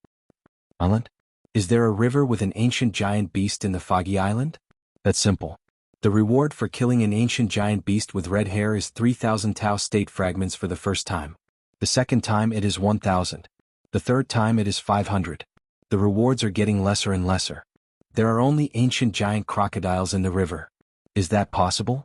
Speaker 1: Island? Is there a river with an ancient giant beast in the foggy island? That's simple. The reward for killing an ancient giant beast with red hair is 3,000 Tao state fragments for the first time. The second time it is 1,000. The third time it is 500. The rewards are getting lesser and lesser. There are only ancient giant crocodiles in the river. Is that possible?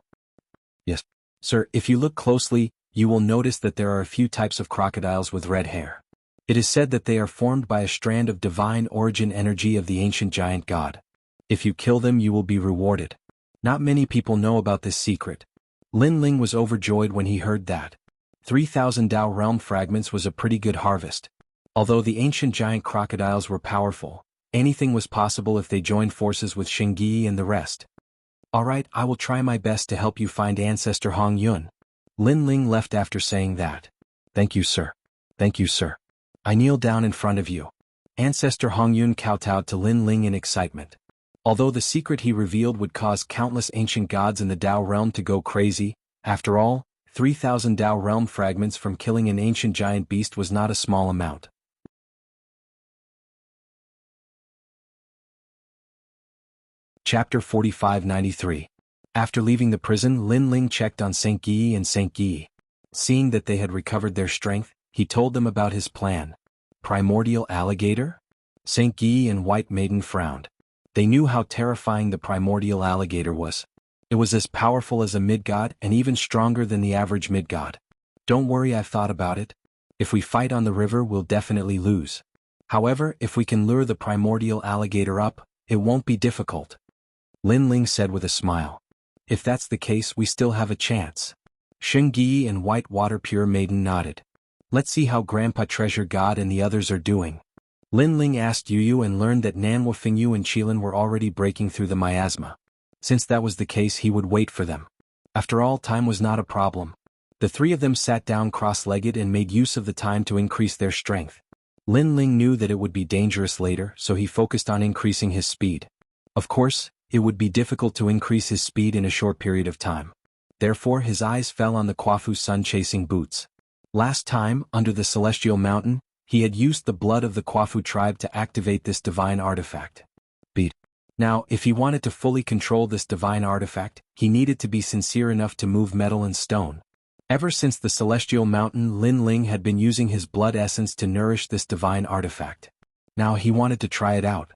Speaker 1: Yes. Sir, if you look closely, you will notice that there are a few types of crocodiles with red hair. It is said that they are formed by a strand of divine origin energy of the ancient giant god. If you kill them you will be rewarded. Not many people know about this secret. Lin Ling was overjoyed when he heard that. 3,000 Tao realm fragments was a pretty good harvest. Although the ancient giant crocodiles were powerful, anything was possible if they joined forces with Shingyi and the rest. Alright, I will try my best to help you find Ancestor Hong Yun. Lin Ling left after saying that. Thank you, sir. Thank you, sir. I kneel down in front of you. Ancestor Hong Yun kowtowed to Lin Ling in excitement. Although the secret he revealed would cause countless ancient gods in the Tao realm to go crazy, after all, 3,000 Tao realm fragments from killing an ancient giant beast was not a small amount. Chapter 4593. After leaving the prison, Lin Ling checked on St. Guy and St. Guy. Seeing that they had recovered their strength, he told them about his plan. Primordial alligator? St. Guy and White Maiden frowned. They knew how terrifying the primordial alligator was. It was as powerful as a mid-god and even stronger than the average mid-god. Don't worry, I've thought about it. If we fight on the river, we'll definitely lose. However, if we can lure the primordial alligator up, it won't be difficult. Lin Ling said with a smile. If that's the case, we still have a chance. Shengyi and White Water Pure Maiden nodded. Let's see how Grandpa Treasure God and the others are doing. Lin Ling asked Yu and learned that Nanhua Fingyu and Qilin were already breaking through the miasma. Since that was the case, he would wait for them. After all, time was not a problem. The three of them sat down cross-legged and made use of the time to increase their strength. Lin Ling knew that it would be dangerous later, so he focused on increasing his speed. Of course, it would be difficult to increase his speed in a short period of time. Therefore, his eyes fell on the Quafu sun-chasing boots. Last time, under the Celestial Mountain, he had used the blood of the Quafu tribe to activate this divine artifact. Now, if he wanted to fully control this divine artifact, he needed to be sincere enough to move metal and stone. Ever since the Celestial Mountain, Lin Ling had been using his blood essence to nourish this divine artifact. Now he wanted to try it out.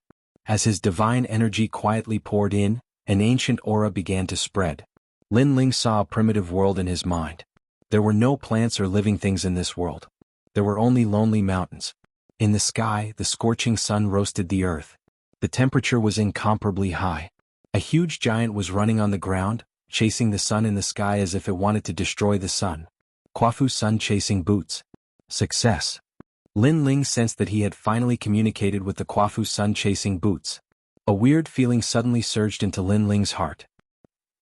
Speaker 1: As his divine energy quietly poured in, an ancient aura began to spread. Lin Ling saw a primitive world in his mind. There were no plants or living things in this world. There were only lonely mountains. In the sky, the scorching sun roasted the earth. The temperature was incomparably high. A huge giant was running on the ground, chasing the sun in the sky as if it wanted to destroy the sun. Quafu sun-chasing boots. Success. Lin Ling sensed that he had finally communicated with the Quafu sun-chasing boots. A weird feeling suddenly surged into Lin Ling's heart.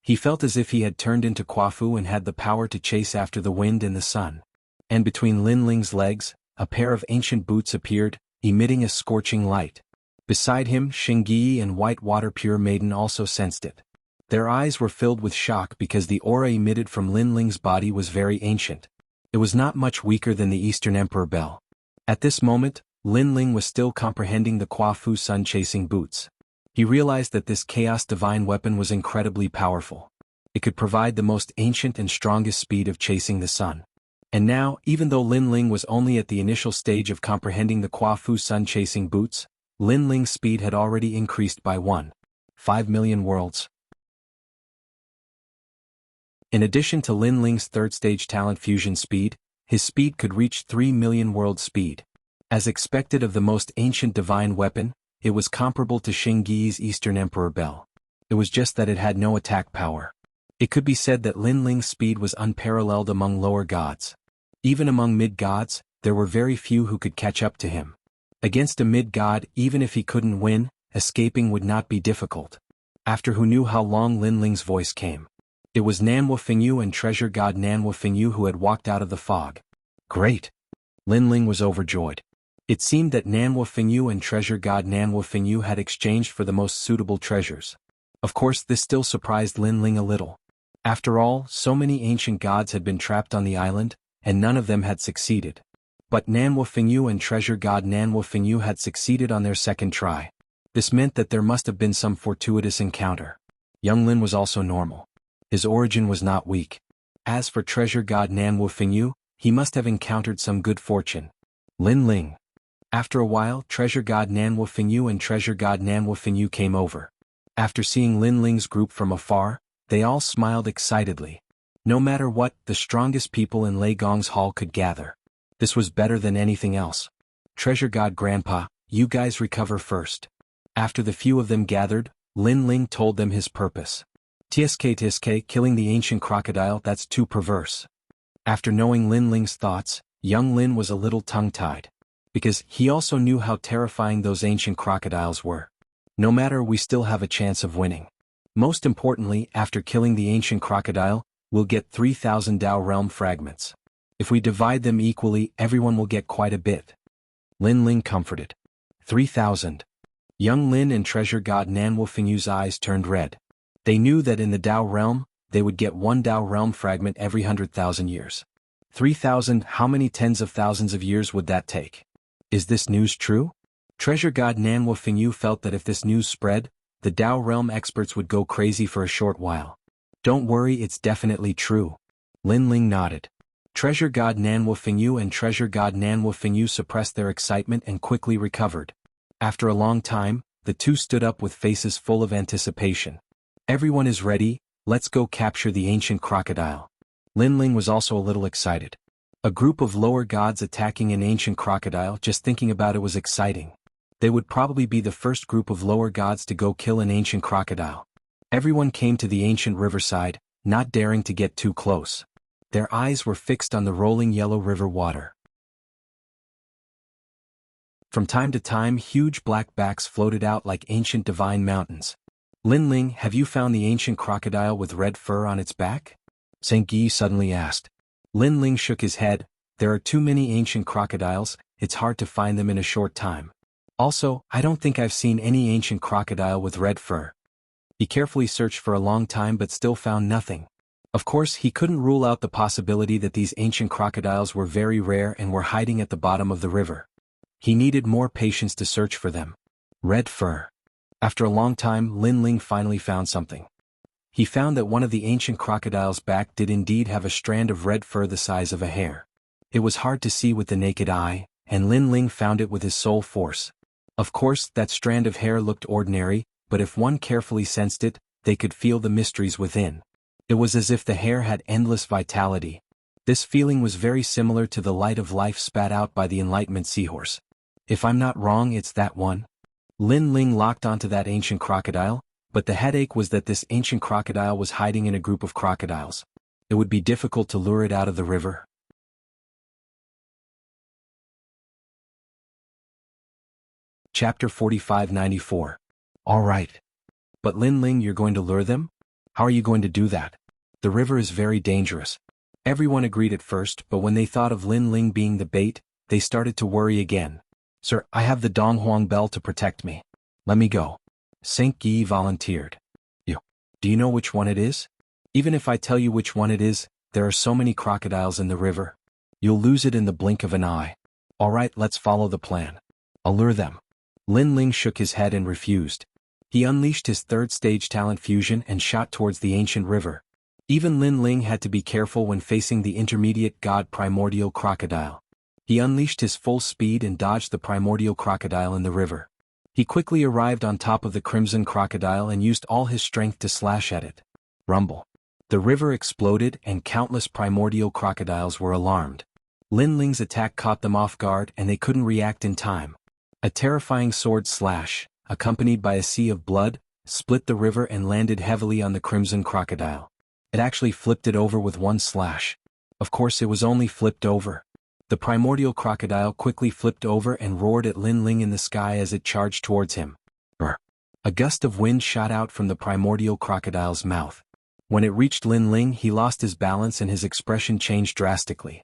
Speaker 1: He felt as if he had turned into Quafu and had the power to chase after the wind and the sun. And between Lin Ling's legs, a pair of ancient boots appeared, emitting a scorching light. Beside him, Shengyi and White Water Pure Maiden also sensed it. Their eyes were filled with shock because the aura emitted from Lin Ling's body was very ancient. It was not much weaker than the Eastern Emperor Bell. At this moment, Lin Ling was still comprehending the Quafu sun-chasing boots. He realized that this chaos divine weapon was incredibly powerful. It could provide the most ancient and strongest speed of chasing the sun. And now, even though Lin Ling was only at the initial stage of comprehending the Quafu sun-chasing boots, Lin Ling's speed had already increased by 1.5 million worlds. In addition to Lin Ling's third-stage talent fusion speed, his speed could reach 3 million world speed. As expected of the most ancient divine weapon, it was comparable to Shengyi's Eastern Emperor Bell. It was just that it had no attack power. It could be said that Lin Ling's speed was unparalleled among lower gods. Even among mid-gods, there were very few who could catch up to him. Against a mid-god, even if he couldn't win, escaping would not be difficult. After who knew how long Lin Ling's voice came. It was Nanhua Fingyu and Treasure God Nanhua Fingyu who had walked out of the fog. Great! Lin Ling was overjoyed. It seemed that Nanhua Fingyu and Treasure God Nanhua Fingyu had exchanged for the most suitable treasures. Of course, this still surprised Lin Ling a little. After all, so many ancient gods had been trapped on the island, and none of them had succeeded. But Nanhua Fingyu and Treasure God Nanhua Fingyu had succeeded on their second try. This meant that there must have been some fortuitous encounter. Young Lin was also normal. His origin was not weak. As for Treasure God Nanhua Fingyu, he must have encountered some good fortune. Lin Ling. After a while, Treasure God Nanhua Fingyu and Treasure God Nanhua Fingyu came over. After seeing Lin Ling's group from afar, they all smiled excitedly. No matter what, the strongest people in Lei Gong's hall could gather. This was better than anything else. Treasure God Grandpa, you guys recover first. After the few of them gathered, Lin Ling told them his purpose. TSK, killing the ancient crocodile, that's too perverse. After knowing Lin Ling's thoughts, young Lin was a little tongue-tied. Because he also knew how terrifying those ancient crocodiles were. No matter, we still have a chance of winning. Most importantly, after killing the ancient crocodile, we'll get 3,000 Dao Realm fragments. If we divide them equally, everyone will get quite a bit. Lin Ling comforted. 3,000. Young Lin and Treasure God Nanhua Fingyu's eyes turned red. They knew that in the Dao Realm, they would get 1 Dao Realm fragment every 100,000 years. 3,000, how many tens of thousands of years would that take? Is this news true? Treasure God Nanhua Fingyu felt that if this news spread, the Tao realm experts would go crazy for a short while. Don't worry, it's definitely true. Lin Ling nodded. Treasure God Nanwu Fingyu and Treasure God Nanwu Fingyu suppressed their excitement and quickly recovered. After a long time, the two stood up with faces full of anticipation. Everyone is ready, let's go capture the ancient crocodile. Lin Ling was also a little excited. A group of lower gods attacking an ancient crocodile, just thinking about it was exciting. They would probably be the first group of lower gods to go kill an ancient crocodile. Everyone came to the ancient riverside, not daring to get too close. Their eyes were fixed on the rolling yellow river water. From time to time, huge black backs floated out like ancient divine mountains. Lin Ling, have you found the ancient crocodile with red fur on its back? St. Guy suddenly asked. Lin Ling shook his head. There are too many ancient crocodiles, it's hard to find them in a short time. Also, I don't think I've seen any ancient crocodile with red fur. He carefully searched for a long time but still found nothing. Of course, he couldn't rule out the possibility that these ancient crocodiles were very rare and were hiding at the bottom of the river. He needed more patience to search for them. Red fur. After a long time, Lin Ling finally found something. He found that one of the ancient crocodile's back did indeed have a strand of red fur the size of a hair. It was hard to see with the naked eye, and Lin Ling found it with his soul force. Of course, that strand of hair looked ordinary, but if one carefully sensed it, they could feel the mysteries within. It was as if the hair had endless vitality. This feeling was very similar to the light of life spat out by the Enlightenment seahorse. If I'm not wrong, it's that one. Lin Ling locked onto that ancient crocodile, but the headache was that this ancient crocodile was hiding in a group of crocodiles. It would be difficult to lure it out of the river. Chapter 4594. All right. But Lin Ling, you're going to lure them? How are you going to do that? The river is very dangerous. Everyone agreed at first, but when they thought of Lin Ling being the bait, they started to worry again. Sir, I have the Donghuang bell to protect me. Let me go. St. Guy volunteered. Do you know which one it is? Even if I tell you which one it is, there are so many crocodiles in the river. You'll lose it in the blink of an eye. All right, let's follow the plan. I'll lure them. Lin Ling shook his head and refused. He unleashed his third stage talent fusion and shot towards the ancient river. Even Lin Ling had to be careful when facing the intermediate god primordial crocodile. He unleashed his full speed and dodged the primordial crocodile in the river. He quickly arrived on top of the crimson crocodile and used all his strength to slash at it. Rumble. The river exploded and countless primordial crocodiles were alarmed. Lin Ling's attack caught them off guard and they couldn't react in time. A terrifying sword slash, accompanied by a sea of blood, split the river and landed heavily on the crimson crocodile. It actually flipped it over with one slash. Of course, it was only flipped over. The primordial crocodile quickly flipped over and roared at Lin Ling in the sky as it charged towards him. Brr. A gust of wind shot out from the primordial crocodile's mouth. When it reached Lin Ling, he lost his balance and his expression changed drastically.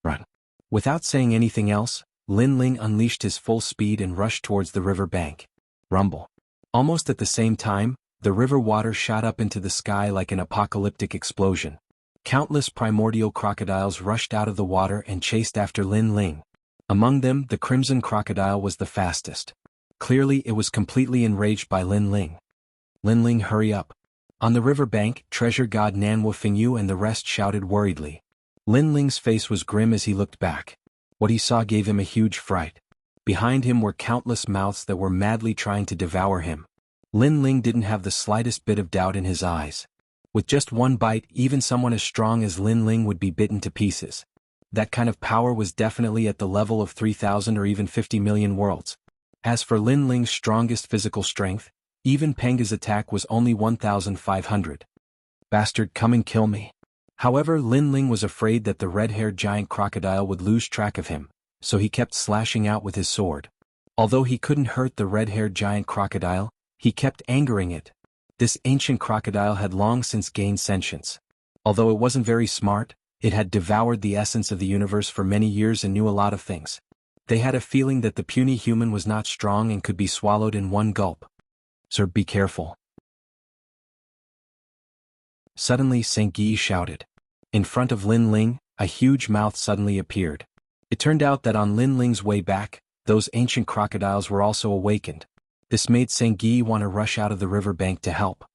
Speaker 1: Run. Without saying anything else, Lin Ling unleashed his full speed and rushed towards the river bank. Rumble. Almost at the same time, the river water shot up into the sky like an apocalyptic explosion. Countless primordial crocodiles rushed out of the water and chased after Lin Ling. Among them, the crimson crocodile was the fastest. Clearly, it was completely enraged by Lin Ling. Lin Ling, hurry up. On the river bank, treasure god Nanwu Fingyu and the rest shouted worriedly. Lin Ling's face was grim as he looked back. What he saw gave him a huge fright. Behind him were countless mouths that were madly trying to devour him. Lin Ling didn't have the slightest bit of doubt in his eyes. With just one bite, even someone as strong as Lin Ling would be bitten to pieces. That kind of power was definitely at the level of 3,000 or even 50 million worlds. As for Lin Ling's strongest physical strength, even Penga's attack was only 1,500. Bastard, come and kill me. However, Lin Ling was afraid that the red-haired giant crocodile would lose track of him, so he kept slashing out with his sword. Although he couldn't hurt the red-haired giant crocodile, he kept angering it. This ancient crocodile had long since gained sentience. Although it wasn't very smart, it had devoured the essence of the universe for many years and knew a lot of things. They had a feeling that the puny human was not strong and could be swallowed in one gulp. Sir, be careful. Suddenly St. Guy shouted. In front of Lin Ling, a huge mouth suddenly appeared. It turned out that on Lin Ling's way back, those ancient crocodiles were also awakened. This made Sengyi want to rush out of the river bank to help.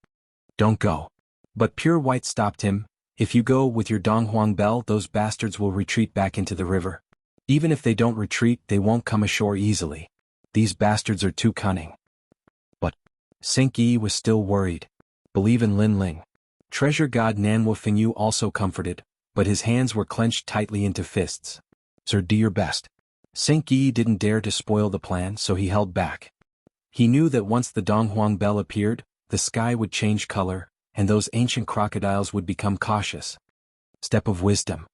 Speaker 1: Don't go. But Pure White stopped him. If you go with your Donghuang bell, those bastards will retreat back into the river. Even if they don't retreat, they won't come ashore easily. These bastards are too cunning. But Sengyi was still worried. Believe in Lin Ling. Treasure god Nanwu Fengyu also comforted, but his hands were clenched tightly into fists. Sir, do your best. Sengyi didn't dare to spoil the plan, so he held back. He knew that once the Donghuang bell appeared, the sky would change color, and those ancient crocodiles would become cautious. Step of wisdom.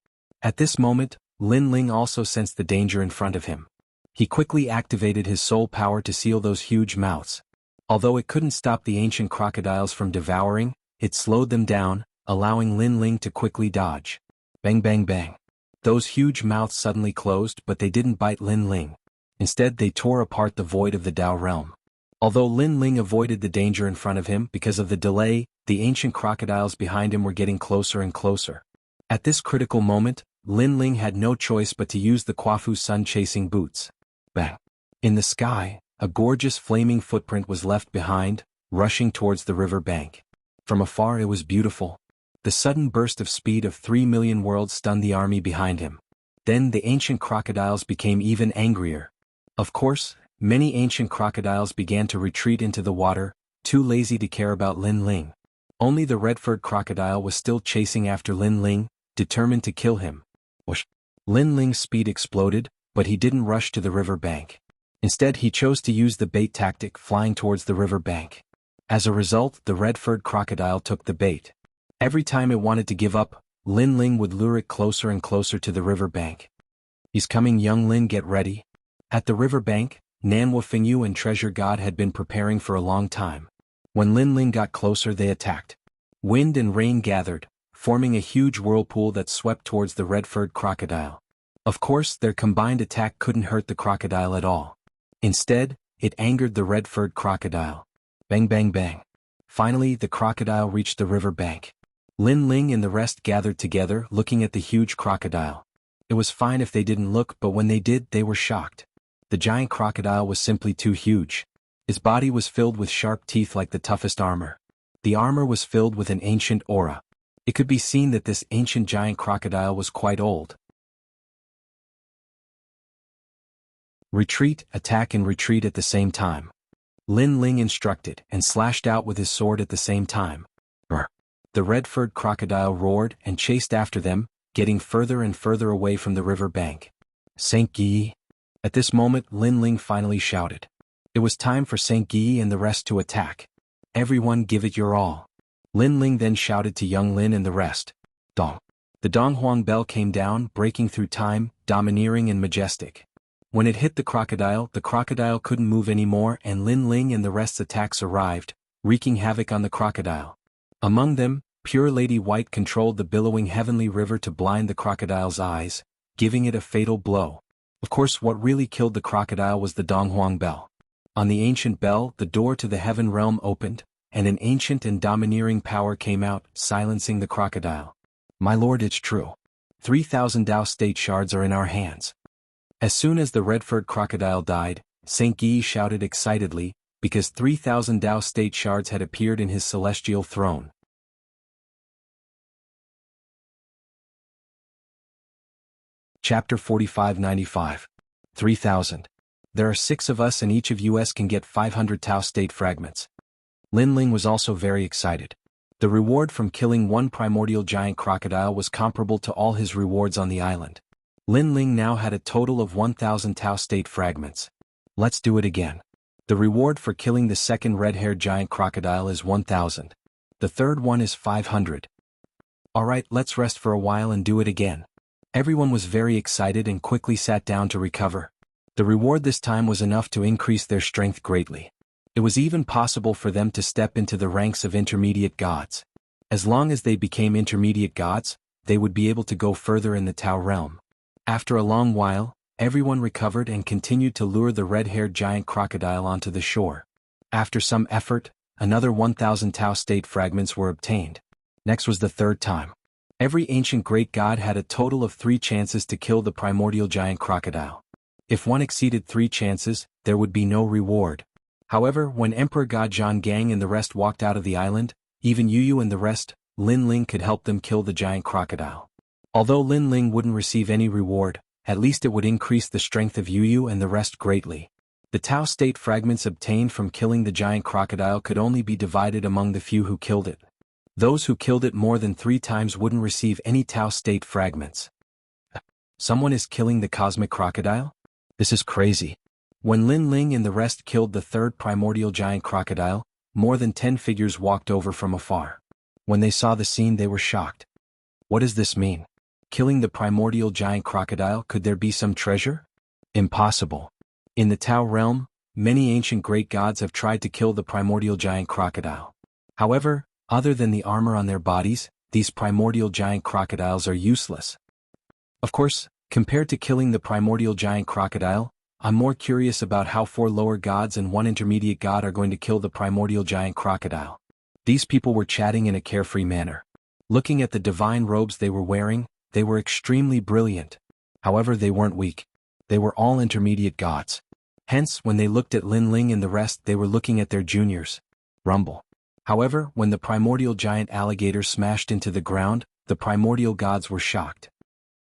Speaker 1: At this moment, Lin Ling also sensed the danger in front of him. He quickly activated his soul power to seal those huge mouths. Although it couldn't stop the ancient crocodiles from devouring, it slowed them down, allowing Lin Ling to quickly dodge. Bang bang bang. Those huge mouths suddenly closed, but they didn't bite Lin Ling. Instead, they tore apart the void of the Dao realm. Although Lin Ling avoided the danger in front of him because of the delay, the ancient crocodiles behind him were getting closer and closer. At this critical moment, Lin Ling had no choice but to use the Quafu sun-chasing boots. Bang! In the sky, a gorgeous flaming footprint was left behind, rushing towards the river bank. From afar it was beautiful. The sudden burst of speed of 3 million worlds stunned the army behind him. Then the ancient crocodiles became even angrier. Of course, many ancient crocodiles began to retreat into the water, too lazy to care about Lin Ling. Only the red-furred crocodile was still chasing after Lin Ling, determined to kill him. Whoosh! Lin Ling's speed exploded, but he didn't rush to the river bank. Instead, he chose to use the bait tactic, flying towards the river bank. As a result, the red-furred crocodile took the bait. Every time it wanted to give up, Lin Ling would lure it closer and closer to the river bank. He's coming, young Lin, get ready. At the river bank, Nanwu Fengyu and Treasure God had been preparing for a long time. When Lin Ling got closer, they attacked. Wind and rain gathered, forming a huge whirlpool that swept towards the red-furred crocodile. Of course, their combined attack couldn't hurt the crocodile at all. Instead, it angered the red-furred crocodile. Bang bang bang. Finally, the crocodile reached the river bank. Lin Ling and the rest gathered together, looking at the huge crocodile. It was fine if they didn't look, but when they did, they were shocked. The giant crocodile was simply too huge. His body was filled with sharp teeth like the toughest armor. The armor was filled with an ancient aura. It could be seen that this ancient giant crocodile was quite old. Retreat, attack and retreat at the same time. Lin Ling instructed and slashed out with his sword at the same time. The red-furred crocodile roared and chased after them, getting further and further away from the river bank. Sengyi. At this moment, Lin Ling finally shouted. It was time for Sengyi and the rest to attack. Everyone give it your all. Lin Ling then shouted to young Lin and the rest. Dong. The Donghuang bell came down, breaking through time, domineering and majestic. When it hit the crocodile couldn't move anymore, and Lin Ling and the rest's attacks arrived, wreaking havoc on the crocodile. Among them, Pure Lady White controlled the billowing heavenly river to blind the crocodile's eyes, giving it a fatal blow. Of course, what really killed the crocodile was the Donghuang bell. On the ancient bell, the door to the heaven realm opened, and an ancient and domineering power came out, silencing the crocodile. My lord, it's true. 3,000 Dao state shards are in our hands. As soon as the red-furred crocodile died, Sengyi shouted excitedly, because 3,000 Dao state shards had appeared in his celestial throne. Chapter 4595. 3,000. There are 6 of us and each of us can get 500 Tao state fragments. Lin Ling was also very excited. The reward from killing one primordial giant crocodile was comparable to all his rewards on the island. Lin Ling now had a total of 1,000 Tao state fragments. Let's do it again. The reward for killing the second red-haired giant crocodile is 1,000. The third one is 500. Alright, let's rest for a while and do it again. Everyone was very excited and quickly sat down to recover. The reward this time was enough to increase their strength greatly. It was even possible for them to step into the ranks of intermediate gods. As long as they became intermediate gods, they would be able to go further in the Tao realm. After a long while, everyone recovered and continued to lure the red-haired giant crocodile onto the shore. After some effort, another 1,000 Tao state fragments were obtained. Next was the third time. Every ancient great god had a total of 3 chances to kill the primordial giant crocodile. If one exceeded 3 chances, there would be no reward. However, when Emperor God Gang and the rest walked out of the island, even Yu and the rest, Lin Ling could help them kill the giant crocodile. Although Lin Ling wouldn't receive any reward, at least it would increase the strength of Yu and the rest greatly. The Tao state fragments obtained from killing the giant crocodile could only be divided among the few who killed it. Those who killed it more than 3 times wouldn't receive any Tao state fragments. Someone is killing the cosmic crocodile? This is crazy. When Lin Ling and the rest killed the 3rd primordial giant crocodile, more than 10 figures walked over from afar. When they saw the scene, they were shocked. What does this mean? Killing the primordial giant crocodile, could there be some treasure? Impossible. In the Tao realm, many ancient great gods have tried to kill the primordial giant crocodile. However, other than the armor on their bodies, these primordial giant crocodiles are useless. Of course, compared to killing the primordial giant crocodile, I'm more curious about how 4 lower gods and 1 intermediate god are going to kill the primordial giant crocodile. These people were chatting in a carefree manner. Looking at the divine robes they were wearing, they were extremely brilliant. However, they weren't weak. They were all intermediate gods. Hence, when they looked at Lin Ling and the rest, they were looking at their juniors. Rumble. However, when the primordial giant alligator smashed into the ground, the primordial gods were shocked.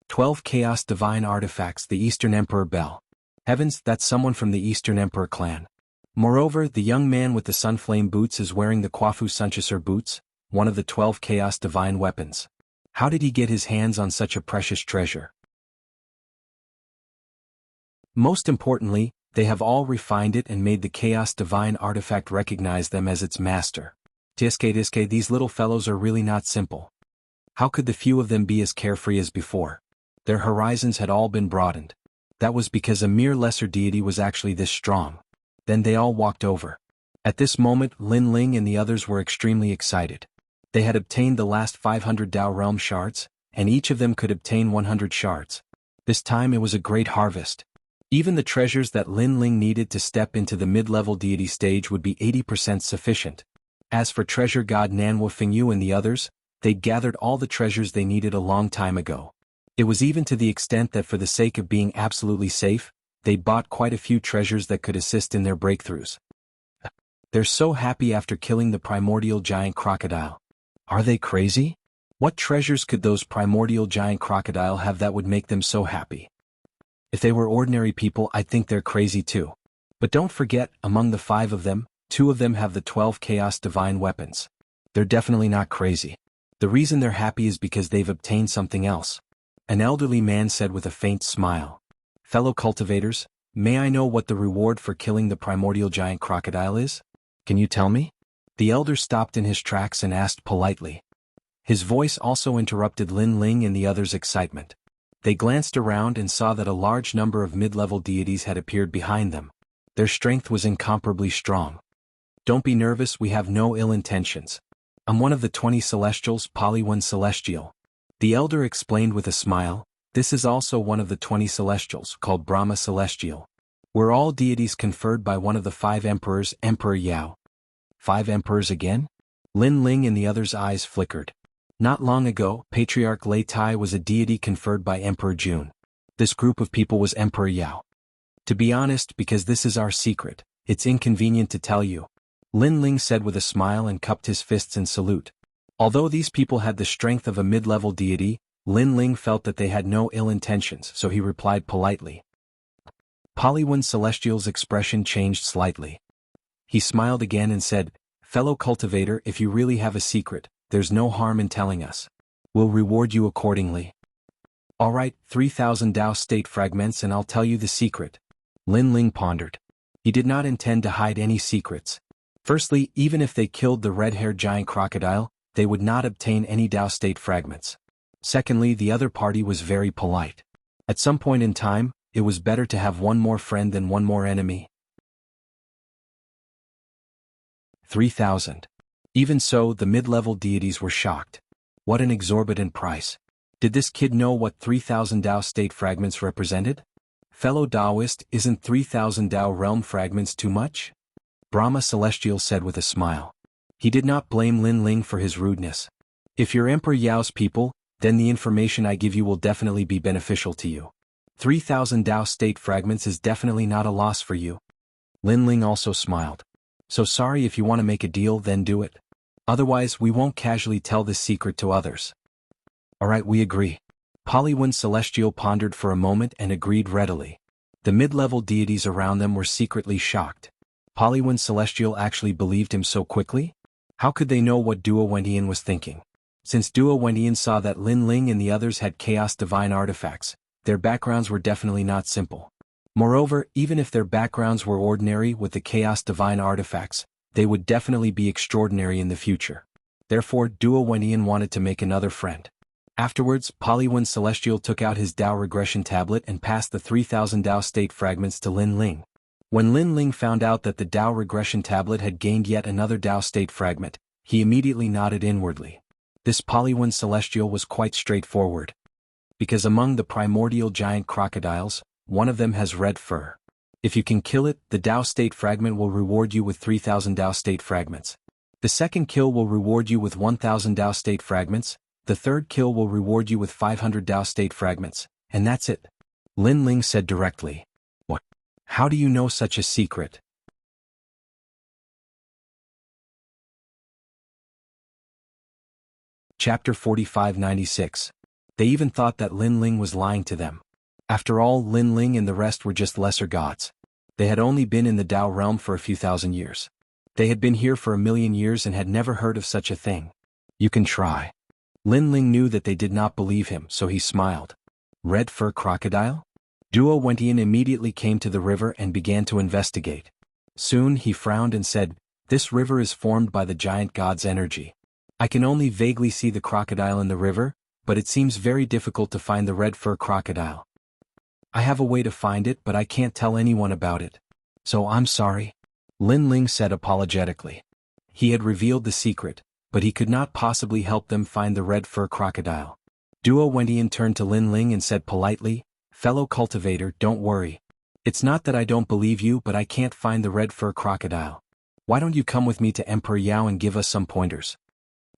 Speaker 1: 12 Chaos Divine Artifacts. The Eastern Emperor Bell. Heavens, that's someone from the Eastern Emperor clan. Moreover, the young man with the Sunflame boots is wearing the Kwafu Sunchasur boots, one of the 12 Chaos Divine weapons. How did he get his hands on such a precious treasure? Most importantly, they have all refined it and made the Chaos Divine artifact recognize them as its master. Tiske, these little fellows are really not simple. How could the few of them be as carefree as before? Their horizons had all been broadened. That was because a mere lesser deity was actually this strong. Then they all walked over. At this moment, Lin Ling and the others were extremely excited. They had obtained the last 500 Tao realm shards, and each of them could obtain 100 shards. This time it was a great harvest. Even the treasures that Lin Ling needed to step into the mid-level deity stage would be 80% sufficient. As for treasure god Nanhua Fingyu and the others, they'd gathered all the treasures they needed a long time ago. It was even to the extent that for the sake of being absolutely safe, they'd bought quite a few treasures that could assist in their breakthroughs. They're so happy after killing the primordial giant crocodile. Are they crazy? What treasures could those primordial giant crocodile have that would make them so happy? If they were ordinary people, I'd think they're crazy too. But don't forget, among the 5 of them, 2 of them have the 12 Chaos Divine weapons. They're definitely not crazy. The reason they're happy is because they've obtained something else. An elderly man said with a faint smile. Fellow cultivators, may I know what the reward for killing the primordial giant crocodile is? Can you tell me? The elder stopped in his tracks and asked politely. His voice also interrupted Lin Ling and the others' excitement. They glanced around and saw that a large number of mid-level deities had appeared behind them. Their strength was incomparably strong. Don't be nervous, we have no ill intentions. I'm one of the 20 Celestials, Polyone Celestial. The elder explained with a smile. This is also one of the 20 Celestials, called Brahma Celestial. We're all deities conferred by one of the 5 emperors, Emperor Yao. 5 emperors again? Lin Ling and the others' eyes flickered. Not long ago, Patriarch Lei Tai was a deity conferred by Emperor Jun. This group of people was Emperor Yao. To be honest, because this is our secret, it's inconvenient to tell you. Lin Ling said with a smile and cupped his fists in salute. Although these people had the strength of a mid-level deity, Lin Ling felt that they had no ill intentions, so he replied politely. Polyone Celestial's expression changed slightly. He smiled again and said, Fellow cultivator, if you really have a secret, there's no harm in telling us. We'll reward you accordingly. Alright, 3,000 Tao state fragments and I'll tell you the secret. Lin Ling pondered. He did not intend to hide any secrets. Firstly, even if they killed the red-haired giant crocodile, they would not obtain any Tao state fragments. Secondly, the other party was very polite. At some point in time, it was better to have one more friend than one more enemy. 3,000. Even so, the mid-level deities were shocked. What an exorbitant price. Did this kid know what 3,000 Tao state fragments represented? Fellow Taoist, isn't 3,000 Tao realm fragments too much? Brahma Celestial said with a smile. He did not blame Lin Ling for his rudeness. If you're Emperor Yao's people, then the information I give you will definitely be beneficial to you. 3,000 Tao state fragments is definitely not a loss for you. Lin Ling also smiled. So sorry, if you want to make a deal, then do it. Otherwise, we won't casually tell this secret to others. Alright, we agree. Poliwin Celestial pondered for a moment and agreed readily. The mid-level deities around them were secretly shocked. Poliwin Celestial actually believed him so quickly? How could they know what Duo Wentian was thinking? Since Duo Wentian saw that Lin Ling and the others had Chaos Divine artifacts, their backgrounds were definitely not simple. Moreover, even if their backgrounds were ordinary with the Chaos Divine artifacts, they would definitely be extraordinary in the future. Therefore, Duo Wentian wanted to make another friend. Afterwards, Poliwin Celestial took out his Dao regression tablet and passed the 3000 Dao state fragments to Lin Ling. When Lin Ling found out that the Dao regression tablet had gained yet another Dao state fragment, he immediately nodded inwardly. This Poliwin Celestial was quite straightforward. Because among the primordial giant crocodiles, one of them has red fur. If you can kill it, the Dao state fragment will reward you with 3000 Dao state fragments. The second kill will reward you with 1000 Dao state fragments. The third kill will reward you with 500 Dao state fragments, and that's it. Lin Ling said directly. What? How do you know such a secret? Chapter 4596. They even thought that Lin Ling was lying to them. After all, Lin Ling and the rest were just lesser gods. They had only been in the Dao realm for a few thousand years. They had been here for 1,000,000 years and had never heard of such a thing. You can try. Lin Ling knew that they did not believe him, so he smiled. Red fur crocodile? Duo Wentian immediately came to the river and began to investigate. Soon he frowned and said, "This river is formed by the giant god's energy. I can only vaguely see the crocodile in the river, but it seems very difficult to find the red fur crocodile. I have a way to find it, but I can't tell anyone about it. So I'm sorry," Lin Ling said apologetically. He had revealed the secret, but he could not possibly help them find the red fur crocodile. Duo Wentian turned to Lin Ling and said politely, "Fellow cultivator, don't worry. It's not that I don't believe you, but I can't find the red fur crocodile. Why don't you come with me to Emperor Yao and give us some pointers?"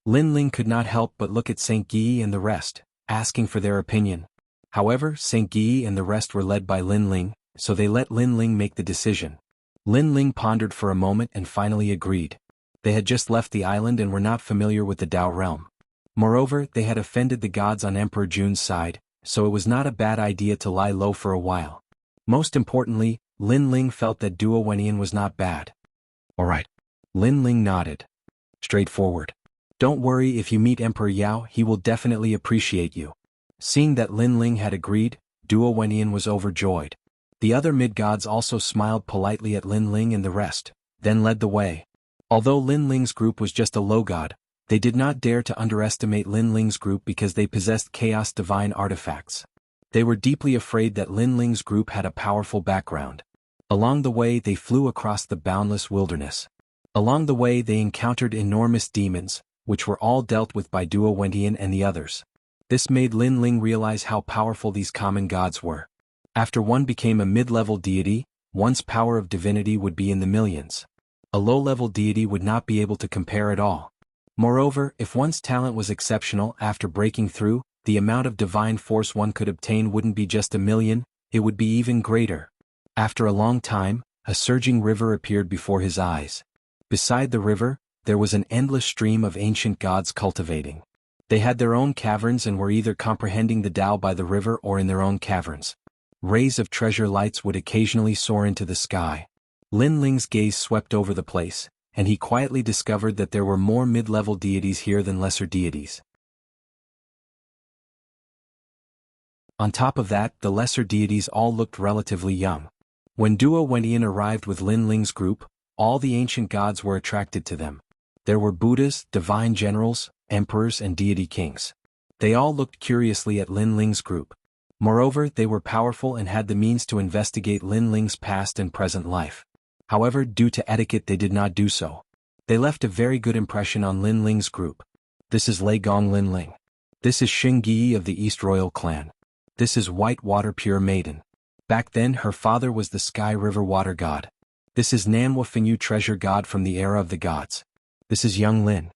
Speaker 1: Lin Ling could not help but look at St. Guy and the rest, asking for their opinion. However, St. Guy and the rest were led by Lin Ling, so they let Lin Ling make the decision. Lin Ling pondered for a moment and finally agreed. They had just left the island and were not familiar with the Dao realm. Moreover, they had offended the gods on Emperor Jun's side, so it was not a bad idea to lie low for a while. Most importantly, Lin Ling felt that Duo Wentian was not bad. Alright. Lin Ling nodded. Straightforward. Don't worry, if you meet Emperor Yao, he will definitely appreciate you. Seeing that Lin Ling had agreed, Duo Wentian was overjoyed. The other mid-gods also smiled politely at Lin Ling and the rest, then led the way. Although Lin Ling's group was just a low god, they did not dare to underestimate Lin Ling's group because they possessed Chaos Divine artifacts. They were deeply afraid that Lin Ling's group had a powerful background. Along the way they flew across the boundless wilderness. Along the way they encountered enormous demons, which were all dealt with by Duo Wentian and the others. This made Lin Ling realize how powerful these common gods were. After one became a mid-level deity, one's power of divinity would be in the millions. A low-level deity would not be able to compare at all. Moreover, if one's talent was exceptional after breaking through, the amount of divine force one could obtain wouldn't be just 1,000,000, it would be even greater. After a long time, a surging river appeared before his eyes. Beside the river, there was an endless stream of ancient gods cultivating. They had their own caverns and were either comprehending the Tao by the river or in their own caverns. Rays of treasure lights would occasionally soar into the sky. Lin Ling's gaze swept over the place, and he quietly discovered that there were more mid-level deities here than lesser deities. On top of that, the lesser deities all looked relatively young. When Duo Wentian arrived with Lin Ling's group, all the ancient gods were attracted to them. There were Buddhas, divine generals, emperors and deity kings. They all looked curiously at Lin Ling's group. Moreover, they were powerful and had the means to investigate Lin Ling's past and present life. However, due to etiquette they did not do so. They left a very good impression on Lin Ling's group. This is Lei Gong Lin Ling. This is Xing Yi of the East Royal Clan. This is White Water Pure Maiden. Back then her father was the Sky River Water God. This is Nanhua Fengyu Treasure God from the era of the gods. This is Young Lin.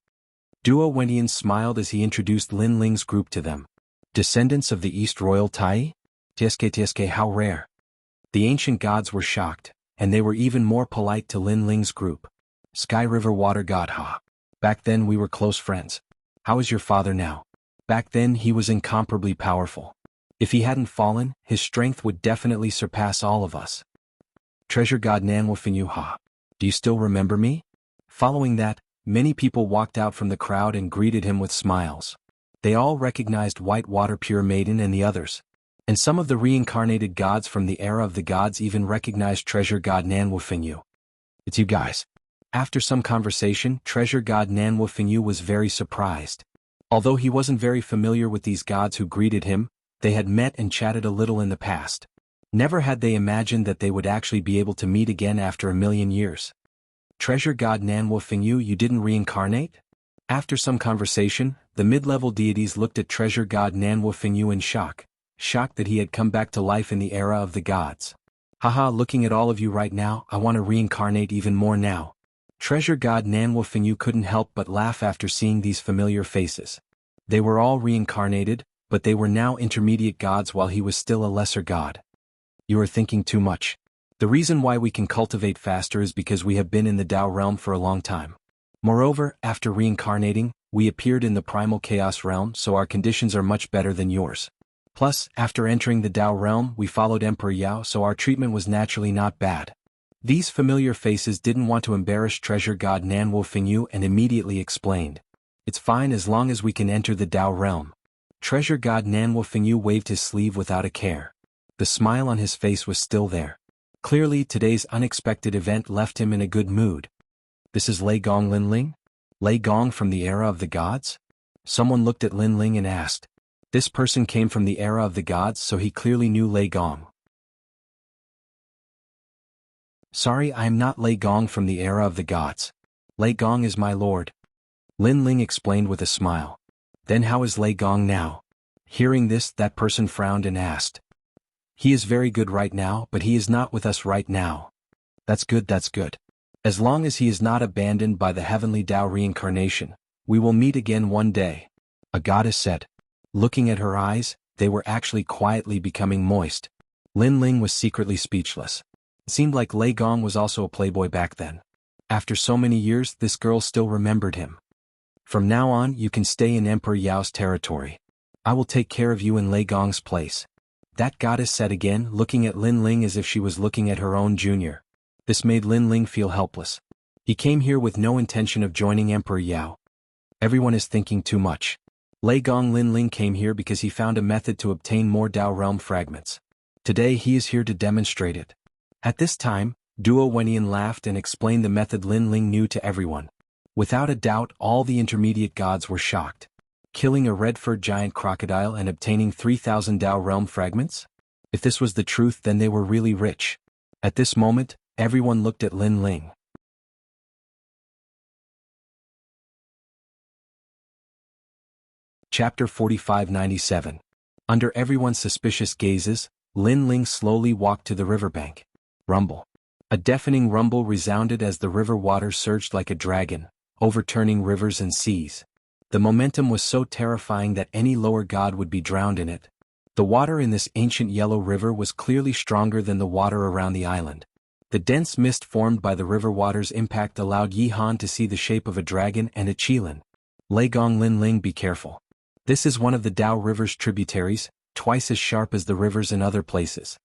Speaker 1: Duo Wentian smiled as he introduced Lin Ling's group to them. Descendants of the East Royal Tai? Tsk, how rare. The ancient gods were shocked, and they were even more polite to Lin Ling's group. Sky River Water God ha. Back then we were close friends. How is your father now? Back then he was incomparably powerful. If he hadn't fallen, his strength would definitely surpass all of us. Treasure God Nanwafinu ha. Do you still remember me? Following that, many people walked out from the crowd and greeted him with smiles. They all recognized White Water Pure Maiden and the others. And some of the reincarnated gods from the era of the gods even recognized Treasure God Nanwafinu. It's you guys. After some conversation, Treasure God Nanwafinu was very surprised. Although he wasn't very familiar with these gods who greeted him, they had met and chatted a little in the past. Never had they imagined that they would actually be able to meet again after 1,000,000 years. Treasure God Nanwafinu, you didn't reincarnate? After some conversation, the mid-level deities looked at Treasure God Nanwafinu in shock. Shocked that he had come back to life in the era of the gods. Haha, looking at all of you right now, I want to reincarnate even more now. Treasure God Nanwafinu couldn't help but laugh after seeing these familiar faces. They were all reincarnated, but they were now intermediate gods while he was still a lesser god. You are thinking too much. The reason why we can cultivate faster is because we have been in the Tao realm for a long time. Moreover, after reincarnating, we appeared in the primal chaos realm, so our conditions are much better than yours. Plus, after entering the Tao realm, we followed Emperor Yao, so our treatment was naturally not bad. These familiar faces didn't want to embarrass Treasure God Nanwafinu and immediately explained. It's fine as long as we can enter the Tao realm. Treasure God Nanwafinu waved his sleeve without a care. The smile on his face was still there. Clearly, today's unexpected event left him in a good mood. This is Lei Gong Linling? Lei Gong from the era of the gods? Someone looked at Linling and asked. This person came from the era of the gods, so he clearly knew Lei Gong. Sorry, I am not Lei Gong from the era of the gods. Lei Gong is my lord. Linling explained with a smile. Then how is Lei Gong now? Hearing this, that person frowned and asked. He is very good right now, but he is not with us right now. That's good, that's good. As long as he is not abandoned by the heavenly Tao reincarnation, we will meet again one day. A goddess said. Looking at her eyes, they were actually quietly becoming moist. Linling was secretly speechless. It seemed like Lei Gong was also a playboy back then. After so many years, this girl still remembered him. From now on, you can stay in Emperor Yao's territory. I will take care of you in Lei Gong's place. That goddess said again, looking at Linling as if she was looking at her own junior. This made Linling feel helpless. He came here with no intention of joining Emperor Yao. Everyone is thinking too much. Lei Gong Linling came here because he found a method to obtain more Tao realm fragments. Today he is here to demonstrate it. At this time, Duo Wenian laughed and explained the method Linling knew to everyone. Without a doubt, all the intermediate gods were shocked. Killing a red-furred giant crocodile and obtaining 3,000 Tao realm fragments? If this was the truth, then they were really rich. At this moment, everyone looked at Linling. Chapter 4597. Under everyone's suspicious gazes, Linling slowly walked to the riverbank. Rumble. A deafening rumble resounded as the river water surged like a dragon, overturning rivers and seas. The momentum was so terrifying that any lower god would be drowned in it. The water in this ancient yellow river was clearly stronger than the water around the island. The dense mist formed by the river water's impact allowed Yi Han to see the shape of a dragon and a qilin. Lei Gong Linling, be careful. This is one of the Tao River's tributaries, twice as sharp as the rivers in other places.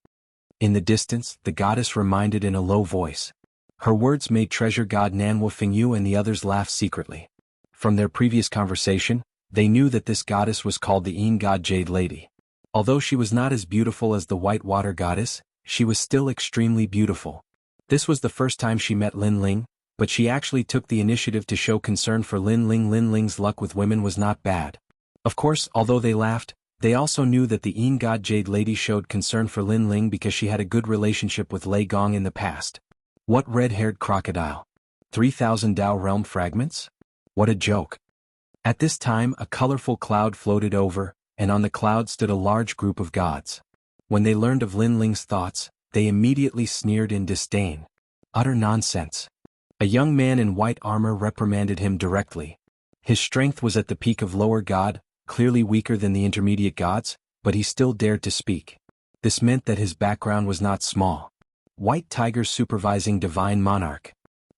Speaker 1: In the distance, the goddess reminded in a low voice. Her words made Treasure God Nanwafinu and the others laugh secretly. From their previous conversation, they knew that this goddess was called the Yin God Jade Lady. Although she was not as beautiful as the White Water Goddess, she was still extremely beautiful. This was the first time she met Linling, but she actually took the initiative to show concern for Linling. Linling's luck with women was not bad. Of course, although they laughed, they also knew that the Yin God Jade Lady showed concern for Linling because she had a good relationship with Lei Gong in the past. What red-haired crocodile? 3,000 Tao realm fragments? What a joke. At this time a colorful cloud floated over, and on the cloud stood a large group of gods. When they learned of Linling's thoughts, they immediately sneered in disdain. Utter nonsense. A young man in white armor reprimanded him directly. His strength was at the peak of lower god, clearly weaker than the intermediate gods, but he still dared to speak. This meant that his background was not small. White Tiger supervising Divine Monarch.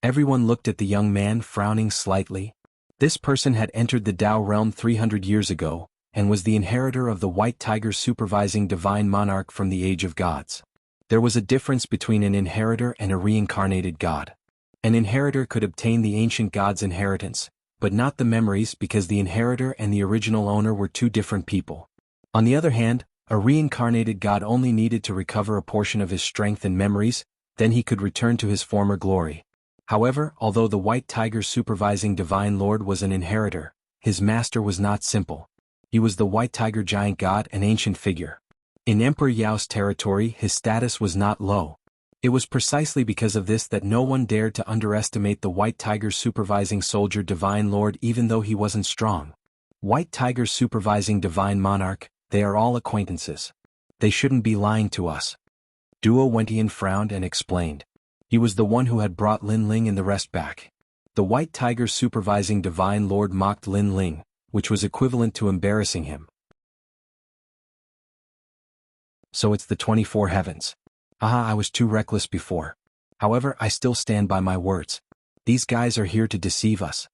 Speaker 1: Everyone looked at the young man, frowning slightly. This person had entered the Tao realm 300 years ago, and was the inheritor of the White Tiger's supervising divine monarch from the Age of Gods. There was a difference between an inheritor and a reincarnated god. An inheritor could obtain the ancient god's inheritance, but not the memories because the inheritor and the original owner were two different people. On the other hand, a reincarnated god only needed to recover a portion of his strength and memories, then he could return to his former glory. However, although the White Tiger's supervising divine lord was an inheritor, his master was not simple. He was the White Tiger giant god, an ancient figure. In Emperor Yao's territory, his status was not low. It was precisely because of this that no one dared to underestimate the White Tiger's supervising soldier divine lord even though he wasn't strong. White Tiger's supervising divine monarch, they are all acquaintances. They shouldn't be lying to us. Duo Wentian frowned and explained. He was the one who had brought Lin Ling and the rest back. The White Tiger's supervising divine lord mocked Lin Ling, which was equivalent to embarrassing him. So it's the 24 heavens. I was too reckless before. However, I still stand by my words. These guys are here to deceive us.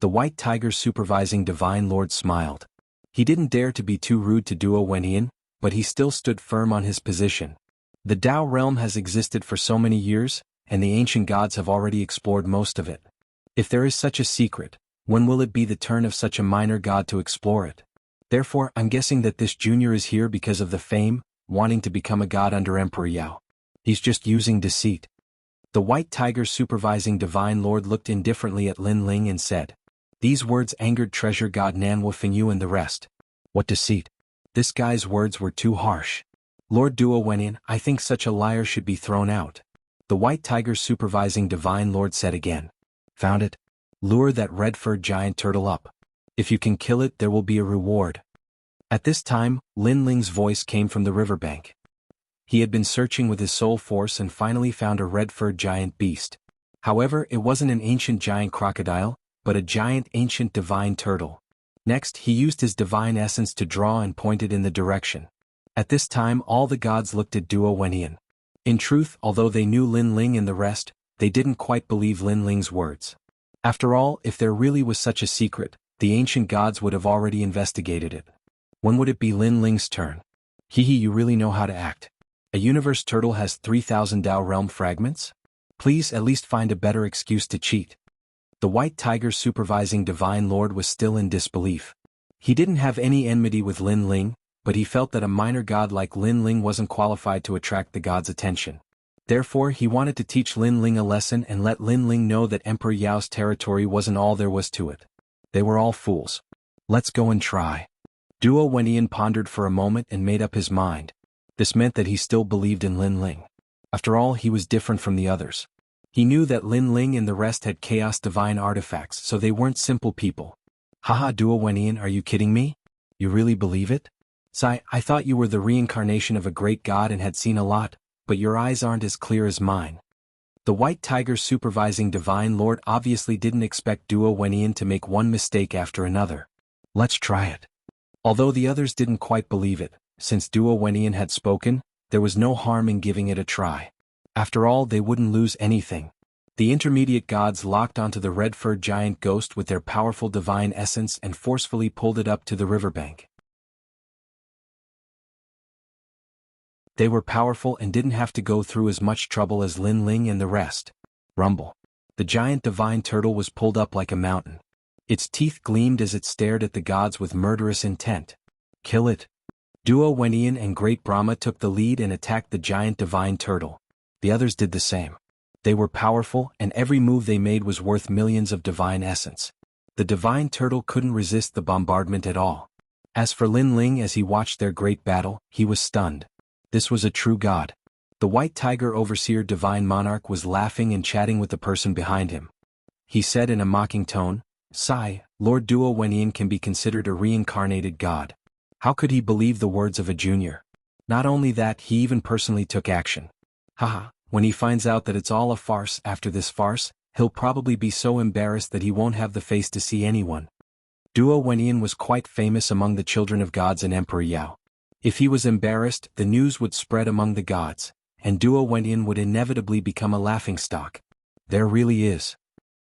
Speaker 1: The White Tiger's supervising divine lord smiled. He didn't dare to be too rude to Duo Wentian, but he still stood firm on his position. The Tao realm has existed for so many years, and the ancient gods have already explored most of it. If there is such a secret, when will it be the turn of such a minor god to explore it? Therefore, I'm guessing that this junior is here because of the fame, wanting to become a god under Emperor Yao. He's just using deceit. The White Tiger's supervising divine lord looked indifferently at Lin Ling and said. These words angered treasure god Nan Wufingyu and the rest. What deceit? This guy's words were too harsh. Lord Duo Wentian, I think such a liar should be thrown out. The White Tiger's supervising divine lord said again. Found it? Lure that red-furred giant turtle up. If you can kill it, there will be a reward. At this time, Lin Ling's voice came from the riverbank. He had been searching with his soul force and finally found a red-furred giant beast. However, it wasn't an ancient giant crocodile, but a giant ancient divine turtle. Next, he used his divine essence to draw and pointed in the direction. At this time, all the gods looked at Duo Wentian. In truth, although they knew Lin Ling and the rest, they didn't quite believe Lin Ling's words. After all, if there really was such a secret, the ancient gods would have already investigated it. When would it be Lin Ling's turn? You really know how to act. A universe turtle has 3,000 Tao realm fragments? Please at least find a better excuse to cheat. The White Tiger's supervising divine lord was still in disbelief. He didn't have any enmity with Lin Ling, but he felt that a minor god like Lin Ling wasn't qualified to attract the god's attention. Therefore, he wanted to teach Lin Ling a lesson and let Lin Ling know that Emperor Yao's territory wasn't all there was to it. They were all fools. Let's go and try. Duo Wentian pondered for a moment and made up his mind. This meant that he still believed in Lin Ling. After all, he was different from the others. He knew that Lin Ling and the rest had chaos divine artifacts, so they weren't simple people. Haha, Duo Wentian, are you kidding me? You really believe it? Sai, I thought you were the reincarnation of a great god and had seen a lot, but your eyes aren't as clear as mine. The White Tiger's supervising divine lord obviously didn't expect Duo Wentian to make one mistake after another. Let's try it. Although the others didn't quite believe it, since Duo Wentian had spoken, there was no harm in giving it a try. After all, they wouldn't lose anything. The intermediate gods locked onto the red-furred giant ghost with their powerful divine essence and forcefully pulled it up to the riverbank. They were powerful and didn't have to go through as much trouble as Lin Ling and the rest. Rumble. The giant divine turtle was pulled up like a mountain. Its teeth gleamed as it stared at the gods with murderous intent. Kill it. Duo Wentian and Great Brahma took the lead and attacked the giant divine turtle. The others did the same. They were powerful, and every move they made was worth millions of divine essence. The divine turtle couldn't resist the bombardment at all. As for Lin Ling, as he watched their great battle, he was stunned. This was a true god. The White Tiger Overseer Divine Monarch was laughing and chatting with the person behind him. He said in a mocking tone, Sai, Lord Duo Wentian can be considered a reincarnated god. How could he believe the words of a junior? Not only that, he even personally took action. Haha, when he finds out that it's all a farce after this farce, he'll probably be so embarrassed that he won't have the face to see anyone. Duo Wentian was quite famous among the children of gods and Emperor Yao. If he was embarrassed, the news would spread among the gods, and Duo Wentian would inevitably become a laughingstock. There really is.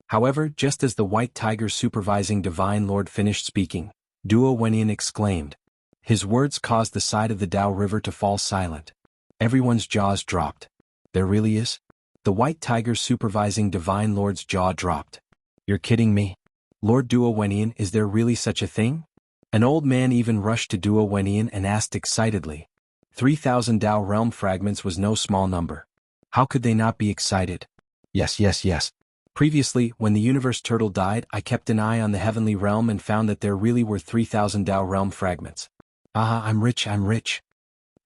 Speaker 1: However, just as the white tiger supervising Divine Lord finished speaking, Duo Wenyan exclaimed. His words caused the side of the Dao River to fall silent. Everyone's jaws dropped. There really is? The white tiger supervising Divine Lord's jaw dropped. You're kidding me? Lord Duo Wenyan, is there really such a thing? An old man even rushed to Duo Wenyan and asked excitedly. 3,000 Dao realm fragments was no small number. How could they not be excited? Yes, yes, yes. Previously, when the universe turtle died, I kept an eye on the heavenly realm and found that there really were 3,000 Dao realm fragments. Ah, I'm rich, I'm rich.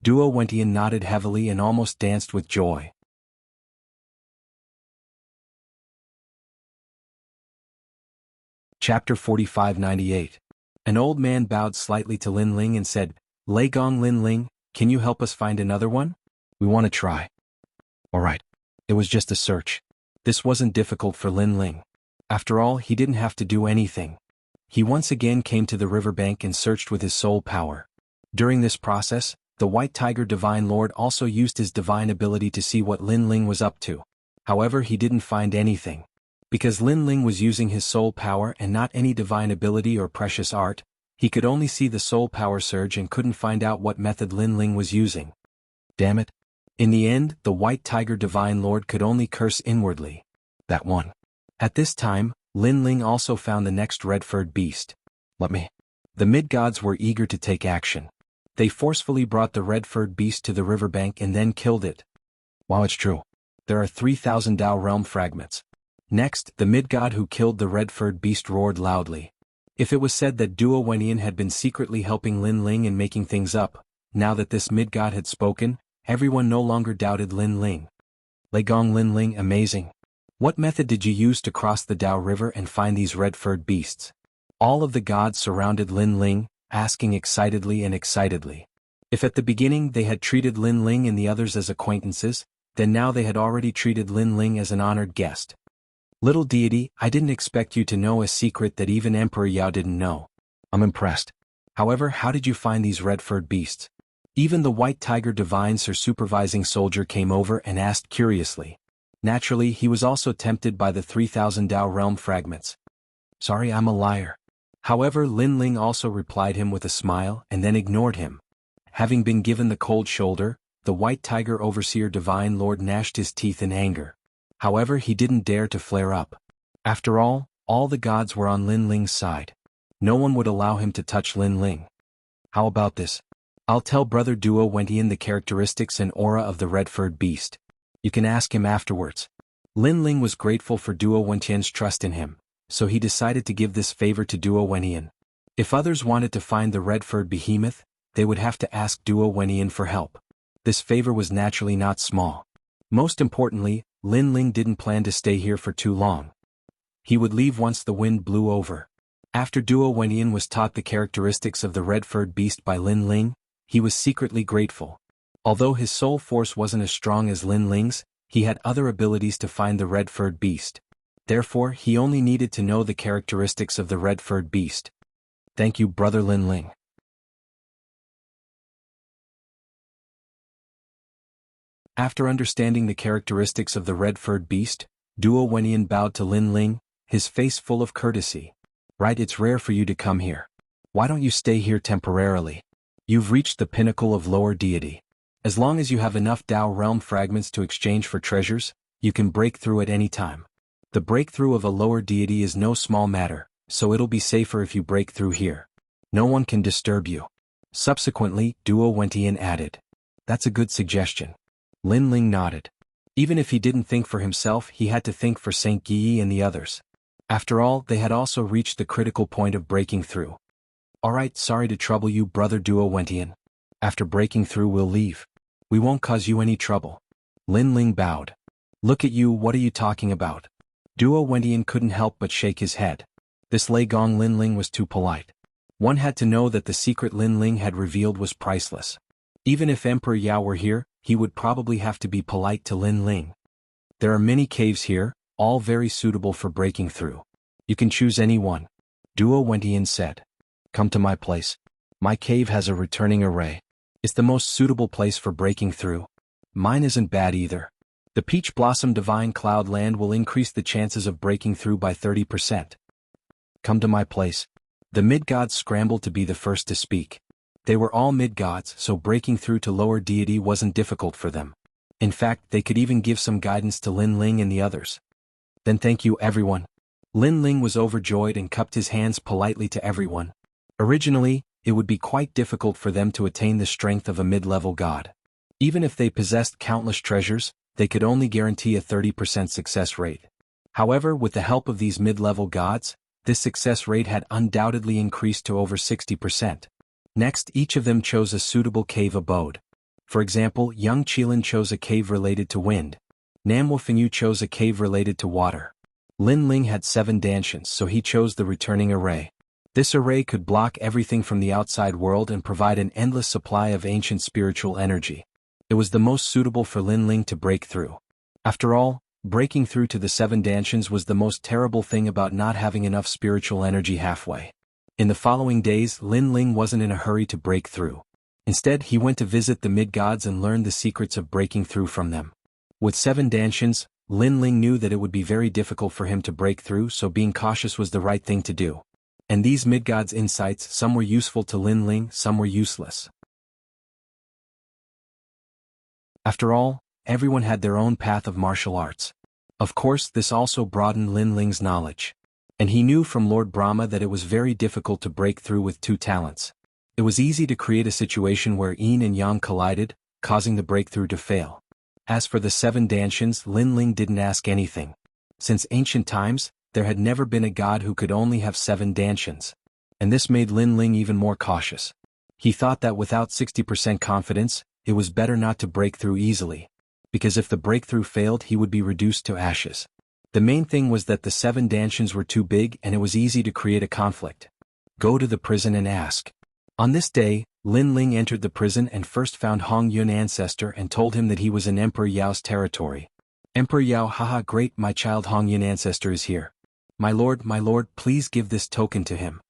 Speaker 1: Duo Wenyan nodded heavily and almost danced with joy. Chapter 4598. An old man bowed slightly to Lin Ling and said, Lei Gong Lin Ling, can you help us find another one? We want to try. Alright. It was just a search. This wasn't difficult for Lin Ling. After all, he didn't have to do anything. He once again came to the riverbank and searched with his soul power. During this process, the White Tiger Divine Lord also used his divine ability to see what Lin Ling was up to. However, he didn't find anything. Because Lin Ling was using his soul power and not any divine ability or precious art, he could only see the soul power surge and couldn't find out what method Lin Ling was using. Damn it. In the end, the White Tiger Divine Lord could only curse inwardly. That one. At this time, Lin Ling also found the next red-furred beast. Let me. The mid-gods were eager to take action. They forcefully brought the red-furred beast to the riverbank and then killed it. Wow, it's true. There are 3,000 Dao realm fragments. Next, the mid-god who killed the red-furred beast roared loudly. If it was said that Duo Wenyan had been secretly helping Lin Ling and making things up, now that this mid-god had spoken, everyone no longer doubted Lin Ling. Lei Gong Lin Ling, amazing. What method did you use to cross the Dao River and find these red-furred beasts? All of the gods surrounded Lin Ling, asking excitedly. If at the beginning they had treated Lin Ling and the others as acquaintances, then now they had already treated Lin Ling as an honored guest. Little deity, I didn't expect you to know a secret that even Emperor Yao didn't know. I'm impressed. However, how did you find these red-furred beasts? Even the White Tiger Divine Sir supervising soldier came over and asked curiously. Naturally, he was also tempted by the 3,000 Dao realm fragments. Sorry, I'm a liar. However, Lin Ling also replied him with a smile and then ignored him. Having been given the cold shoulder, the White Tiger Overseer Divine Lord gnashed his teeth in anger. However, he didn't dare to flare up. After all the gods were on Lin Ling's side. No one would allow him to touch Lin Ling. How about this? I'll tell Brother Duo Wenyan the characteristics and aura of the red-furred beast. You can ask him afterwards. Lin Ling was grateful for Duo Wenyan's trust in him, so he decided to give this favor to Duo Wenyan. If others wanted to find the red-furred behemoth, they would have to ask Duo Wenyan for help. This favor was naturally not small. Most importantly, Lin Ling didn't plan to stay here for too long. He would leave once the wind blew over. After Duo Wenyan was taught the characteristics of the red-furred beast by Lin Ling, he was secretly grateful. Although his soul force wasn't as strong as Lin Ling's, he had other abilities to find the red-furred beast. Therefore, he only needed to know the characteristics of the red-furred beast. Thank you, Brother Lin Ling. After understanding the characteristics of the red-furred beast, Duo Wenyan bowed to Lin Ling, his face full of courtesy. Right, it's rare for you to come here. Why don't you stay here temporarily? You've reached the pinnacle of lower deity. As long as you have enough Dao realm fragments to exchange for treasures, you can break through at any time. The breakthrough of a lower deity is no small matter, so it'll be safer if you break through here. No one can disturb you. Subsequently, Duo Wenyan added. That's a good suggestion. Lin Ling nodded. Even if he didn't think for himself, he had to think for Saint Yi and the others. After all, they had also reached the critical point of breaking through. Alright, sorry to trouble you, Brother Duo Wenyan. After breaking through, we'll leave. We won't cause you any trouble. Lin Ling bowed. Look at you, what are you talking about? Duo Wenyan couldn't help but shake his head. This Lei Gong Lin Ling was too polite. One had to know that the secret Lin Ling had revealed was priceless. Even if Emperor Yao were here, he would probably have to be polite to Lin Ling. There are many caves here, all very suitable for breaking through. You can choose any one. Duo Wenyan said. Come to my place. My cave has a returning array. It's the most suitable place for breaking through. Mine isn't bad either. The Peach Blossom Divine Cloud Land will increase the chances of breaking through by 30%. Come to my place. The mid-gods scrambled to be the first to speak. They were all mid-gods, so breaking through to lower deity wasn't difficult for them. In fact, they could even give some guidance to Lin Ling and the others. Then thank you everyone. Lin Ling was overjoyed and cupped his hands politely to everyone. Originally, it would be quite difficult for them to attain the strength of a mid-level god. Even if they possessed countless treasures, they could only guarantee a 30% success rate. However, with the help of these mid-level gods, this success rate had undoubtedly increased to over 60%. Next, each of them chose a suitable cave abode. For example, Young Qilin chose a cave related to wind. Namwo Fengyu chose a cave related to water. Lin Ling had 7 dantians, so he chose the returning array. This array could block everything from the outside world and provide an endless supply of ancient spiritual energy. It was the most suitable for Lin Ling to break through. After all, breaking through to the 7 dantians was the most terrible thing about not having enough spiritual energy halfway. In the following days, Lin Ling wasn't in a hurry to break through. Instead, he went to visit the mid-gods and learn the secrets of breaking through from them. With 7 dantians, Lin Ling knew that it would be very difficult for him to break through, so being cautious was the right thing to do. And these mid-gods' insights, some were useful to Lin Ling, some were useless. After all, everyone had their own path of martial arts. Of course, this also broadened Lin Ling's knowledge. And he knew from Lord Brahma that it was very difficult to break through with 2 talents. It was easy to create a situation where yin and yang collided, causing the breakthrough to fail. As for the 7 dantians, Lin Ling didn't ask anything. Since ancient times, there had never been a god who could only have 7 dantians. And this made Lin Ling even more cautious. He thought that without 60% confidence, it was better not to break through easily. Because if the breakthrough failed, he would be reduced to ashes. The main thing was that the 7 dantians were too big and it was easy to create a conflict. Go to the prison and ask. On this day, Lin Ling entered the prison and first found Hong Yun Ancestor and told him that he was in Emperor Yao's territory. Emperor Yao, haha, great, my child Hong Yun Ancestor is here. My lord, please give this token to him.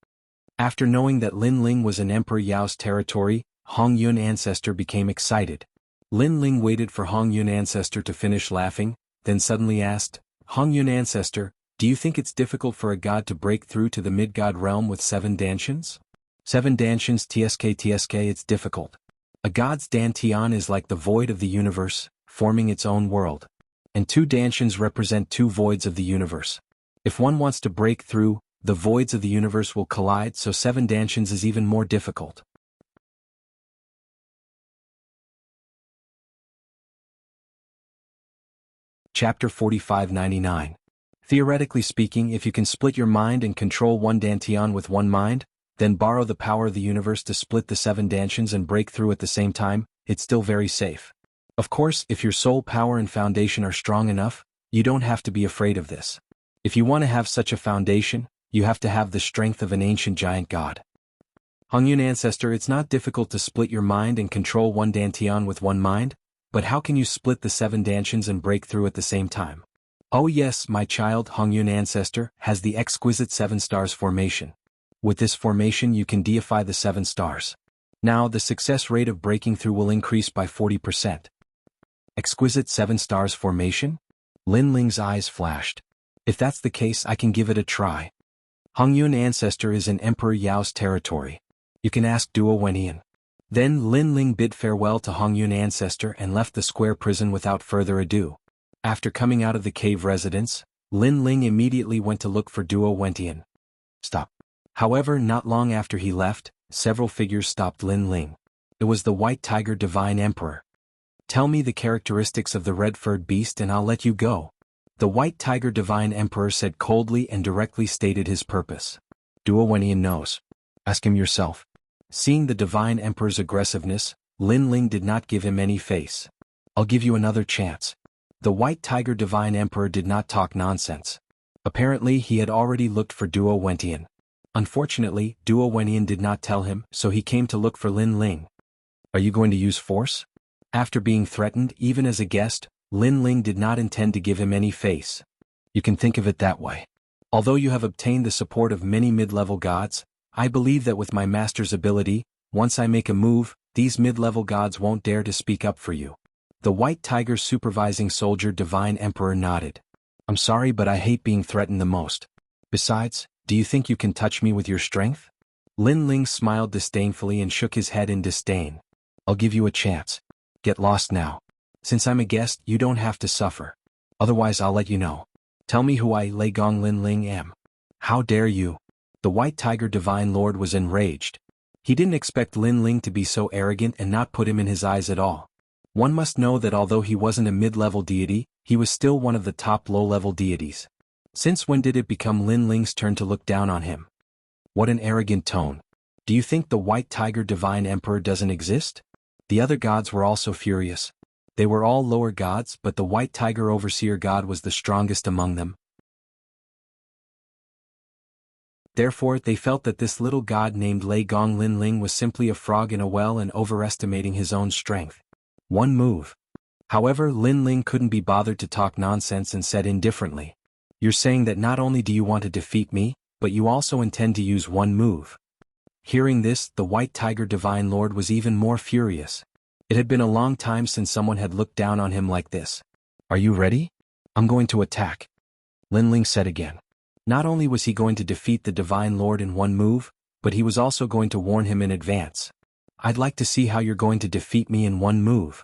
Speaker 1: After knowing that Lin Ling was in Emperor Yao's territory, Hong Yun Ancestor became excited. Lin Ling waited for Hong Yun Ancestor to finish laughing, then suddenly asked, Hong Yun Ancestor, do you think it's difficult for a god to break through to the mid-god realm with 7 dantians? 7 dantians tsk, it's difficult. A god's dantian is like the void of the universe, forming its own world. And 2 dantians represent 2 voids of the universe. If one wants to break through, the voids of the universe will collide, so 7 dantians is even more difficult. Chapter 4599. Theoretically speaking, if you can split your mind and control 1 dantian with 1 mind, then borrow the power of the universe to split the 7 dantians and break through at the same time, it's still very safe. Of course, if your soul power and foundation are strong enough, you don't have to be afraid of this. If you want to have such a foundation, you have to have the strength of an ancient giant god. Hong Yun Ancestor, it's not difficult to split your mind and control 1 dantian with 1 mind, but how can you split the 7 dantians and break through at the same time? Oh yes, my child, Hong Yun Ancestor has the exquisite 7 stars formation. With this formation you can deify the 7 stars. Now the success rate of breaking through will increase by 40%. Exquisite 7 stars formation? Lin Ling's eyes flashed. If that's the case, I can give it a try. Hong Yun Ancestor is in Emperor Yao's territory. You can ask Duo Wenyan. Then Lin Ling bid farewell to Hong Yun Ancestor and left the square prison without further ado. After coming out of the cave residence, Lin Ling immediately went to look for Duo Wenyan. Stop. However, not long after he left, several figures stopped Lin Ling. It was the White Tiger Divine Emperor. Tell me the characteristics of the red-furred beast and I'll let you go. The White Tiger Divine Emperor said coldly and directly stated his purpose. Duo Wenyan knows. Ask him yourself. Seeing the Divine Emperor's aggressiveness, Lin Ling did not give him any face. I'll give you another chance. The White Tiger Divine Emperor did not talk nonsense. Apparently he had already looked for Duo Wenyan. Unfortunately, Duo Wenyan did not tell him, so he came to look for Lin Ling. Are you going to use force? After being threatened, even as a guest, Lin Ling did not intend to give him any face. You can think of it that way. Although you have obtained the support of many mid-level gods, I believe that with my master's ability, once I make a move, these mid-level gods won't dare to speak up for you. The White Tiger supervising soldier Divine Emperor nodded. I'm sorry, but I hate being threatened the most. Besides, do you think you can touch me with your strength? Lin Ling smiled disdainfully and shook his head in disdain. I'll give you a chance. Get lost now. Since I'm a guest, you don't have to suffer. Otherwise I'll let you know. Tell me who I, Lei Gong Lin Ling, am. How dare you? The White Tiger Divine Lord was enraged. He didn't expect Lin Ling to be so arrogant and not put him in his eyes at all. One must know that although he wasn't a mid-level deity, he was still one of the top low-level deities. Since when did it become Lin Ling's turn to look down on him? What an arrogant tone. Do you think the White Tiger Divine Emperor doesn't exist? The other gods were also furious. They were all lower gods, but the White Tiger Overseer God was the strongest among them. Therefore, they felt that this little god named Lei Gong Lin Ling was simply a frog in a well and overestimating his own strength. One move. However, Lin Ling couldn't be bothered to talk nonsense and said indifferently, "You're saying that not only do you want to defeat me, but you also intend to use one move." Hearing this, the White Tiger Divine Lord was even more furious. It had been a long time since someone had looked down on him like this. Are you ready? I'm going to attack. Lin Ling said again. Not only was he going to defeat the Divine Lord in one move, but he was also going to warn him in advance. I'd like to see how you're going to defeat me in one move.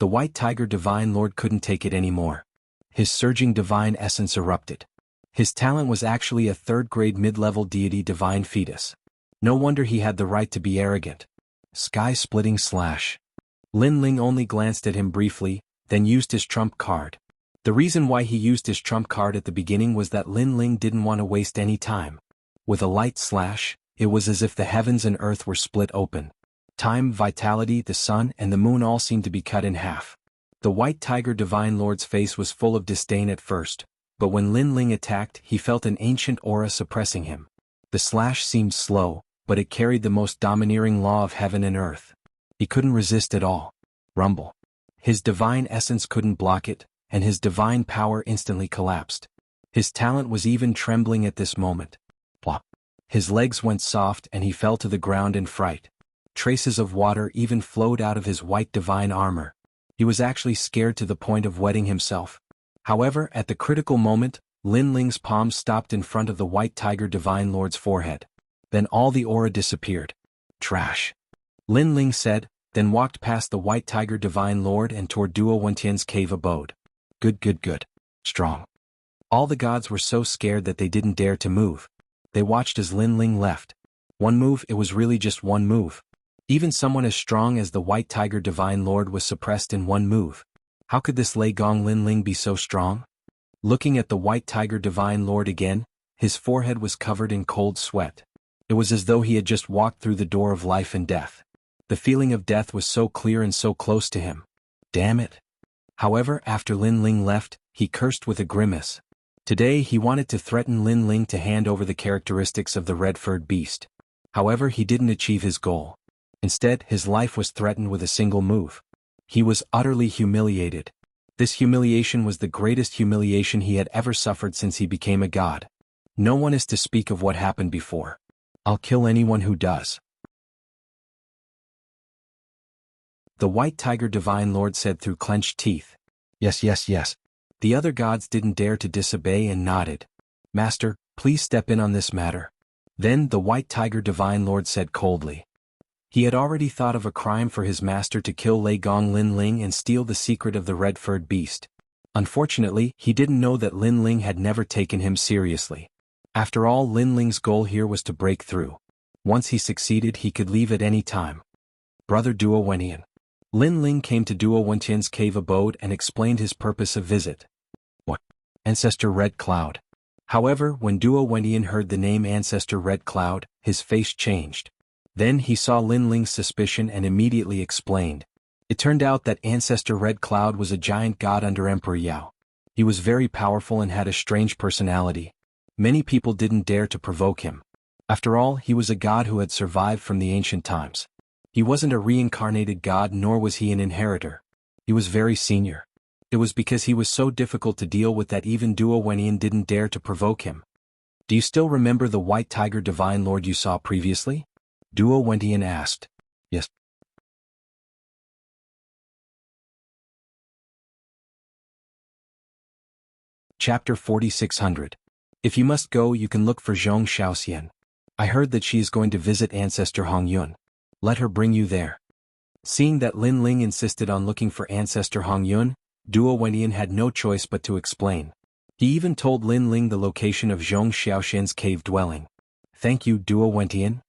Speaker 1: The White Tiger Divine Lord couldn't take it anymore. His surging divine essence erupted. His talent was actually a third-grade mid-level deity divine fetus. No wonder he had the right to be arrogant. Sky-splitting slash. Lin Ling only glanced at him briefly, then used his trump card. The reason why he used his trump card at the beginning was that Lin Ling didn't want to waste any time. With a light slash, it was as if the heavens and earth were split open. Time, vitality, the sun, and the moon all seemed to be cut in half. The White Tiger Divine Lord's face was full of disdain at first, but when Lin Ling attacked, he felt an ancient aura suppressing him. The slash seemed slow, but it carried the most domineering law of heaven and earth. He couldn't resist at all. Rumble. His divine essence couldn't block it, and his divine power instantly collapsed. His talent was even trembling at this moment. Plop. His legs went soft and he fell to the ground in fright. Traces of water even flowed out of his white divine armor. He was actually scared to the point of wetting himself. However, at the critical moment, Lin Ling's palm stopped in front of the White Tiger Divine Lord's forehead. Then all the aura disappeared. Trash. Lin Ling said, then walked past the White Tiger Divine Lord and toward Duo Wentian's cave abode. Good. Strong. All the gods were so scared that they didn't dare to move. They watched as Lin Ling left. One move, it was really just one move. Even someone as strong as the White Tiger Divine Lord was suppressed in one move. How could this Lei Gong Lin Ling be so strong? Looking at the White Tiger Divine Lord again, his forehead was covered in cold sweat. It was as though he had just walked through the door of life and death. The feeling of death was so clear and so close to him. Damn it. However, after Lin Ling left, he cursed with a grimace. Today he wanted to threaten Lin Ling to hand over the characteristics of the red-furred beast. However, he didn't achieve his goal. Instead, his life was threatened with a single move. He was utterly humiliated. This humiliation was the greatest humiliation he had ever suffered since he became a god. No one is to speak of what happened before. I'll kill anyone who does. The White Tiger Divine Lord said through clenched teeth. Yes. The other gods didn't dare to disobey and nodded. Master, please step in on this matter. Then the White Tiger Divine Lord said coldly. He had already thought of a crime for his master to kill Lei Gong Lin Ling and steal the secret of the red-furred beast. Unfortunately, he didn't know that Lin Ling had never taken him seriously. After all, Lin Ling's goal here was to break through. Once he succeeded, he could leave at any time. Brother Duo Wentian. Lin Ling came to Duo Wentian's cave abode and explained his purpose of visit. What? Ancestor Red Cloud. However, when Duo Wentian heard the name Ancestor Red Cloud, his face changed. Then he saw Lin Ling's suspicion and immediately explained. It turned out that Ancestor Red Cloud was a giant god under Emperor Yao. He was very powerful and had a strange personality. Many people didn't dare to provoke him. After all, he was a god who had survived from the ancient times. He wasn't a reincarnated god, nor was he an inheritor. He was very senior. It was because he was so difficult to deal with that even Duo Wentian didn't dare to provoke him. Do you still remember the White Tiger Divine Lord you saw previously? Duo Wentian asked. Yes. Chapter 4600. If you must go, you can look for Zhong Shaoxian. I heard that she is going to visit Ancestor Hong Yun. Let her bring you there. Seeing that Lin Ling insisted on looking for Ancestor Hong Yun, Duo Wendian had no choice but to explain. He even told Lin Ling the location of Zhong Shaoxian's cave dwelling. Thank you, Duo Wendian.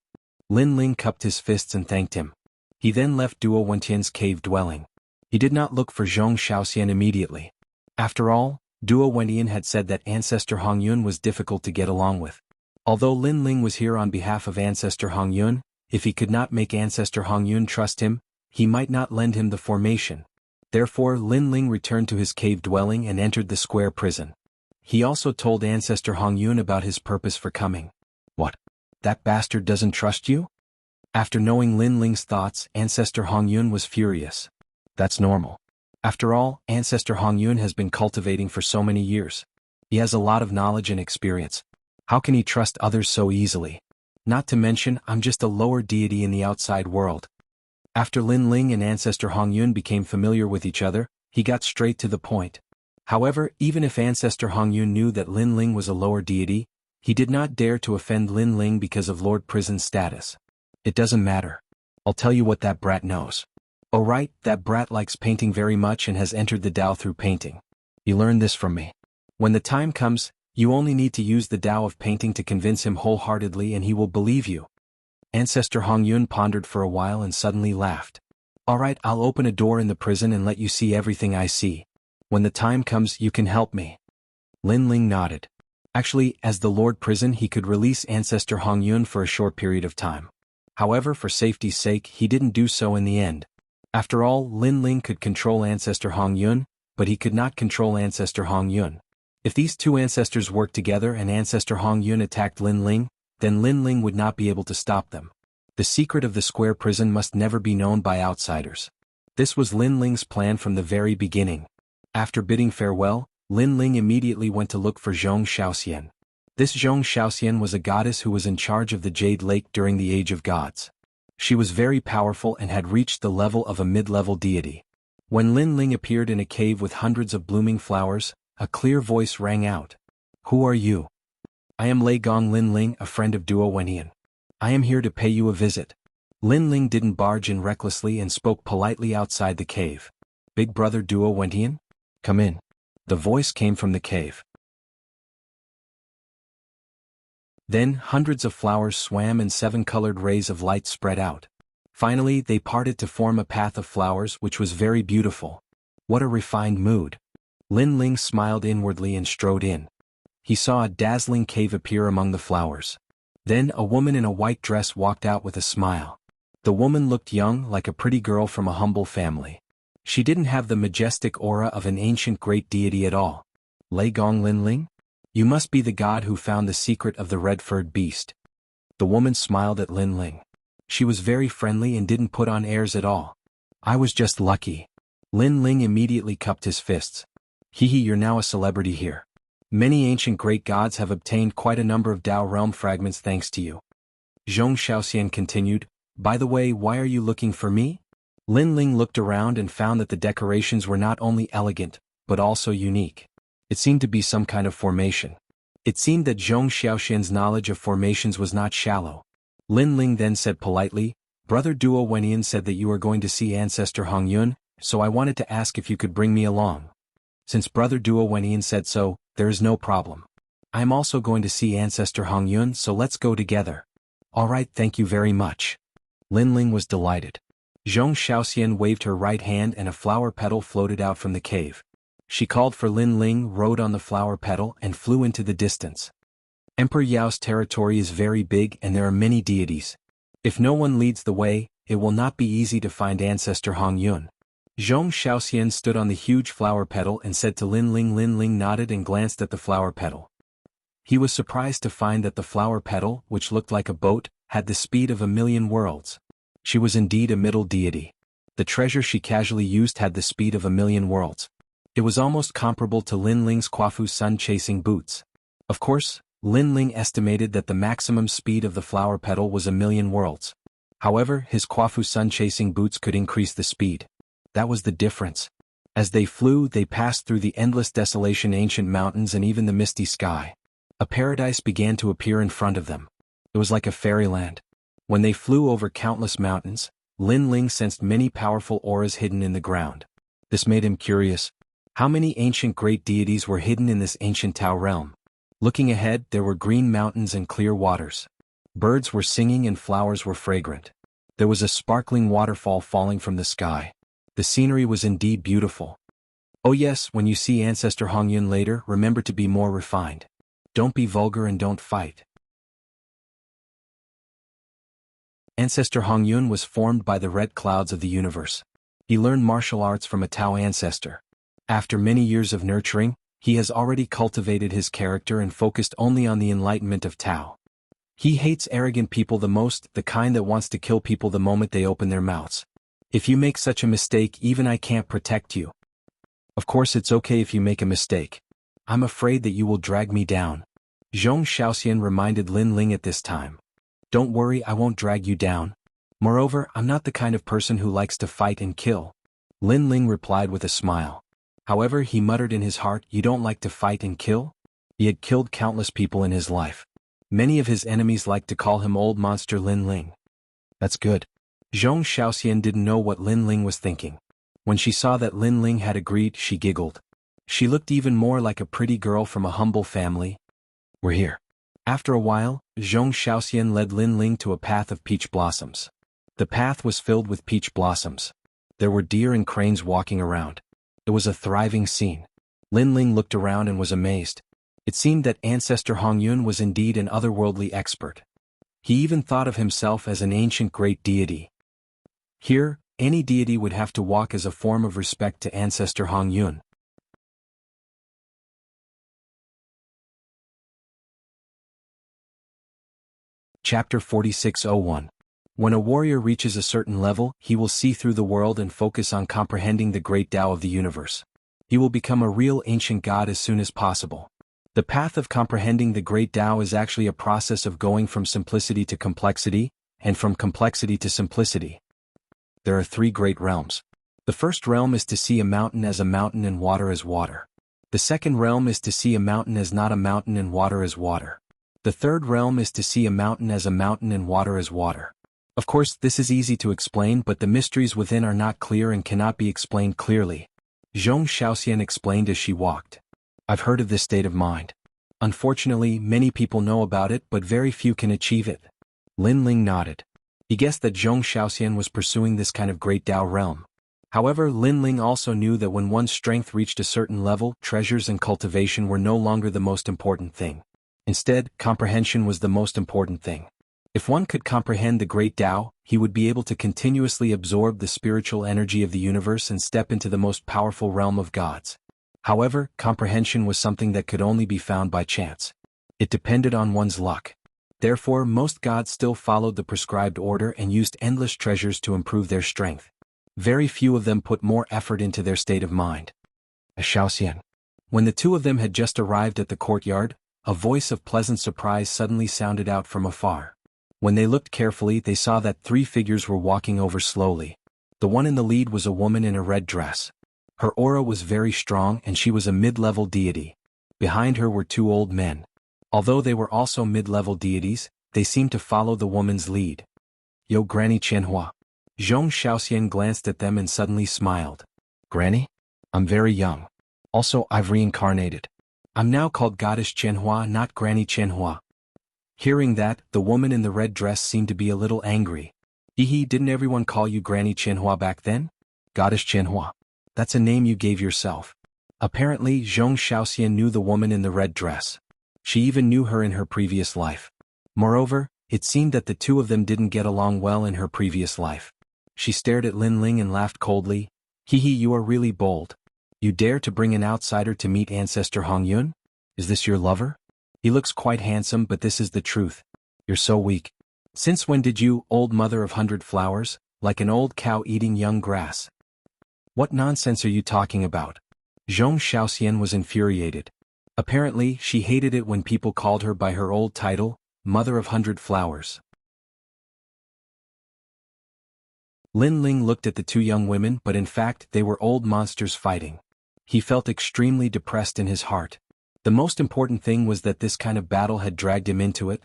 Speaker 1: Lin Ling cupped his fists and thanked him. He then left Duo Wendian's cave dwelling. He did not look for Zhong Shaoxian immediately. After all, Duo Wendian had said that Ancestor Hong Yun was difficult to get along with. Although Lin Ling was here on behalf of Ancestor Hong Yun, if he could not make Ancestor Hong Yun trust him, he might not lend him the formation. Therefore Lin Ling returned to his cave dwelling and entered the square prison. He also told Ancestor Hong Yun about his purpose for coming. What? That bastard doesn't trust you? After knowing Lin Ling's thoughts, Ancestor Hong Yun was furious. That's normal. After all, Ancestor Hong Yun has been cultivating for so many years. He has a lot of knowledge and experience. How can he trust others so easily? Not to mention, I'm just a lower deity in the outside world. After Lin Ling and Ancestor Hong Yun became familiar with each other, he got straight to the point. However, even if Ancestor Hong Yun knew that Lin Ling was a lower deity, he did not dare to offend Lin Ling because of Lord Prison's status. It doesn't matter. I'll tell you what that brat knows. Oh right, that brat likes painting very much and has entered the Tao through painting. He learned this from me. When the time comes, you only need to use the Tao of painting to convince him wholeheartedly and he will believe you. Ancestor Hong Yun pondered for a while and suddenly laughed. Alright, I'll open a door in the prison and let you see everything I see. When the time comes, you can help me. Lin Ling nodded. Actually, as the Lord Prison, he could release Ancestor Hong Yun for a short period of time. However, for safety's sake, he didn't do so in the end. After all, Lin Ling could control Ancestor Hong Yun, but he could not control Ancestor Hong Yun. If these two ancestors worked together and Ancestor Hong Yun attacked Lin Ling, then Lin Ling would not be able to stop them. The secret of the square prison must never be known by outsiders. This was Lin Ling's plan from the very beginning. After bidding farewell, Lin Ling immediately went to look for Zhong Shaoxian. This Zhong Shaoxian was a goddess who was in charge of the Jade Lake during the Age of Gods. She was very powerful and had reached the level of a mid-level deity. When Lin Ling appeared in a cave with hundreds of blooming flowers, a clear voice rang out. Who are you? I am Lei Gong Lin Ling, a friend of Duo Wendian. I am here to pay you a visit. Lin Ling didn't barge in recklessly and spoke politely outside the cave. Big brother Duo Wendian? Come in. The voice came from the cave. Then hundreds of flowers swam and 7 colored rays of light spread out. Finally, they parted to form a path of flowers which was very beautiful. What a refined mood. Lin Ling smiled inwardly and strode in. He saw a dazzling cave appear among the flowers. Then a woman in a white dress walked out with a smile. The woman looked young, like a pretty girl from a humble family. She didn't have the majestic aura of an ancient great deity at all. Lei Gong Lin Ling? You must be the god who found the secret of the red-furred beast. The woman smiled at Lin Ling. She was very friendly and didn't put on airs at all. I was just lucky. Lin Ling immediately cupped his fists. Hehe, you're now a celebrity here. Many ancient great gods have obtained quite a number of Tao realm fragments thanks to you. Zhong Shaoxian continued, by the way, why are you looking for me? Lin Ling looked around and found that the decorations were not only elegant, but also unique. It seemed to be some kind of formation. It seemed that Zhong Shaoxian's knowledge of formations was not shallow. Lin Ling then said politely, Brother Duo Wendian said that you are going to see Ancestor Hong Yun, so I wanted to ask if you could bring me along. Since Brother Duo Wendian said so, there is no problem. I am also going to see Ancestor Hong Yun, so let's go together. Alright, thank you very much. Lin Ling was delighted. Zhong Shaoxian waved her right hand and a flower petal floated out from the cave. She called for Lin Ling, rode on the flower petal and flew into the distance. Emperor Yao's territory is very big and there are many deities. If no one leads the way, it will not be easy to find Ancestor Hong Yun. Zhong Shaoxian stood on the huge flower petal and said to Lin Ling. Lin Ling nodded and glanced at the flower petal. He was surprised to find that the flower petal, which looked like a boat, had the speed of 1,000,000 worlds. She was indeed a middle deity. The treasure she casually used had the speed of 1,000,000 worlds. It was almost comparable to Lin Ling's Quafu sun-chasing boots. Of course, Lin Ling estimated that the maximum speed of the flower petal was 1,000,000 worlds. However, his Quafu sun-chasing boots could increase the speed. That was the difference. As they flew, they passed through the endless desolation, ancient mountains, and even the misty sky. A paradise began to appear in front of them. It was like a fairyland. When they flew over countless mountains, Lin Ling sensed many powerful auras hidden in the ground. This made him curious. How many ancient great deities were hidden in this ancient Tao realm? Looking ahead, there were green mountains and clear waters. Birds were singing and flowers were fragrant. There was a sparkling waterfall falling from the sky. The scenery was indeed beautiful. Oh yes, when you see Ancestor Hongyun later, remember to be more refined. Don't be vulgar and don't fight. Ancestor Hongyun was formed by the red clouds of the universe. He learned martial arts from a Tao ancestor. After many years of nurturing, he has already cultivated his character and focused only on the enlightenment of Tao. He hates arrogant people the most, the kind that wants to kill people the moment they open their mouths. If you make such a mistake, even I can't protect you. Of course it's okay if you make a mistake. I'm afraid that you will drag me down. Zhong Shaoxian reminded Lin Ling at this time. Don't worry, I won't drag you down. Moreover, I'm not the kind of person who likes to fight and kill. Lin Ling replied with a smile. However, he muttered in his heart, you don't like to fight and kill? He had killed countless people in his life. Many of his enemies liked to call him Old Monster Lin Ling. That's good. Zhong Shaoxian didn't know what Lin Ling was thinking. When she saw that Lin Ling had agreed, she giggled. She looked even more like a pretty girl from a humble family. We're here. After a while, Zhong Shaoxian led Lin Ling to a path of peach blossoms. The path was filled with peach blossoms. There were deer and cranes walking around. It was a thriving scene. Lin Ling looked around and was amazed. It seemed that Ancestor Hongyun was indeed an otherworldly expert. He even thought of himself as an ancient great deity. Here, any deity would have to walk as a form of respect to Ancestor Hongyun. Chapter 4601. When a warrior reaches a certain level, he will see through the world and focus on comprehending the great Tao of the universe. He will become a real ancient god as soon as possible. The path of comprehending the great Tao is actually a process of going from simplicity to complexity, and from complexity to simplicity. There are three great realms. The first realm is to see a mountain as a mountain and water as water. The second realm is to see a mountain as not a mountain and water as water. The third realm is to see a mountain as a mountain and water as water. Of course, this is easy to explain, but the mysteries within are not clear and cannot be explained clearly. Zhong Shaoxian explained as she walked. I've heard of this state of mind. Unfortunately, many people know about it, but very few can achieve it. Lin Ling nodded. He guessed that Zhong Shaoxian was pursuing this kind of great Tao realm. However, Lin Ling also knew that when one's strength reached a certain level, treasures and cultivation were no longer the most important thing. Instead, comprehension was the most important thing. If one could comprehend the great Tao, he would be able to continuously absorb the spiritual energy of the universe and step into the most powerful realm of gods. However, comprehension was something that could only be found by chance. It depended on one's luck. Therefore, most gods still followed the prescribed order and used endless treasures to improve their strength. Very few of them put more effort into their state of mind. Shaoxian. When the two of them had just arrived at the courtyard, a voice of pleasant surprise suddenly sounded out from afar. When they looked carefully, they saw that three figures were walking over slowly. The one in the lead was a woman in a red dress. Her aura was very strong and she was a mid-level deity. Behind her were two old men. Although they were also mid-level deities, they seemed to follow the woman's lead. Yo, Granny Qianhua. Zhong Shaoxian glanced at them and suddenly smiled. Granny? I'm very young. Also, I've reincarnated. I'm now called Goddess Qianhua, not Granny Qianhua. Hearing that, the woman in the red dress seemed to be a little angry. Didn't everyone call you Granny Qianhua back then? Goddess Qianhua. That's a name you gave yourself. Apparently, Zhong Shaoxian knew the woman in the red dress. She even knew her in her previous life. Moreover, it seemed that the two of them didn't get along well in her previous life. She stared at Lin Ling and laughed coldly. You are really bold. You dare to bring an outsider to meet Ancestor Hongyun? Is this your lover? He looks quite handsome, but this is the truth. You're so weak. Since when did you, old mother of 100 flowers, like an old cow eating young grass? What nonsense are you talking about? Zhong Shaoxian was infuriated. Apparently, she hated it when people called her by her old title, Mother of 100 Flowers. Lin Ling looked at the two young women, but in fact they were old monsters fighting. He felt extremely depressed in his heart. The most important thing was that this kind of battle had dragged him into it.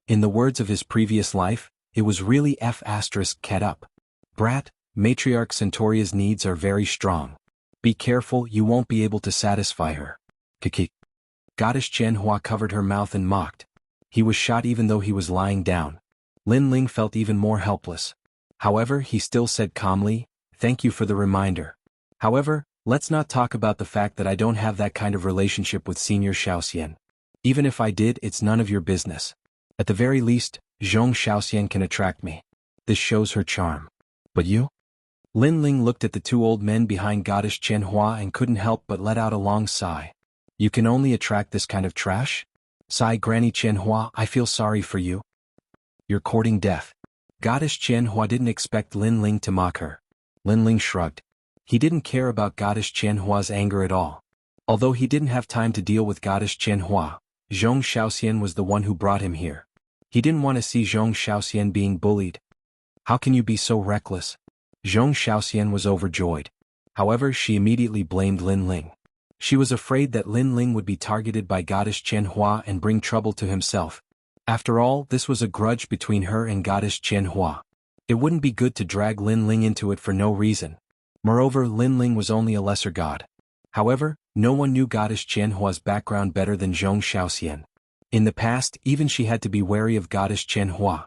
Speaker 1: In the words of his previous life, it was really *cat up. Brat, Matriarch Centuria's needs are very strong. Be careful, you won't be able to satisfy her. Kiki. Goddess Jianhua covered her mouth and mocked. He was shot even though he was lying down. Lin Ling felt even more helpless. However, he still said calmly, "Thank you for the reminder. However, let's not talk about the fact that I don't have that kind of relationship with Senior Xiaoxian. Even if I did, it's none of your business. At the very least, Zhong Xiaoxian can attract me. This shows her charm. But you?" Lin Ling looked at the two old men behind Goddess Jianhua and couldn't help but let out a long sigh. "You can only attract this kind of trash? Sigh Granny Jianhua, I feel sorry for you. You're courting death." Goddess Jianhua didn't expect Lin Ling to mock her. Lin Ling shrugged. He didn't care about Goddess Jianhua's anger at all. Although he didn't have time to deal with Goddess Jianhua, Zhong Xiaoxian was the one who brought him here. He didn't want to see Zhong Xiaoxian being bullied. "How can you be so reckless?" Zhong Xiaoxian was overjoyed. However, she immediately blamed Lin Ling. She was afraid that Lin Ling would be targeted by Goddess Jianhua and bring trouble to himself. After all, this was a grudge between her and Goddess Jianhua. It wouldn't be good to drag Lin Ling into it for no reason. Moreover, Lin Ling was only a lesser god. However, no one knew Goddess Jianhua's background better than Zhong Xiaoxian. In the past, even she had to be wary of Goddess Jianhua.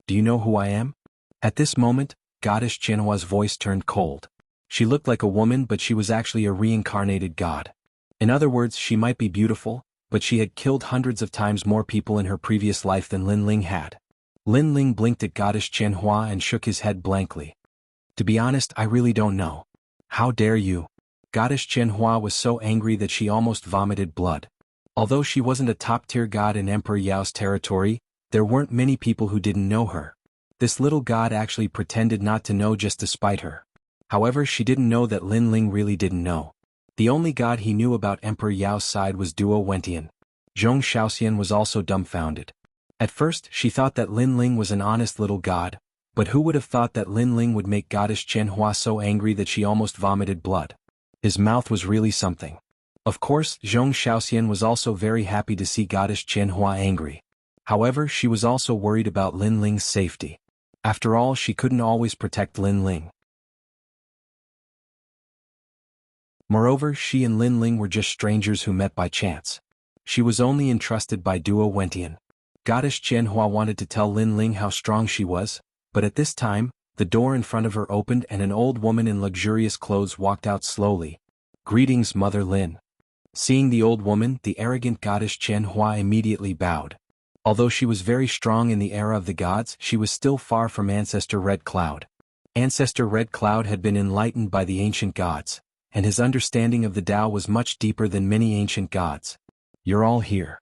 Speaker 1: "Do you know who I am?" At this moment, Goddess Jianhua's voice turned cold. She looked like a woman, but she was actually a reincarnated god. In other words, she might be beautiful, but she had killed hundreds of times more people in her previous life than Lin Ling had. Lin Ling blinked at Goddess Jianhua and shook his head blankly. "To be honest, I really don't know." "How dare you?" Goddess Jianhua was so angry that she almost vomited blood. Although she wasn't a top-tier god in Emperor Yao's territory, there weren't many people who didn't know her. This little god actually pretended not to know just to spite her. However, she didn't know that Lin Ling really didn't know. The only god he knew about Emperor Yao's side was Duo Wentian. Zhong Xiaoxian was also dumbfounded. At first, she thought that Lin Ling was an honest little god, but who would have thought that Lin Ling would make Goddess Jianhua so angry that she almost vomited blood? His mouth was really something. Of course, Zhong Xiaoxian was also very happy to see Goddess Jianhua angry. However, she was also worried about Lin Ling's safety. After all, she couldn't always protect Lin Ling. Moreover, she and Lin Ling were just strangers who met by chance. She was only entrusted by Duo Wentian. Goddess Jianhua wanted to tell Lin Ling how strong she was, but at this time, the door in front of her opened and an old woman in luxurious clothes walked out slowly. "Greetings, Mother Lin." Seeing the old woman, the arrogant Goddess Jianhua immediately bowed. Although she was very strong in the era of the gods, she was still far from Ancestor Red Cloud. Ancestor Red Cloud had been enlightened by the ancient gods, and his understanding of the Tao was much deeper than many ancient gods. "You're all here."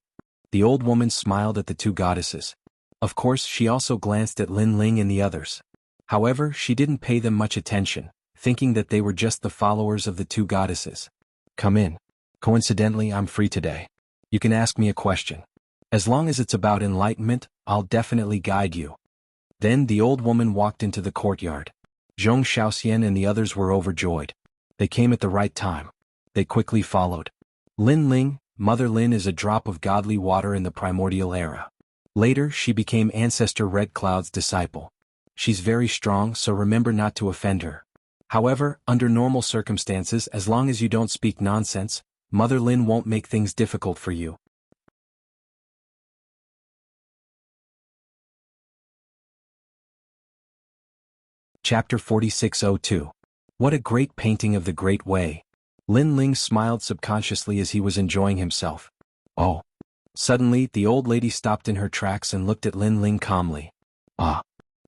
Speaker 1: The old woman smiled at the two goddesses. Of course, she also glanced at Lin Ling and the others. However, she didn't pay them much attention, thinking that they were just the followers of the two goddesses. "Come in. Coincidentally, I'm free today. You can ask me a question. As long as it's about enlightenment, I'll definitely guide you." Then the old woman walked into the courtyard. Zhong Xiaoxian and the others were overjoyed. They came at the right time. They quickly followed. Lin Ling, Mother Lin, is a drop of godly water in the primordial era. Later, she became Ancestor Red Cloud's disciple. She's very strong, so remember not to offend her. However, under normal circumstances, as long as you don't speak nonsense, Mother Lin won't make things difficult for you. Chapter 4602. What a great painting of the Great Way. Lin Ling smiled subconsciously as he was enjoying himself. "Oh." Suddenly, the old lady stopped in her tracks and looked at Lin Ling calmly. "Ah."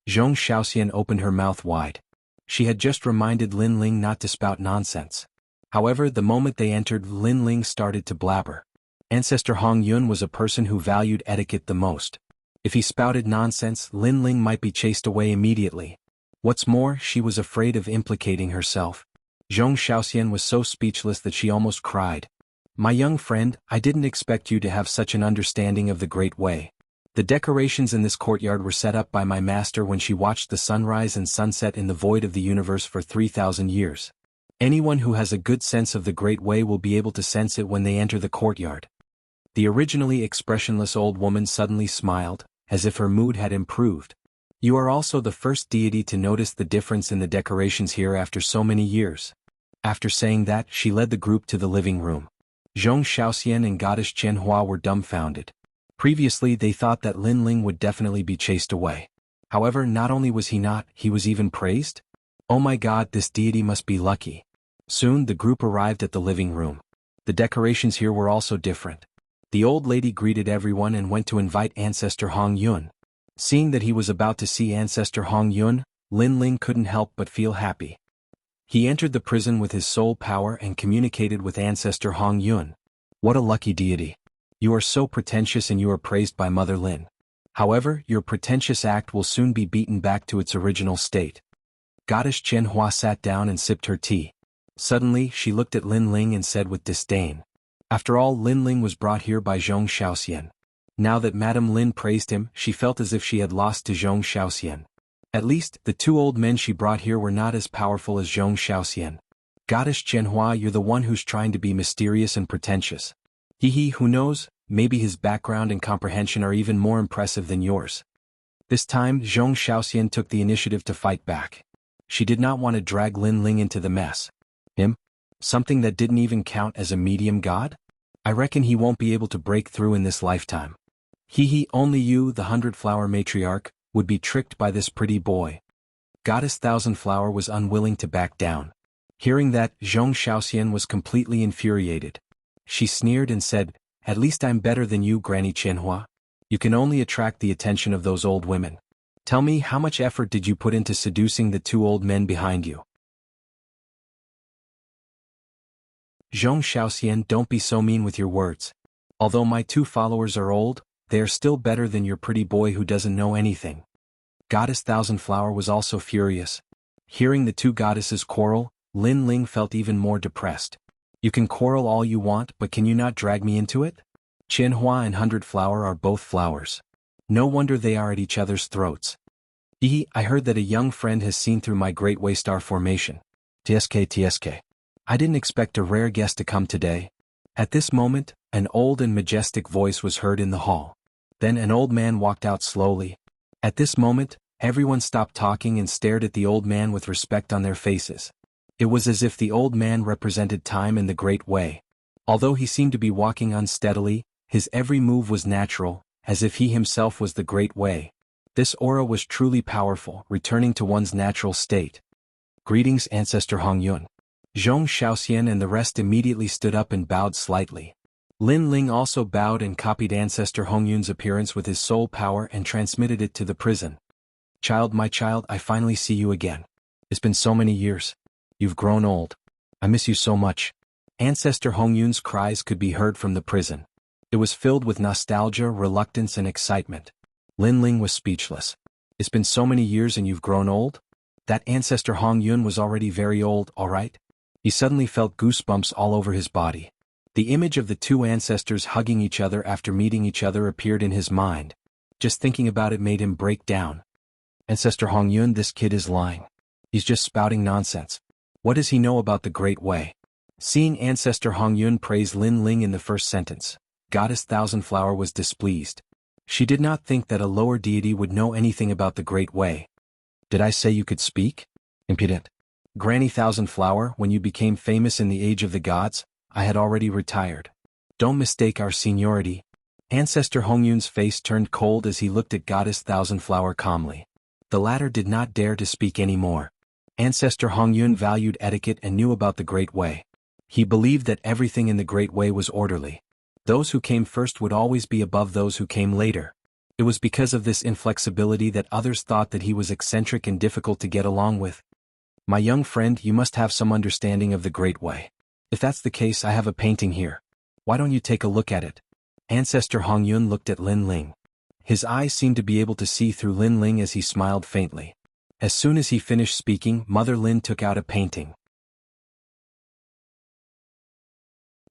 Speaker 1: Zhong Xiaoxian opened her mouth wide. She had just reminded Lin Ling not to spout nonsense. However, the moment they entered, Lin Ling started to blabber. Ancestor Hong Yun was a person who valued etiquette the most. If he spouted nonsense, Lin Ling might be chased away immediately. What's more, she was afraid of implicating herself. Zhong Xiaoxian was so speechless that she almost cried. "My young friend, I didn't expect you to have such an understanding of the Great Way. The decorations in this courtyard were set up by my master when she watched the sunrise and sunset in the void of the universe for 3,000 years. Anyone who has a good sense of the Great Way will be able to sense it when they enter the courtyard. The originally expressionless old woman suddenly smiled, as if her mood had improved. You are also the first deity to notice the difference in the decorations here after so many years. After saying that, she led the group to the living room. Zhong Shaoxian and Goddess Qianhua were dumbfounded. Previously they thought that Lin Ling would definitely be chased away. However, not only was he not, he was even praised? Oh my god, this deity must be lucky. Soon the group arrived at the living room. The decorations here were also different. The old lady greeted everyone and went to invite Ancestor Hong Yun. Seeing that he was about to see Ancestor Hong Yun, Lin Ling couldn't help but feel happy. He entered the prison with his soul power and communicated with Ancestor Hong Yun. What a lucky deity. You are so pretentious and you are praised by Mother Lin. However, your pretentious act will soon be beaten back to its original state. Goddess Qianhua sat down and sipped her tea. Suddenly, she looked at Lin Ling and said with disdain. After all, Lin Ling was brought here by Zhong Shaoxian. Now that Madame Lin praised him, she felt as if she had lost to Zhong Shaoxian. At least, the two old men she brought here were not as powerful as Zhong Shaoxian. Goddess Qianhua, you're the one who's trying to be mysterious and pretentious. Who knows, maybe his background and comprehension are even more impressive than yours. This time, Zhong Shaoxian took the initiative to fight back. She did not want to drag Lin Ling into the mess. Him? Something that didn't even count as a medium god? I reckon he won't be able to break through in this lifetime. Only you, the 100-flower matriarch, would be tricked by this pretty boy. Goddess Thousand-Flower was unwilling to back down. Hearing that, Zhong Shaoxian was completely infuriated. She sneered and said, "At least I'm better than you, Granny Qianhua. You can only attract the attention of those old women. Tell me, how much effort did you put into seducing the two old men behind you?" Zhong Shaoxian, don't be so mean with your words. Although my two followers are old, they are still better than your pretty boy who doesn't know anything. Goddess Thousand-Flower was also furious. Hearing the two goddesses quarrel, Lin Ling felt even more depressed. You can quarrel all you want, but can you not drag me into it? Qianhua and 100-Flower are both flowers. No wonder they are at each other's throats. I heard that a young friend has seen through my Great Way Star formation. TSK. I didn't expect a rare guest to come today. At this moment, an old and majestic voice was heard in the hall. Then an old man walked out slowly. At this moment, everyone stopped talking and stared at the old man with respect on their faces. It was as if the old man represented time and the Great Way. Although he seemed to be walking unsteadily, his every move was natural, as if he himself was the Great Way. This aura was truly powerful, returning to one's natural state. Greetings, Ancestor Hong Yun. Zhong Shaoxian and the rest immediately stood up and bowed slightly. Lin Ling also bowed and copied Ancestor Hong Yun's appearance with his soul power and transmitted it to the prison. My child, I finally see you again. It's been so many years. You've grown old. I miss you so much. Ancestor Hong Yun's cries could be heard from the prison. It was filled with nostalgia, reluctance, and excitement. Lin Ling was speechless. It's been so many years and you've grown old? That Ancestor Hong Yun was already very old, alright? He suddenly felt goosebumps all over his body. The image of the two ancestors hugging each other after meeting each other appeared in his mind. Just thinking about it made him break down. Ancestor Hong Yun, this kid is lying. He's just spouting nonsense. What does he know about the Great Way? Seeing Ancestor Hong Yun praise Lin Ling in the first sentence, Goddess Thousand-Flower was displeased. She did not think that a lower deity would know anything about the Great Way. Did I say you could speak? Impudent. Granny Thousand-Flower, when you became famous in the age of the gods, I had already retired. Don't mistake our seniority. Ancestor Hong Yun's face turned cold as he looked at Goddess Thousand-Flower calmly. The latter did not dare to speak any more. Ancestor Hong Yun valued etiquette and knew about the Great Way. He believed that everything in the Great Way was orderly. Those who came first would always be above those who came later. It was because of this inflexibility that others thought that he was eccentric and difficult to get along with. My young friend, you must have some understanding of the Great Way. If that's the case, I have a painting here. Why don't you take a look at it? Ancestor Hong Yun looked at Lin Ling. His eyes seemed to be able to see through Lin Ling as he smiled faintly. As soon as he finished speaking, Mother Lin took out a painting.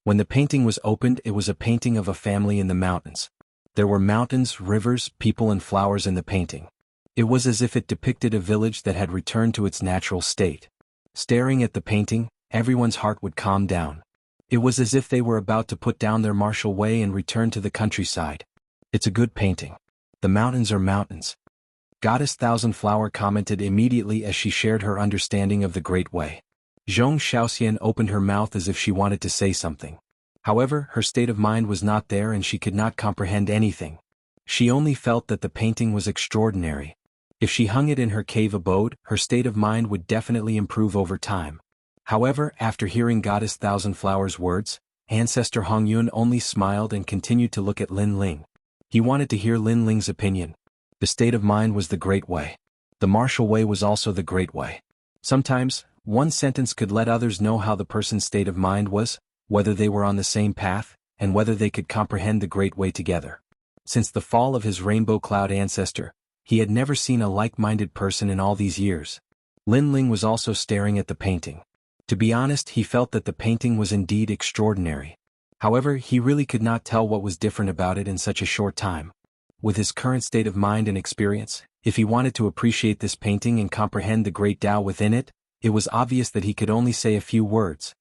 Speaker 1: When the painting was opened, it was a painting of a family in the mountains. There were mountains, rivers, people and flowers in the painting. It was as if it depicted a village that had returned to its natural state. Staring at the painting, everyone's heart would calm down. It was as if they were about to put down their martial way and return to the countryside. It's a good painting. The mountains are mountains. Goddess Thousand Flower commented immediately as she shared her understanding of the Great Way. Zhong Xiaoxian opened her mouth as if she wanted to say something. However, her state of mind was not there and she could not comprehend anything. She only felt that the painting was extraordinary. If she hung it in her cave abode, her state of mind would definitely improve over time. However, after hearing Goddess Thousand Flower's words, Ancestor Hongyun only smiled and continued to look at Lin Ling. He wanted to hear Lin Ling's opinion. The state of mind was the Great Way. The martial way was also the Great Way. Sometimes, one sentence could let others know how the person's state of mind was, whether they were on the same path, and whether they could comprehend the Great Way together. Since the fall of his Rainbow Cloud ancestor, he had never seen a like-minded person in all these years. Lin Ling was also staring at the painting. To be honest, he felt that the painting was indeed extraordinary. However, he really could not tell what was different about it in such a short time. With his current state of mind and experience, if he wanted to appreciate this painting and comprehend the great Tao within it, it was obvious that he could only say a few words.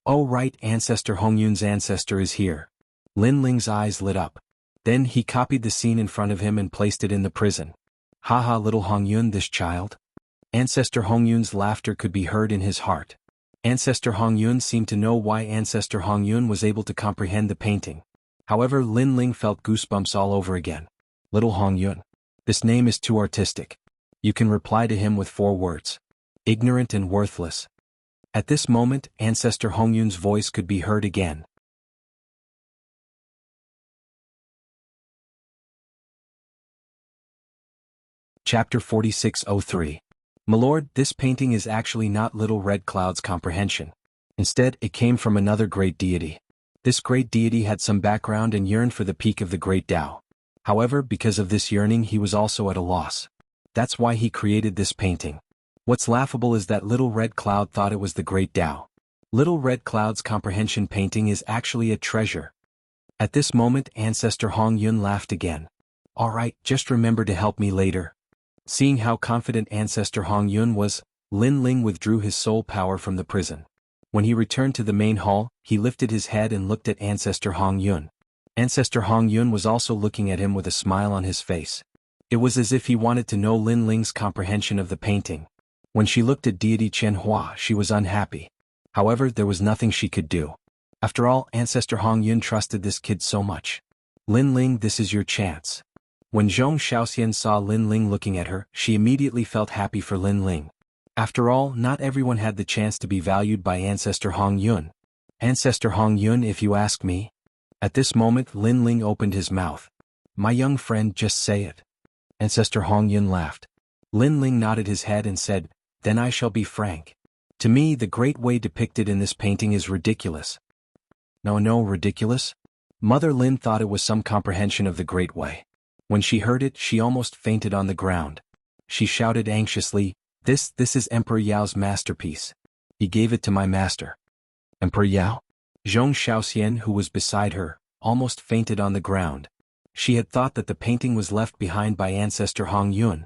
Speaker 1: Oh right, Ancestor Hongyun's ancestor is here. Lin Ling's eyes lit up. Then he copied the scene in front of him and placed it in the prison. Haha, little Hongyun, this child. Ancestor Hongyun's laughter could be heard in his heart. Ancestor Hongyun seemed to know why Ancestor Hongyun was able to comprehend the painting. However, Lin Ling felt goosebumps all over again. Little Hongyun. This name is too artistic. You can reply to him with 4 words. Ignorant and worthless. At this moment, Ancestor Hongyun's voice could be heard again. Chapter 4603. My lord, this painting is actually not Little Red Cloud's comprehension. Instead, it came from another great deity. This great deity had some background and yearned for the peak of the great Tao. However, because of this yearning he was also at a loss. That's why he created this painting. What's laughable is that Little Red Cloud thought it was the great Tao. Little Red Cloud's comprehension painting is actually a treasure. At this moment, Ancestor Hongyun laughed again. Alright, just remember to help me later. Seeing how confident Ancestor Hongyun was, Lin Ling withdrew his soul power from the prison. When he returned to the main hall, he lifted his head and looked at Ancestor Hongyun. Ancestor Hongyun was also looking at him with a smile on his face. It was as if he wanted to know Lin Ling's comprehension of the painting. When she looked at deity Chen Hua, she was unhappy. However, there was nothing she could do. After all, Ancestor Hongyun trusted this kid so much. Lin Ling, this is your chance. When Zhong Xiaoxian saw Lin Ling looking at her, she immediately felt happy for Lin Ling. After all, not everyone had the chance to be valued by Ancestor Hongyun. Ancestor Hongyun, if you ask me. At this moment, Lin Ling opened his mouth. My young friend, just say it. Ancestor Hongyun laughed. Lin Ling nodded his head and said, then I shall be frank. To me, the great way depicted in this painting is ridiculous. No, ridiculous? Mother Lin thought it was some comprehension of the great way. When she heard it, she almost fainted on the ground. She shouted anxiously, This is Emperor Yao's masterpiece. He gave it to my master. Emperor Yao? Zhong Xiaoxian, who was beside her, almost fainted on the ground. She had thought that the painting was left behind by Ancestor Hongyun.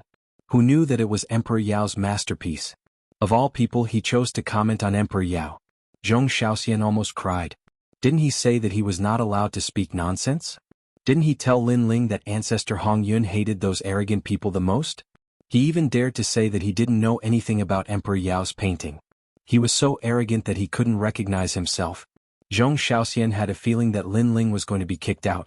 Speaker 1: Who knew that it was Emperor Yao's masterpiece? Of all people, he chose to comment on Emperor Yao. Zhong Xiaoxian almost cried. Didn't he say that he was not allowed to speak nonsense? Didn't he tell Lin Ling that Ancestor Hongyun hated those arrogant people the most? He even dared to say that he didn't know anything about Emperor Yao's painting. He was so arrogant that he couldn't recognize himself. Zhong Xiaoxian had a feeling that Lin Ling was going to be kicked out.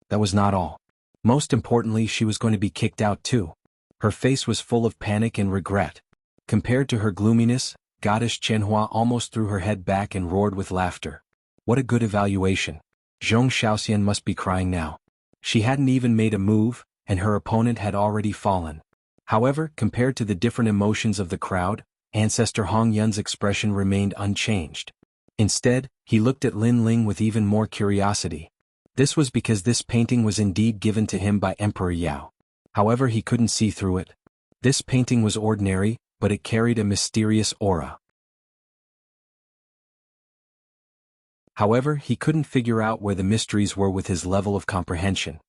Speaker 1: That was not all. Most importantly, she was going to be kicked out too. Her face was full of panic and regret. Compared to her gloominess, Goddess Chenhua almost threw her head back and roared with laughter. What a good evaluation. Zhong Xiaoxian must be crying now. She hadn't even made a move, and her opponent had already fallen. However, compared to the different emotions of the crowd, Ancestor Hongyun's expression remained unchanged. Instead, he looked at Lin Ling with even more curiosity. This was because this painting was indeed given to him by Emperor Yao. However, he couldn't see through it. This painting was ordinary, but it carried a mysterious aura. However, he couldn't figure out where the mysteries were with his level of comprehension.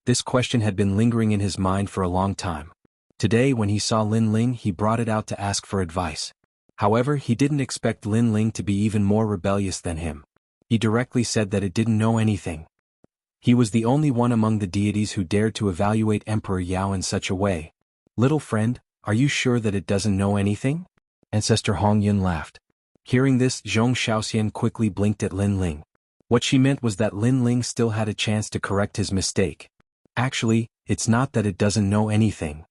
Speaker 1: This question had been lingering in his mind for a long time. Today when he saw Lin Ling he brought it out to ask for advice. However, he didn't expect Lin Ling to be even more rebellious than him. He directly said that it didn't know anything. He was the only one among the deities who dared to evaluate Emperor Yao in such a way. Little friend, are you sure that it doesn't know anything? Ancestor Hong Yun laughed. Hearing this, Zhong Shaoxian quickly blinked at Lin Ling. What she meant was that Lin Ling still had a chance to correct his mistake. Actually, it's not that it doesn't know anything.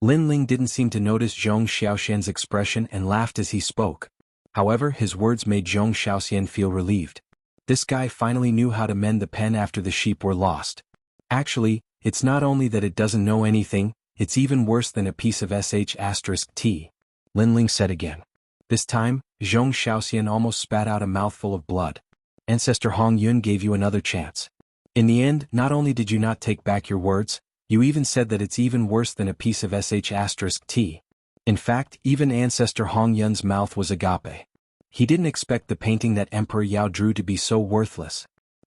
Speaker 1: Lin Ling didn't seem to notice Zhong Shaoxian's expression and laughed as he spoke. However, his words made Zhong Shaoxian feel relieved. This guy finally knew how to mend the pen after the sheep were lost. Actually, it's not only that it doesn't know anything, it's even worse than a piece of sh*t, Lin Ling said again. This time, Zhong Shaoxian almost spat out a mouthful of blood. Ancestor Hong Yun gave you another chance. In the end, not only did you not take back your words, you even said that it's even worse than a piece of sh*t. In fact, even Ancestor Hong Yun's mouth was agape. He didn't expect the painting that Emperor Yao drew to be so worthless.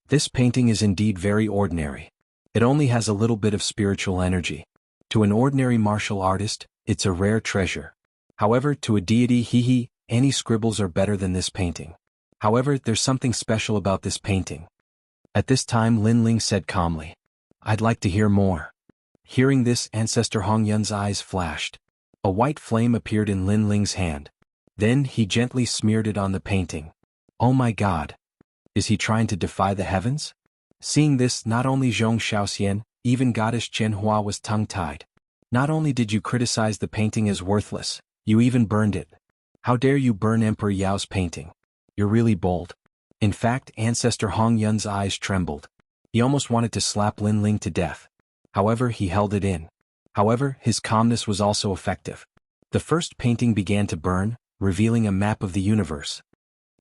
Speaker 1: This painting is indeed very ordinary. It only has a little bit of spiritual energy. To an ordinary martial artist, it's a rare treasure. However, to a deity, any scribbles are better than this painting. However, there's something special about this painting. At this time Lin Ling said calmly, I'd like to hear more. Hearing this, Ancestor Hong Yun's eyes flashed. A white flame appeared in Lin Ling's hand. Then he gently smeared it on the painting. Oh my God! Is he trying to defy the heavens? Seeing this, not only Zhong Shaoxian, even Goddess Qianhua was tongue-tied. Not only did you criticize the painting as worthless, you even burned it. How dare you burn Emperor Yao's painting? You're really bold. In fact, Ancestor Hong Yun's eyes trembled. He almost wanted to slap Lin Ling to death. However, he held it in. However, his calmness was also effective. The first painting began to burn, revealing a map of the universe.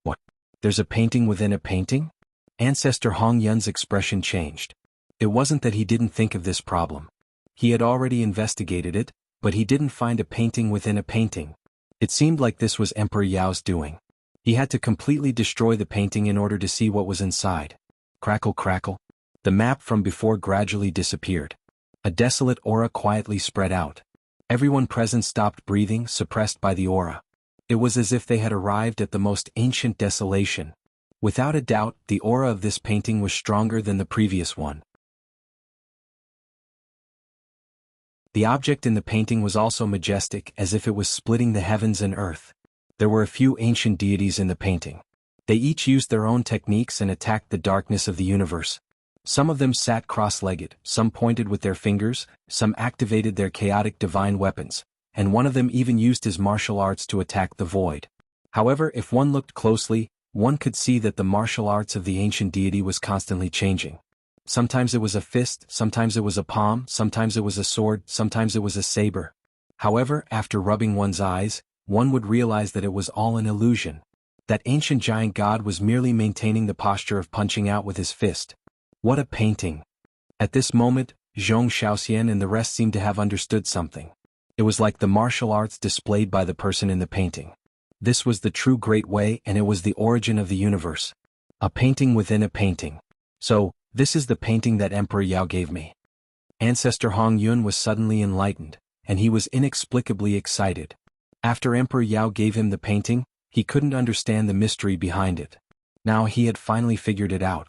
Speaker 1: What? There's a painting within a painting? Ancestor Hong Yun's expression changed. It wasn't that he didn't think of this problem. He had already investigated it, but he didn't find a painting within a painting. It seemed like this was Emperor Yao's doing. He had to completely destroy the painting in order to see what was inside. Crackle crackle. The map from before gradually disappeared. A desolate aura quietly spread out. Everyone present stopped breathing, suppressed by the aura. It was as if they had arrived at the most ancient desolation. Without a doubt, the aura of this painting was stronger than the previous one. The object in the painting was also majestic, as if it was splitting the heavens and earth. There were a few ancient deities in the painting. They each used their own techniques and attacked the darkness of the universe. Some of them sat cross-legged, some pointed with their fingers, some activated their chaotic divine weapons, and one of them even used his martial arts to attack the void. However, if one looked closely, one could see that the martial arts of the ancient deity was constantly changing. Sometimes it was a fist, sometimes it was a palm, sometimes it was a sword, sometimes it was a saber. However, after rubbing one's eyes, one would realize that it was all an illusion. That ancient giant god was merely maintaining the posture of punching out with his fist. What a painting! At this moment, Zhong Shaoxian and the rest seemed to have understood something. It was like the martial arts displayed by the person in the painting. This was the true Great Way, and it was the origin of the universe. A painting within a painting. So, this is the painting that Emperor Yao gave me. Ancestor Hong Yun was suddenly enlightened, and he was inexplicably excited. After Emperor Yao gave him the painting, he couldn't understand the mystery behind it. Now he had finally figured it out.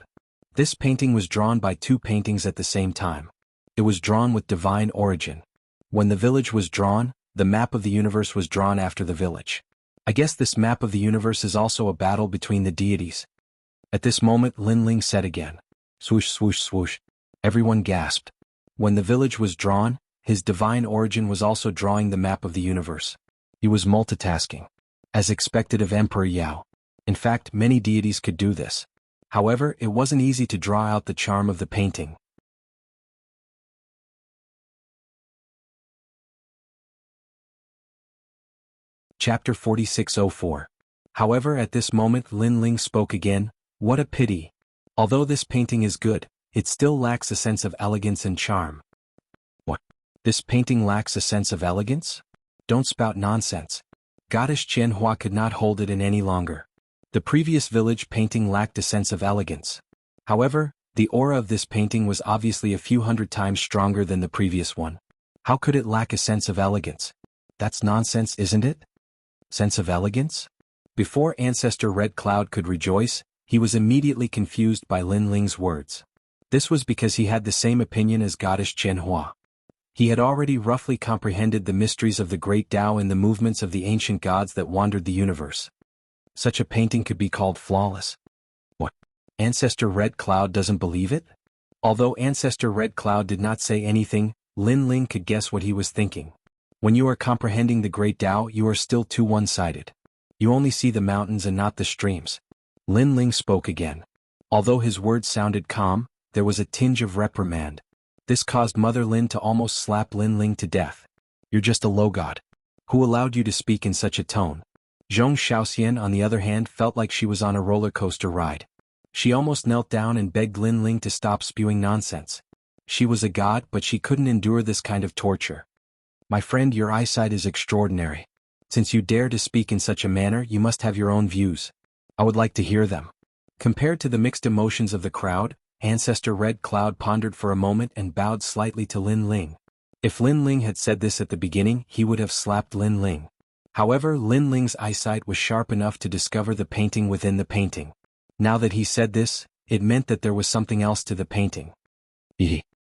Speaker 1: This painting was drawn by two paintings at the same time. It was drawn with divine origin. When the village was drawn, the map of the universe was drawn after the village. I guess this map of the universe is also a battle between the deities. At this moment Lin Ling said again. Swoosh swoosh swoosh. Everyone gasped. When the village was drawn, his divine origin was also drawing the map of the universe. He was multitasking. As expected of Emperor Yao. In fact, many deities could do this. However, it wasn't easy to draw out the charm of the painting. Chapter 4604. However, at this moment Lin Ling spoke again. What a pity. Although this painting is good, it still lacks a sense of elegance and charm. What? This painting lacks a sense of elegance? Don't spout nonsense. Goddess Qianhua could not hold it in any longer. The previous village painting lacked a sense of elegance. However, The aura of this painting was obviously a few hundred times stronger than the previous one. How could it lack a sense of elegance? That's nonsense, isn't it? Sense of elegance? Before Ancestor Red Cloud could rejoice, he was immediately confused by Lin Ling's words. This was because he had the same opinion as Goddess Jianhua. He had already roughly comprehended the mysteries of the great Tao and the movements of the ancient gods that wandered the universe. Such a painting could be called flawless. What? Ancestor Red Cloud doesn't believe it? Although Ancestor Red Cloud did not say anything, Lin Ling could guess what he was thinking. When you are comprehending the great Tao, you are still too one-sided. You only see the mountains and not the streams. Lin Ling spoke again. Although his words sounded calm, there was a tinge of reprimand. This caused Mother Lin to almost slap Lin Ling to death. You're just a low god. Who allowed you to speak in such a tone? Zhong Shaoxian, on the other hand, felt like she was on a roller coaster ride. She almost knelt down and begged Lin Ling to stop spewing nonsense. She was a god, but she couldn't endure this kind of torture. My friend, your eyesight is extraordinary. Since you dare to speak in such a manner, you must have your own views. I would like to hear them. Compared to the mixed emotions of the crowd, Ancestor Red Cloud pondered for a moment and bowed slightly to Lin Ling. If Lin Ling had said this at the beginning, he would have slapped Lin Ling. However, Lin Ling's eyesight was sharp enough to discover the painting within the painting. Now that he said this, it meant that there was something else to the painting.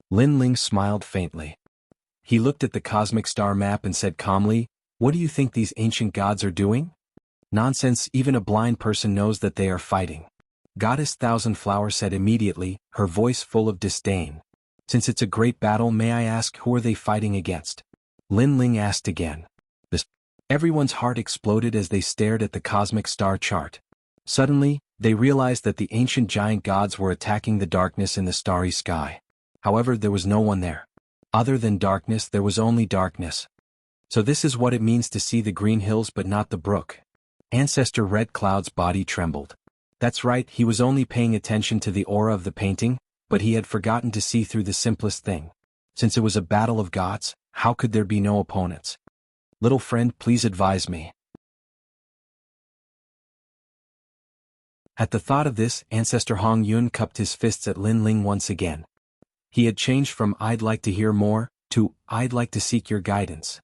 Speaker 1: Lin Ling smiled faintly. He looked at the cosmic star map and said calmly, "What do you think these ancient gods are doing?" "Nonsense, even a blind person knows that they are fighting." Goddess Thousand Flower said immediately, her voice full of disdain. "Since it's a great battle, may I ask who are they fighting against?" Lin Ling asked again. Everyone's heart exploded as they stared at the cosmic star chart. Suddenly, they realized that the ancient giant gods were attacking the darkness in the starry sky. However, there was no one there. Other than darkness, there was only darkness. So this is what it means to see the green hills but not the brook. Ancestor Red Cloud's body trembled. That's right, he was only paying attention to the aura of the painting, but he had forgotten to see through the simplest thing. Since it was a battle of gods, how could there be no opponents? Little friend, please advise me. At the thought of this, Ancestor Hong Yun cupped his fists at Lin Ling once again. He had changed from "I'd like to hear more" to "I'd like to seek your guidance."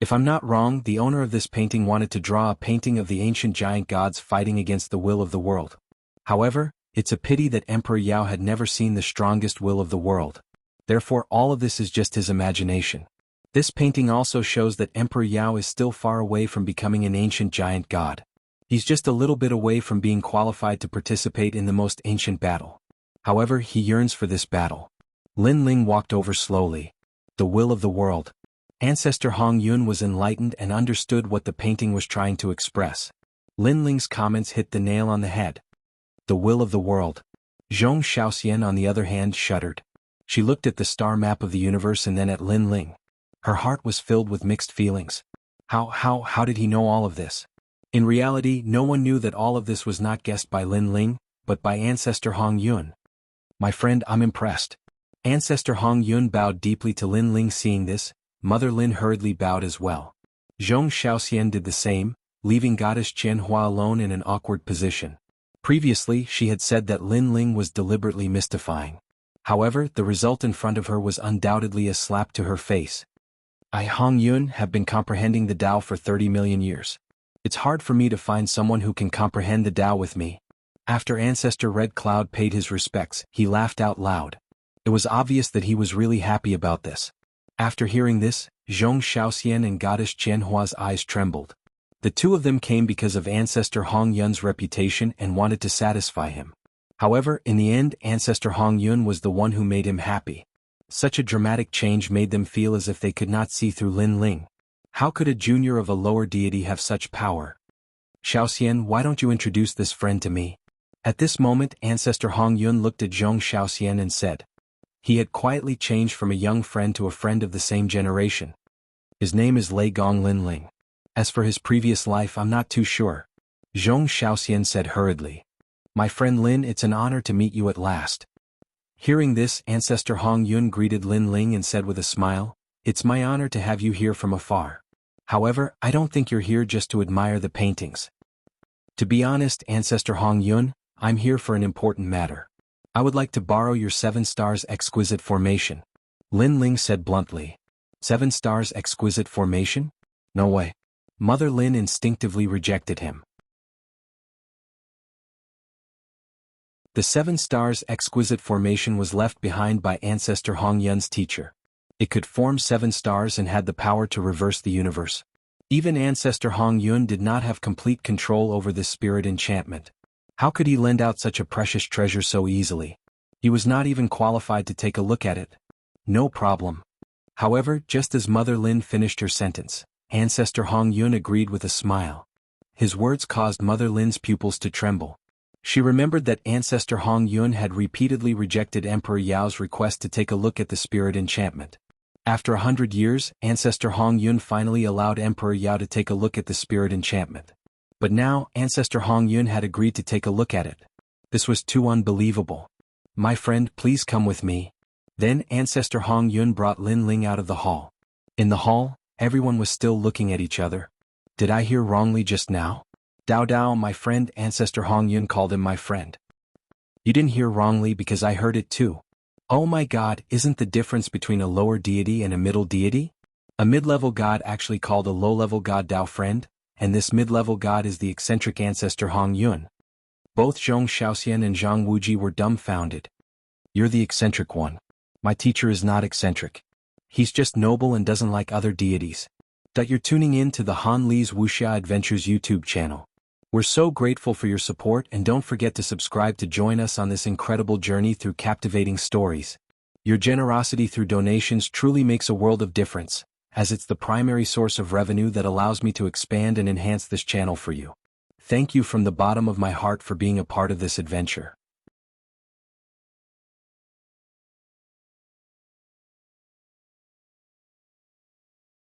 Speaker 1: If I'm not wrong, the owner of this painting wanted to draw a painting of the ancient giant gods fighting against the will of the world. However, it's a pity that Emperor Yao had never seen the strongest will of the world. Therefore, all of this is just his imagination. This painting also shows that Emperor Yao is still far away from becoming an ancient giant god. He's just a little bit away from being qualified to participate in the most ancient battle. However, he yearns for this battle. Lin Ling walked over slowly. The will of the world. Ancestor Hong Yun was enlightened and understood what the painting was trying to express. Lin Ling's comments hit the nail on the head. The will of the world. Zhong Shaoxian, on the other hand, shuddered. She looked at the star map of the universe and then at Lin Ling. Her heart was filled with mixed feelings. How did he know all of this? In reality, no one knew that all of this was not guessed by Lin Ling, but by Ancestor Hong Yun. My friend, I'm impressed. Ancestor Hong Yun bowed deeply to Lin Ling. Seeing this, Mother Lin hurriedly bowed as well. Zhong Shaoxian did the same, leaving Goddess Jianhua alone in an awkward position. Previously, she had said that Lin Ling was deliberately mystifying. However, the result in front of her was undoubtedly a slap to her face. I, Hong Yun, have been comprehending the Tao for 30 million years. It's hard for me to find someone who can comprehend the Tao with me. After Ancestor Red Cloud paid his respects, he laughed out loud. It was obvious that he was really happy about this. After hearing this, Zhong Shaoxian and Goddess Jianhua's eyes trembled. The two of them came because of Ancestor Hong Yun's reputation and wanted to satisfy him. However, in the end, Ancestor Hong Yun was the one who made him happy. Such a dramatic change made them feel as if they could not see through Lin Ling. How could a junior of a lower deity have such power? Shaoxian, why don't you introduce this friend to me? At this moment, Ancestor Hong Yun looked at Zhong Shaoxian and said. He had quietly changed from a young friend to a friend of the same generation. His name is Lei Gong Lin Ling. As for his previous life, I'm not too sure. Zhong Shaoxian said hurriedly. My friend Lin, it's an honor to meet you at last. Hearing this, Ancestor Hong Yun greeted Lin Ling and said with a smile, It's my honor to have you here from afar. However, I don't think you're here just to admire the paintings. To be honest, Ancestor Hong Yun, I'm here for an important matter. I would like to borrow your 7 stars exquisite formation. Lin Ling said bluntly. 7 stars exquisite formation? No way. Mother Lin instinctively rejected him. The 7 stars exquisite formation was left behind by Ancestor Hong Yun's teacher. It could form 7 stars and had the power to reverse the universe. Even Ancestor Hong Yun did not have complete control over this spirit enchantment. How could he lend out such a precious treasure so easily? He was not even qualified to take a look at it. No problem. However, just as Mother Lin finished her sentence, Ancestor Hong Yun agreed with a smile. His words caused Mother Lin's pupils to tremble. She remembered that Ancestor Hong Yun had repeatedly rejected Emperor Yao's request to take a look at the spirit enchantment. After 100 years, Ancestor Hong Yun finally allowed Emperor Yao to take a look at the spirit enchantment. But now, Ancestor Hong Yun had agreed to take a look at it. This was too unbelievable. My friend, please come with me. Then Ancestor Hong Yun brought Lin Ling out of the hall. In the hall, everyone was still looking at each other. Did I hear wrongly just now? Dao Dao, my friend, Ancestor Hong Yun called him my friend. You didn't hear wrongly because I heard it too. Oh my god, isn't the difference between a lower deity and a middle deity? A mid-level god actually called a low-level god Dao friend, and this mid-level god is the eccentric Ancestor Hong Yun. Both Zhong Shaoxian and Zhang Wuji were dumbfounded. You're the eccentric one. My teacher is not eccentric. He's just noble and doesn't like other deities. That you're tuning in to the Han Li's Wuxia Adventures YouTube channel. We're so grateful for your support, and don't forget to subscribe to join us on this incredible journey through captivating stories. Your generosity through donations truly makes a world of difference, as it's the primary source of revenue that allows me to expand and enhance this channel for you. Thank you from the bottom of my heart for being a part of this adventure.